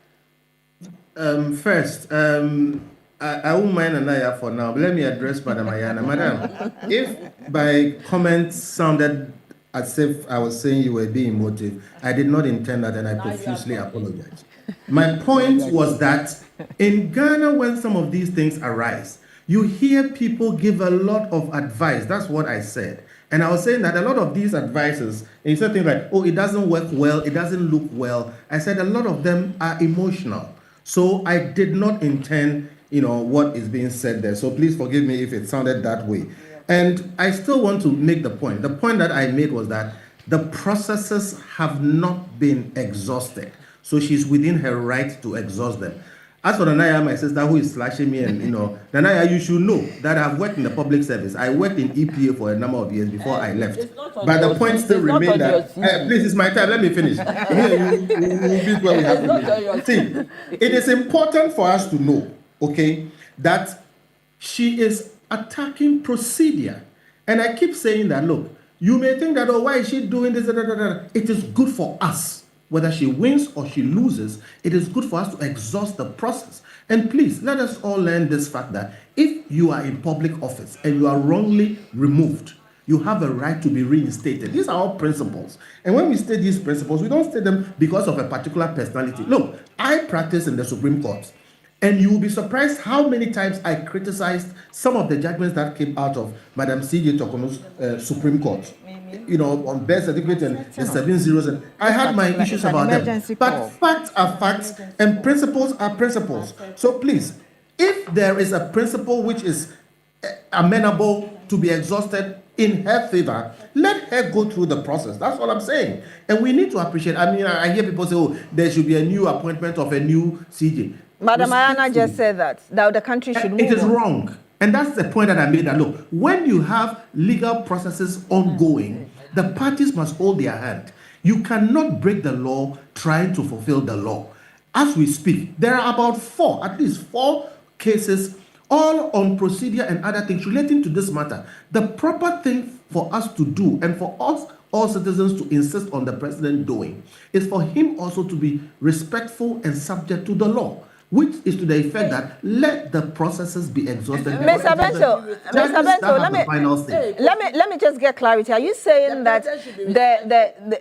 First, I won't mind Anaya for now, but let me address Madam Ayana. Madam, if my comments sounded as if I was saying you were being emotive, I did not intend that, and I profusely apologize. My point was that in Ghana, when some of these things arise, you hear people give a lot of advice. That's what I said. And I was saying that a lot of these advices, and you said things like, oh, it doesn't work well, it doesn't look well. I said a lot of them are emotional. So I did not intend, what is being said there. So please forgive me if it sounded that way. And I still want to make the point. The point that I made was that the processes have not been exhausted. So she's within her right to exhaust them. As for Nanaya, my sister, who is slashing me, and Nanaya, you should know that I've worked in the public service. I worked in EPA for a number of years before I left. But the point still remains that, please, it's my time, let me finish. You where we have to be. See, it is important for us to know, that she is attacking procedure. And I keep saying that, look, you may think that, why is she doing this? It is good for us. Whether she wins or she loses, it is good for us to exhaust the process. And please, let us all learn this fact that if you are in public office and you are wrongly removed, you have a right to be reinstated. These are all principles. And when we state these principles, we don't state them because of a particular personality. Look, I practice in the Supreme Court. And you will be surprised how many times I criticized some of the judgments that came out of Madam C.J. Tokono's Supreme Court. On birth certificate and the 7 zeros. And I had my issues about them. But facts are facts and principles are principles. So please, if there is a principle which is amenable to be exhausted in her favor, let her go through the process. That's all I'm saying. And we need to appreciate. I hear people say, there should be a new appointment of a new CJ. Madam Ayana just said that the country should move on. It is wrong. And that's the point that I made, that look, when you have legal processes ongoing, the parties must hold their hand. You cannot break the law trying to fulfill the law. As we speak, there are about at least four cases, all on procedure and other things relating to this matter. The proper thing for us to do, and for us, all citizens, to insist on the president doing, is for him also to be respectful and subject to the law, which is to the effect that let the processes be exhausted. Mr. Bento, let me just get clarity. Are you saying that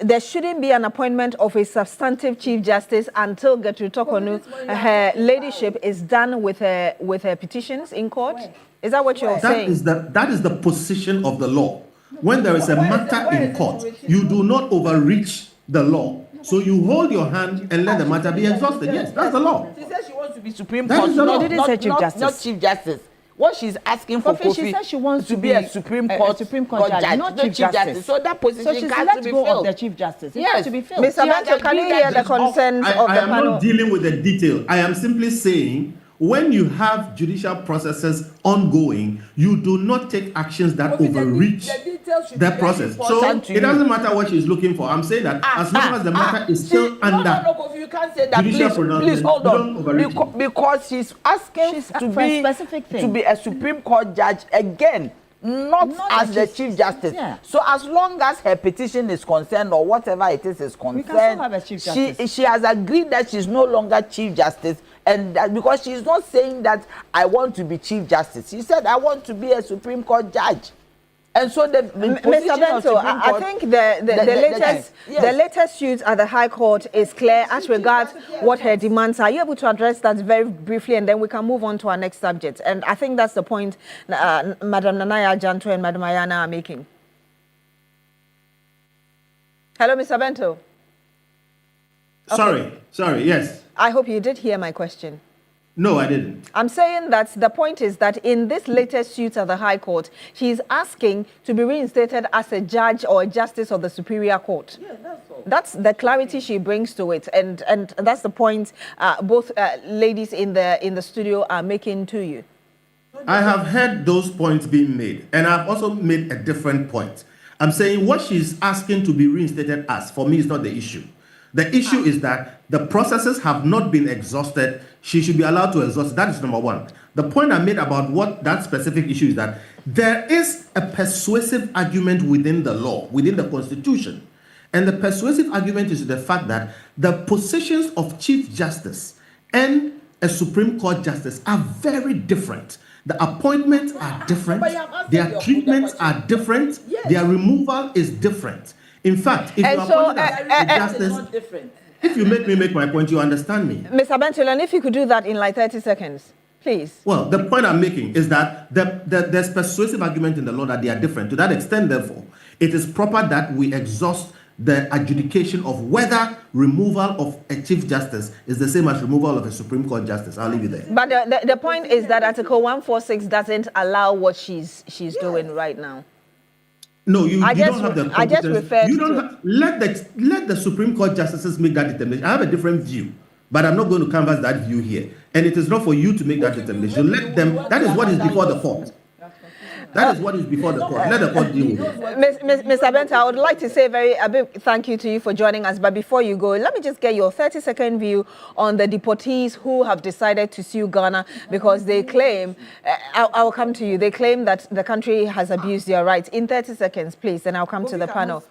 there shouldn't be an appointment of a substantive Chief Justice until Gertrude Tokonu, her ladyship, is done with her petitions in court? Is that what you're saying? That is the position of the law. When there is a matter in court, you do not overreach the law. So you hold your hand and let the matter be exhausted. Yes, that's the law. She said she wants to be Supreme Court. That is the law. Not Chief Justice. what she's asking for Kofi, Kofi she said she wants to be a Supreme Court judge, not Chief Justice. So that position so she's has let to be go filled. of the Chief Justice. It Yes, has to be filled. Mr. Bento, can you hear the concerns of I the am panel? not dealing with the detail. I am simply saying, when you have judicial processes ongoing, you do not take actions that overreach the process. So it doesn't matter what she's looking for. I'm saying that as long as the matter is still under No, you can't say that. judicial Please pronouncement, hold you don't overreach on. it. Because she's asking for a specific thing. to be a Supreme Court judge again. Not as the Chief Justice. Yeah. So as long as her petition is concerned or whatever it is concerned, we can still have a Chief Justice. she has agreed that she's no longer Chief Justice, and that because she's not saying that I want to be Chief Justice. She said I want to be a Supreme Court judge. And so the Mr. Bento, I think the latest suit at the High Court is clear as regards what her demands are. Are you able to address that very briefly, and then we can move on to our next subject? And I think that's the point Madam Nanaya Janto and Madam Ayana are making. Hello, Mr. Bento. Okay. Sorry, yes. I hope you did hear my question. No, I didn't. I'm saying that the point is that in this latest suit at the High Court, she's asking to be reinstated as a judge or a justice of the Superior Court. Yeah, that's all. That's the clarity she brings to it, and that's the point both ladies in the studio are making to you. I have heard those points being made, and I've also made a different point. I'm saying what she's asking to be reinstated as, for me, is not the issue. The issue is that the processes have not been exhausted. She should be allowed to exhaust. That is number one. The point I made about what that specific issue is that there is a persuasive argument within the law, within the Constitution. And the persuasive argument is the fact that the positions of Chief Justice and a Supreme Court Justice are very different. The appointments are different. Their treatments are different. Their removal is different. In fact, if you appointed as a justice, if you make me make my point, you understand me. Mr. Bentil, if you could do that in like 30 seconds, please. Well, the point I'm making is that there's persuasive argument in the law that they are different. To that extent, therefore, it is proper that we exhaust the adjudication of whether removal of a Chief Justice is the same as removal of a Supreme Court Justice. I'll leave it there. But the point is that Article 146 doesn't allow what she's doing right now. No, you don't have the competence. I just referred let the Supreme Court justices make that determination. I have a different view, but I'm not going to canvass that view here. And it is not for you to make that determination. Let them. That is what is before the court. That is what is before the court. Let the court deal with it. Mr. Benta, I would like to say a big thank you to you for joining us. But before you go, let me just get your 30-second view on the deportees who have decided to sue Ghana because they claim, I will come to you, they claim that the country has abused their rights. In 30 seconds, please, and I'll come to the panel.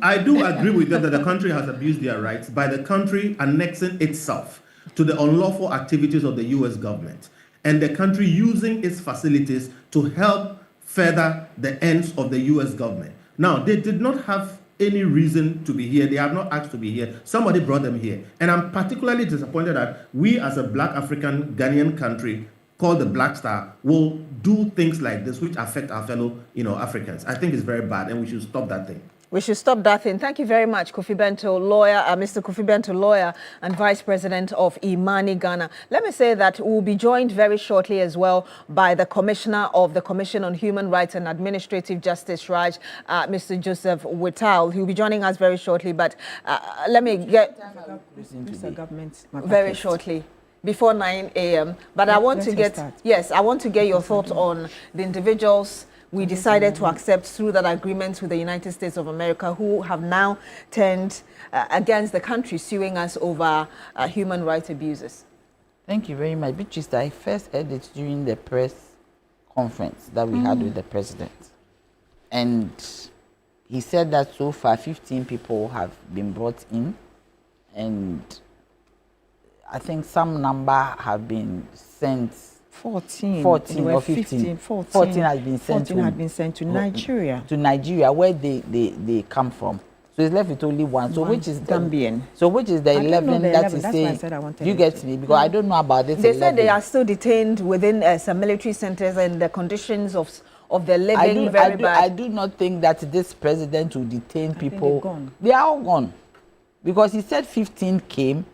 I do agree with them that the country has abused their rights by the country annexing itself to the unlawful activities of the U.S. government, and the country using its facilities to help further the ends of the U.S. government. Now, they did not have any reason to be here. They have not asked to be here. Somebody brought them here. And I'm particularly disappointed that we, as a Black African Ghanaian country called the Black Star, will do things like this which affect our fellow Africans. I think it's very bad, and we should stop that thing. We should stop that thing. Thank you very much, Kofi Bento, lawyer, Mr. Kofi Bento, lawyer and Vice President of Imani Ghana. Let me say that we'll be joined very shortly as well by the Commissioner of the Commission on Human Rights and Administrative Justice, Raj, Mr. Joseph Whittal. He'll be joining us very shortly, but let me get very shortly. Before 9 a.m. But I want to get, I want to get your thoughts on the individuals we decided to accept through that agreement with the United States of America, who have now turned against the country, suing us over human rights abuses. Thank you very much. Beatrice, I first heard it during the press conference that we had with the president. And he said that so far 15 people have been brought in, and I think some number have been sent. 14 or 15. 14 has been sent. 14 have been sent to Nigeria. To Nigeria, where they come from. So it's left with only one. So which is Gambian. So which is the 11 that is saying? You get me, because I don't know about this. They said they are still detained within some military centers, and the conditions of their living very bad. I do not think that this president will detain people. They are all gone, because he said 15 came.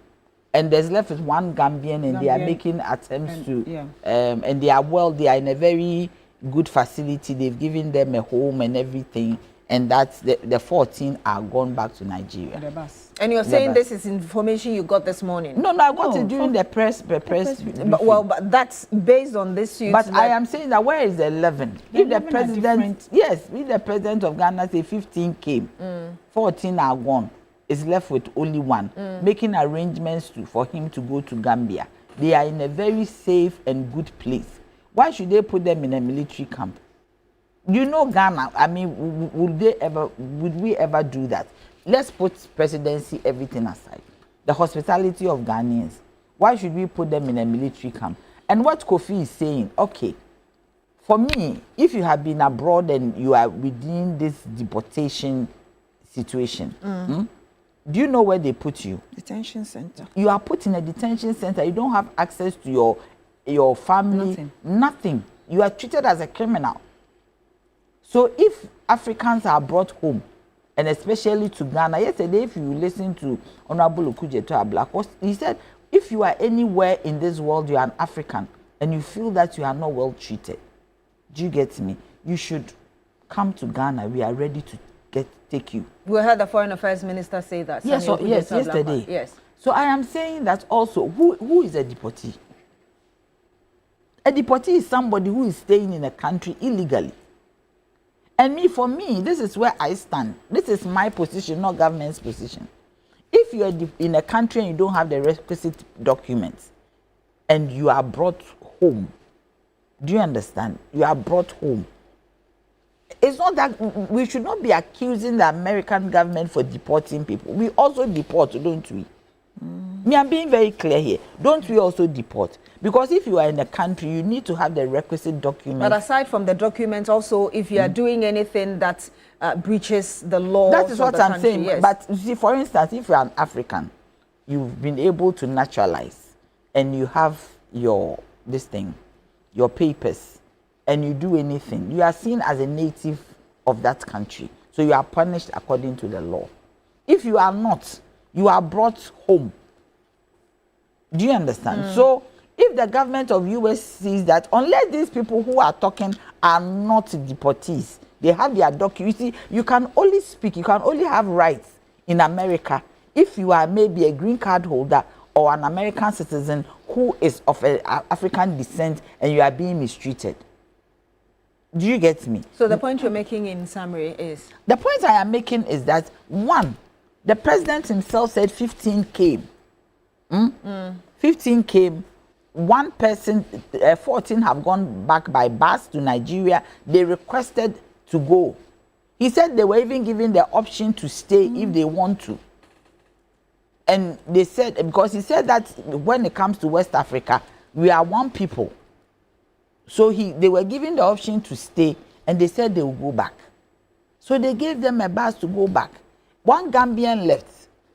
and there's left with one Gambian, and they are making attempts to, and they are in a very good facility. They've given them a home and everything, and that's the 14 are gone back to Nigeria. The bus. And you're saying this is information you got this morning? No, I got it during the press. But that's based on this. But I am saying that where is the 11? If the president, if the president of Ghana say 15 came, 14 are gone, is left with only one, making arrangements for him to go to Gambia. They are in a very safe and good place. Why should they put them in a military camp? You know Ghana, I mean, would we ever do that? Let's put presidency, everything aside. The hospitality of Ghanaians. Why should we put them in a military camp? And what Kofi is saying, okay, for me, if you have been abroad and you are within this deportation situation, do you know where they put you? Detention center. You are put in a detention center. You don't have access to your family. Nothing. You are treated as a criminal. So if Africans are brought home, and especially to Ghana, yesterday, if you listen to Honorable Okujeto Ablak, he said, if you are anywhere in this world, you are an African, and you feel that you are not well treated, do you get me? You should come to Ghana. We are ready to take you. We heard the Foreign Affairs Minister say that. Yes, yesterday. Yes. So I am saying that also, who is a deportee? A deportee is somebody who is staying in a country illegally. And for me, this is where I stand. This is my position, not government's position. If you are in a country and you don't have the requisite documents, and you are brought home, do you understand? You are brought home. It's not that we should not be accusing the American government for deporting people. We also deport, don't we? Me, I'm being very clear here. Don't we also deport? Because if you are in a country, you need to have the requisite documents. But aside from the documents, also, if you are doing anything that breaches the law, that is what I'm saying. Yes. But you see, for instance, if you are an African, you've been able to naturalize, and you have your papers, and you do anything, you are seen as a native of that country. So you are punished according to the law. If you are not, you are brought home. Do you understand? So if the government of US sees that, unless these people who are talking are not deportees, they have their documents. You see, you can only speak, you can only have rights in America if you are maybe a green card holder or an American citizen who is of African descent and you are being mistreated. Do you get me? So the point you're making in summary is? The point I am making is that, one, the president himself said 15 came. 15 came. One person, 14 have gone back by bus to Nigeria. They requested to go. He said they were even given the option to stay if they want to. And they said, because he said that when it comes to West Africa, we are one people. So they were given the option to stay, and they said they will go back. So they gave them a bus to go back. One Gambian left.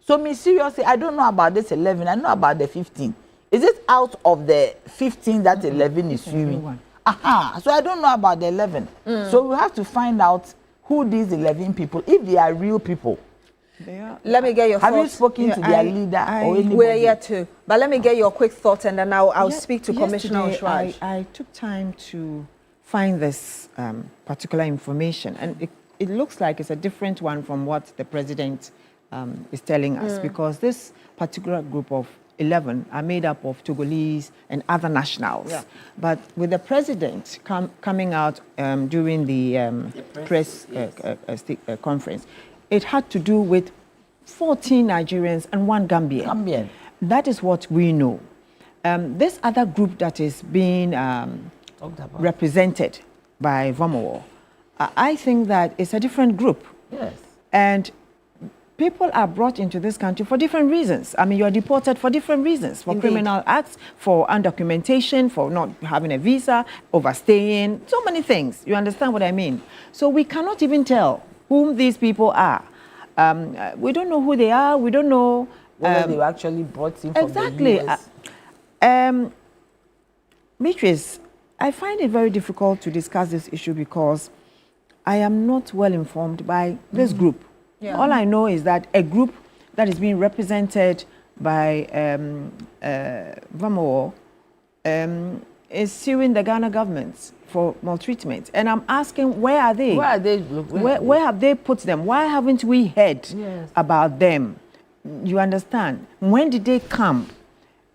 So me, seriously, I don't know about this 11. I know about the 15. Is it out of the 15 that 11 is swimming? So I don't know about the 11. So we have to find out who these 11 people, if they are real people. Let me get your thoughts. Have you spoken to their leader or anybody? We're here too. But let me get your quick thoughts, and then I'll speak to Commissioner Oshraj. I took time to find this particular information, and it looks like it's a different one from what the president is telling us, because this particular group of 11 are made up of Togolese and other nationals. But with the president coming out during the press conference, it had to do with 14 Nigerians and one Gambian. That is what we know. This other group that is being represented by Vomowo, I think that it's a different group. Yes. And people are brought into this country for different reasons. I mean, you are deported for different reasons, for criminal acts, for undocumentation, for not having a visa, overstaying, so many things. You understand what I mean? So we cannot even tell whom these people are. We don't know who they are. We don't know whether they were actually brought in from the US. Beatrice, I find it very difficult to discuss this issue because I am not well informed by this group. All I know is that a group that is being represented by Vamo is suing the Ghana government for maltreatment. And I'm asking, where are they? Where are they? Where have they put them? Why haven't we heard about them? You understand? When did they come?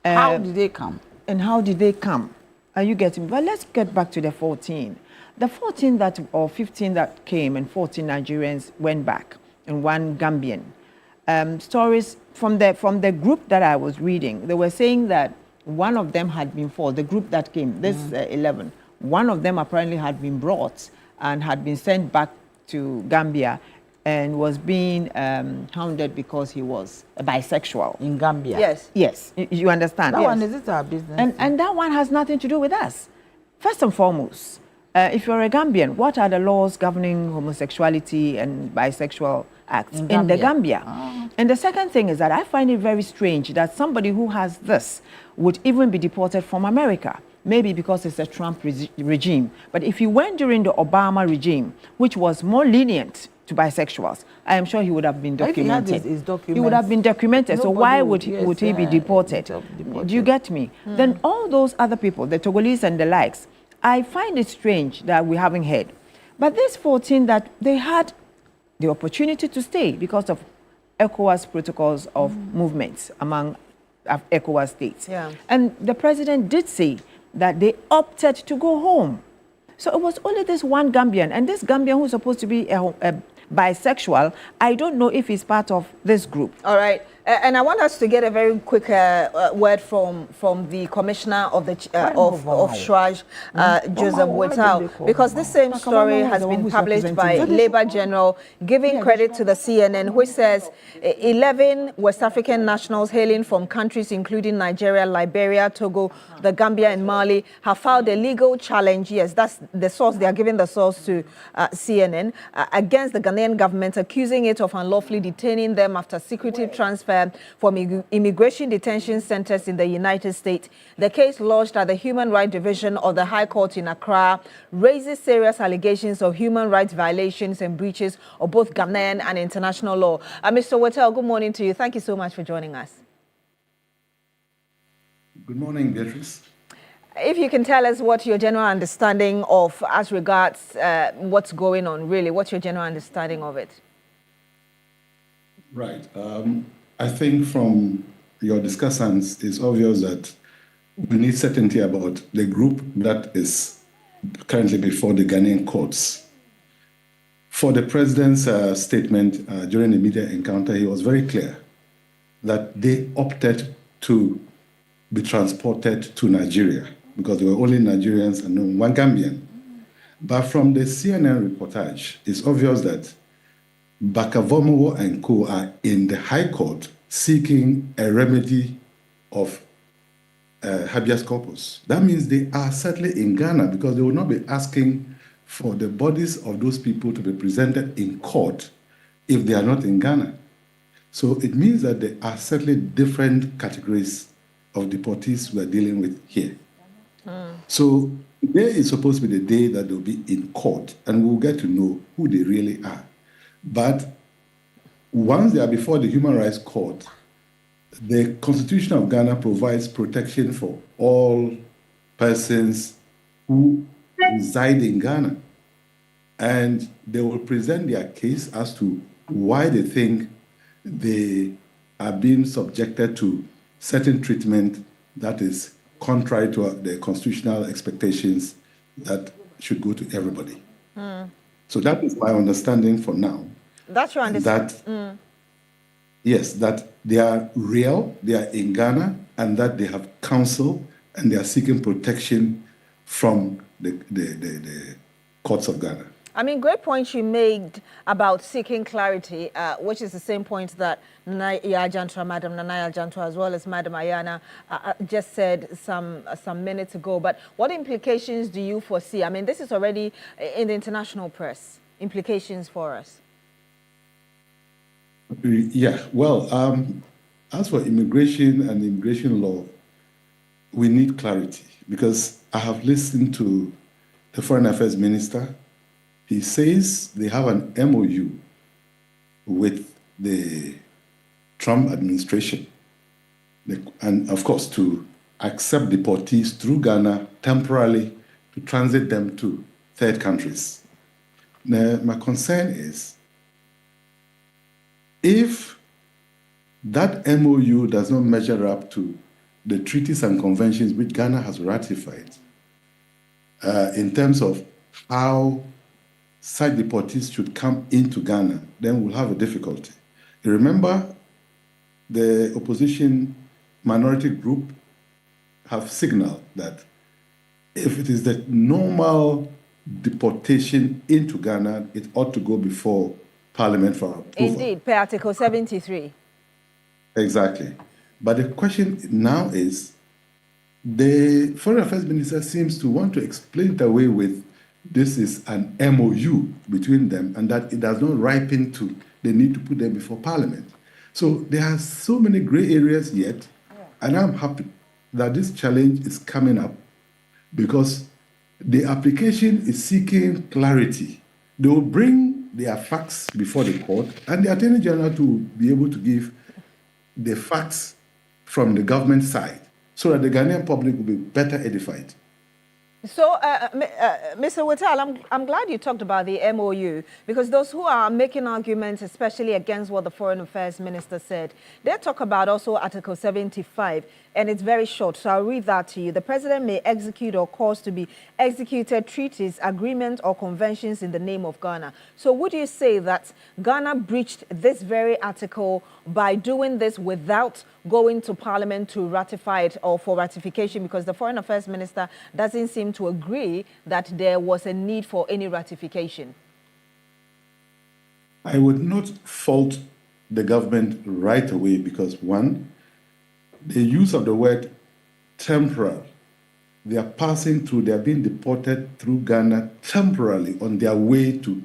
How did they come? And how did they come? Are you getting me? But let's get back to the 14. The 14 that, or 15 that came, and 14 Nigerians went back, and one Gambian. Stories from the group that I was reading, they were saying that one of them had been the group that came, this 11, one of them apparently had been brought and had been sent back to Gambia and was being hounded because he was a bisexual. In Gambia? Yes. Yes, you understand? That Yes. one, is it our business? And that one has nothing to do with us. First and foremost, if you're a Gambian, what are the laws governing homosexuality and bisexual acts in the Gambia? And the second thing is that I find it very strange that somebody who has this would even be deported from America, maybe because it's a Trump regime. But if he went during the Obama regime, which was more lenient to bisexuals, I am sure he would have been documented. He would have been documented. So why would he be deported? Do you get me? Then all those other people, the Togolese and the likes, I find it strange that we haven't heard. But this 14 that they had the opportunity to stay because of ECOWAS protocols of movements among ECOWAS states. Yeah. And the president did say that they opted to go home. So it was only this one Gambian, and this Gambian who's supposed to be a bisexual, I don't know if he's part of this group. All right. And I want us to get a very quick word from the commissioner of the of Shraj, Joseph Wetao, because this same story has been published by Labour General, giving credit to the CNN, which says 11 West African nationals hailing from countries including Nigeria, Liberia, Togo, the Gambia, and Mali have filed a legal challenge. Yes, that's the source. They are giving the source to CNN against the Ghanaian government, accusing it of unlawfully detaining them after secretive transfer from immigration detention centers in the United States. The case lodged at the Human Rights Division of the High Court in Accra raises serious allegations of human rights violations and breaches of both Ghanaian and international law. Mr. Wetao, good morning to you. Thank you so much for joining us. Good morning, Beatrice. If you can tell us what your general understanding of, as regards what's going on, really, what's your general understanding of it? Right. I think from your discussants, it's obvious that we need certainty about the group that is currently before the Ghanaian courts. For the president's statement during the media encounter, he was very clear that they opted to be transported to Nigeria because there were only Nigerians and one Gambian. But from the CNN reportage, it's obvious that Bakavomo and co are in the High Court seeking a remedy of habeas corpus. That means they are certainly in Ghana because they will not be asking for the bodies of those people to be presented in court if they are not in Ghana. So it means that there are certainly different categories of deportees we are dealing with here. So today is supposed to be the day that they'll be in court and we'll get to know who they really are. But once they are before the Human Rights Court, the Constitution of Ghana provides protection for all persons who reside in Ghana. And they will present their case as to why they think they are being subjected to certain treatment that is contrary to the constitutional expectations that should go to everybody. So that is my understanding for now. That's your understanding. Yes, that they are real, they are in Ghana, and that they have counsel and they are seeking protection from the courts of Ghana. I mean, great point you made about seeking clarity, which is the same point that Madam Nanaya Jantua, as well as Madam Ayana, just said some minutes ago. But what implications do you foresee? I mean, this is already in the international press. Implications for us? Yeah, well, as for immigration and immigration law, we need clarity because I have listened to the Foreign Affairs Minister. He says they have an MOU with the Trump administration and of course to accept deportees through Ghana temporarily to transit them to third countries. Now, my concern is if that MOU does not measure up to the treaties and conventions which Ghana has ratified in terms of how such deportees should come into Ghana, then we'll have a difficulty. You remember the opposition minority group have signaled that if it is the normal deportation into Ghana, it ought to go before Parliament for approval. Indeed, per Article 73. Exactly. But the question now is, the Foreign Affairs Minister seems to want to explain it away with this is an MOU between them and that it does not ripen to the need to put them before Parliament. So there are so many gray areas yet, and I'm happy that this challenge is coming up because the application is seeking clarity. They will bring their facts before the court, and the Attorney General to be able to give the facts from the government side so that the Ghanaian public will be better edified. So, Mr. Whittal, I'm glad you talked about the MOU, because those who are making arguments, especially against what the Foreign Affairs Minister said, they talk about also Article 75, and it's very short, so I'll read that to you. The President may execute or cause to be executed treaties, agreements, or conventions in the name of Ghana. So would you say that Ghana breached this very article by doing this without going to Parliament to ratify it or for ratification, because the Foreign Affairs Minister doesn't seem to agree that there was a need for any ratification? I would not fault the government right away because, one, the use of the word temporal, they are passing through, they are being deported through Ghana temporarily on their way to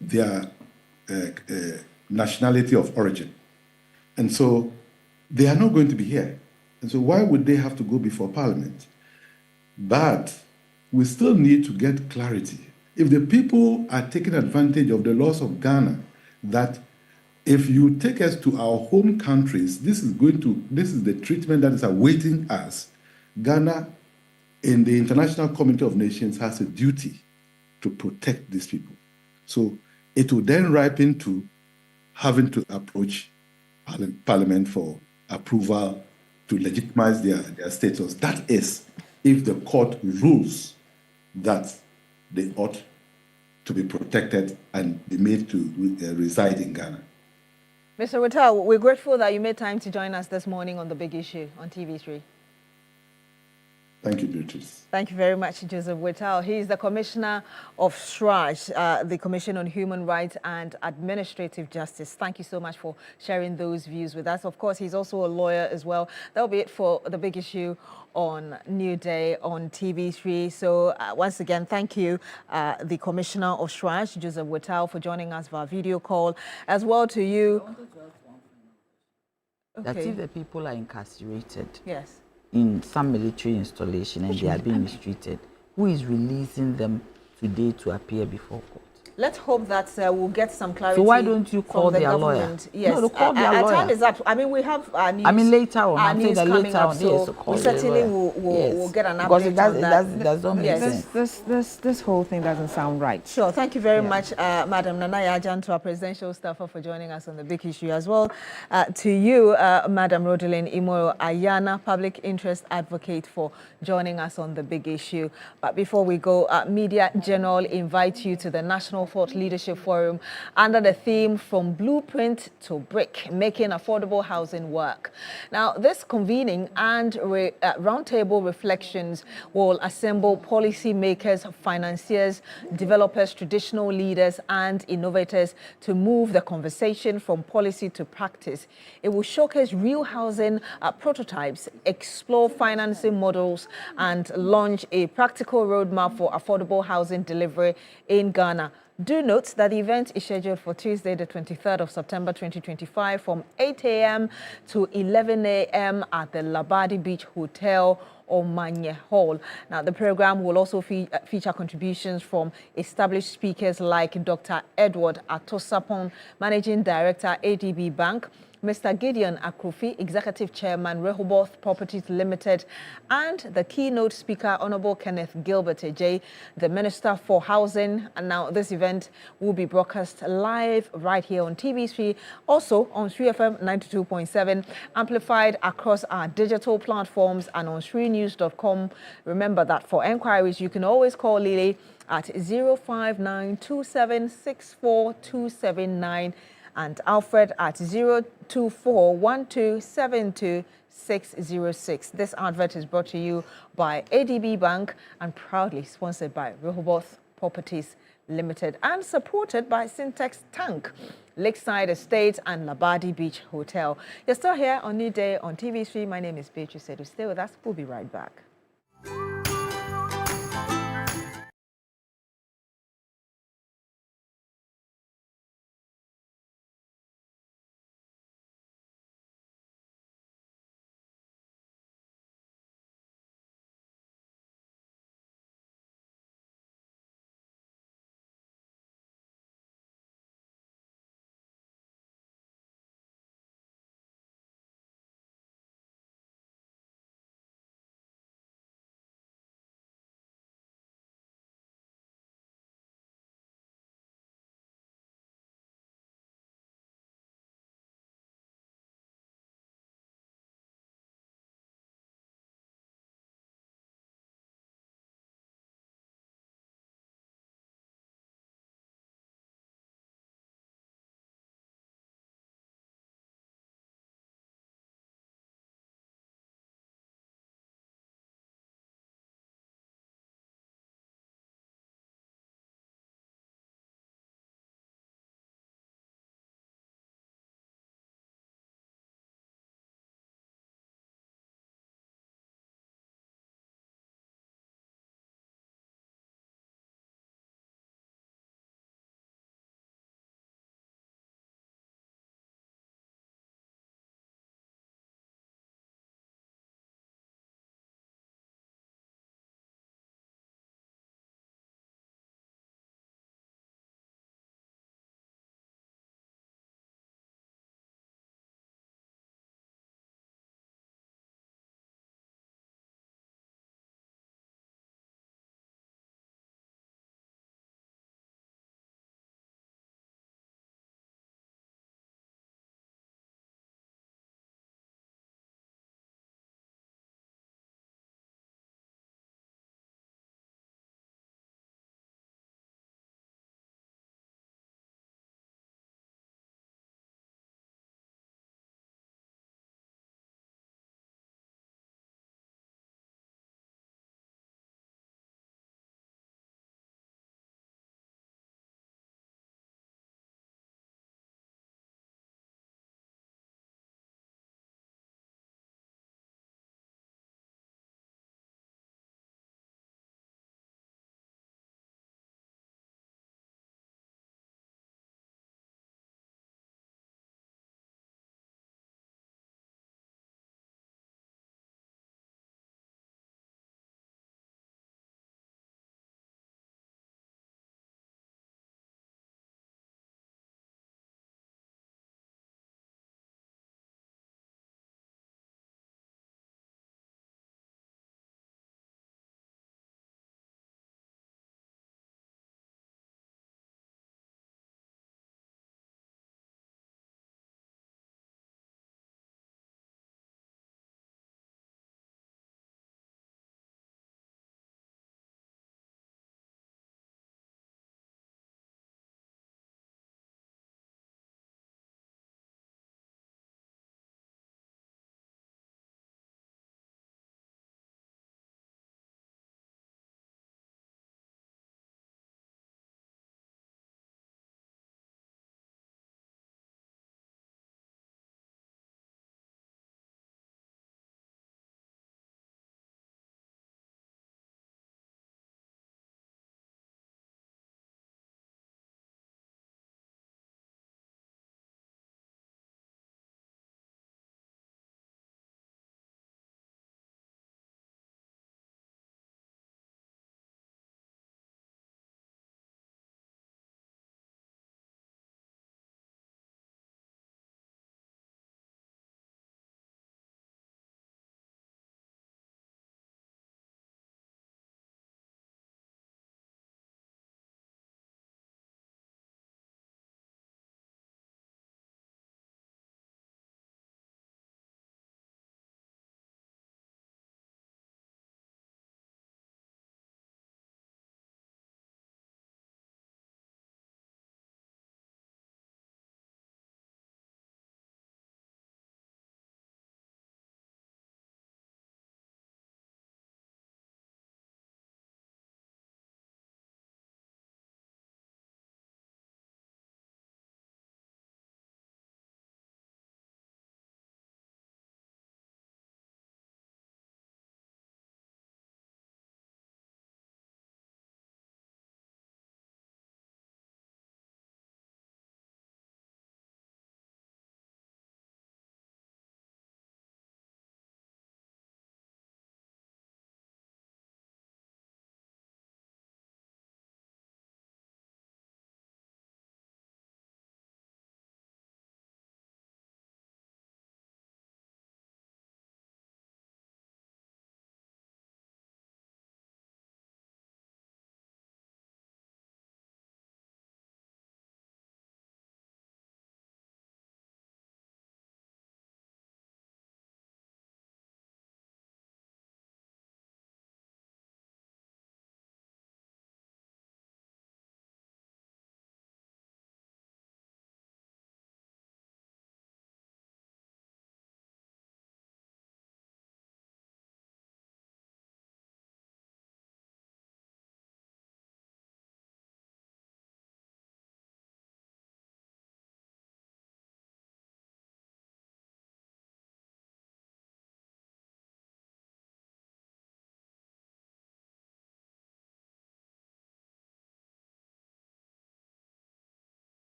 their nationality of origin. And so they are not going to be here. And so why would they have to go before Parliament? But we still need to get clarity. If the people are taking advantage of the laws of Ghana, that if you take us to our home countries, this is the treatment that is awaiting us. Ghana, in the International Community of Nations, has a duty to protect these people. So it will then ripen to having to approach Parliament for approval to legitimize their status. That is, if the court rules that they ought to be protected and be made to reside in Ghana. Mr. Whittal, we're grateful that you made time to join us this morning on The Big Issue on TV3. Thank you, Beatrice. Thank you very much, Joseph Whittal. He is the Commissioner of SRAJ, the Commission on Human Rights and Administrative Justice. Thank you so much for sharing those views with us. Of course, he's also a lawyer as well. That'll be it for The Big Issue on Newday on TV3. So once again, thank you, the Commissioner of SRAJ, Joseph Whittal, for joining us via video call, as well to you. That if the people are incarcerated, yes, in some military installation and they are being mistreated, who is releasing them today to appear before court? Let's hope that we'll get some clarity. So why don't you call the their lawyer? Yes, no, call their lawyer. Our time is up. I mean, we have our news. I mean, later on. Our news coming up, so yes, we certainly will get an update because on that. It doesn't make sense. This whole thing doesn't sound right. Sure. Thank you very much, Madam Nanaya Ajanto, our presidential staffer, for joining us on The Big Issue, as well to you, Madam Rodelyn Imoro Ayana, public interest advocate, for joining us on The Big Issue. But before we go, Media General invites you to the National Thought Leadership Forum under the theme From Blueprint to Brick, Making Affordable Housing Work. Now, this convening and roundtable reflections will assemble policymakers, financiers, developers, traditional leaders, and innovators to move the conversation from policy to practice. It will showcase real housing prototypes, explore financing models, and launch a practical roadmap for affordable housing delivery in Ghana. Do note that the event is scheduled for Tuesday, the 23rd of September 2025 from 8 a.m. to 11 a.m. at the Labadi Beach Hotel Omanye Hall. Now, the program will also feature contributions from established speakers like Dr. Edward Atosapon, Managing Director, ADB Bank, Mr. Gideon Akrufi, Executive Chairman, Rehoboth Properties Limited, and the keynote speaker, Honorable Kenneth Gilbert Ejay, the Minister for Housing. And now this event will be broadcast live right here on TV3, also on 3FM 92.7, amplified across our digital platforms and on shrinews.com. Remember that for enquiries, you can always call Lily at 05927642279 and Alfred at 02412726606. This advert is brought to you by ADB Bank and proudly sponsored by Rehoboth Properties Limited and supported by Syntex Tank, Lakeside Estates and Labadi Beach Hotel. You're still here on New Day on TV3. My name is Beatrice Edu. Stay with us. We'll be right back.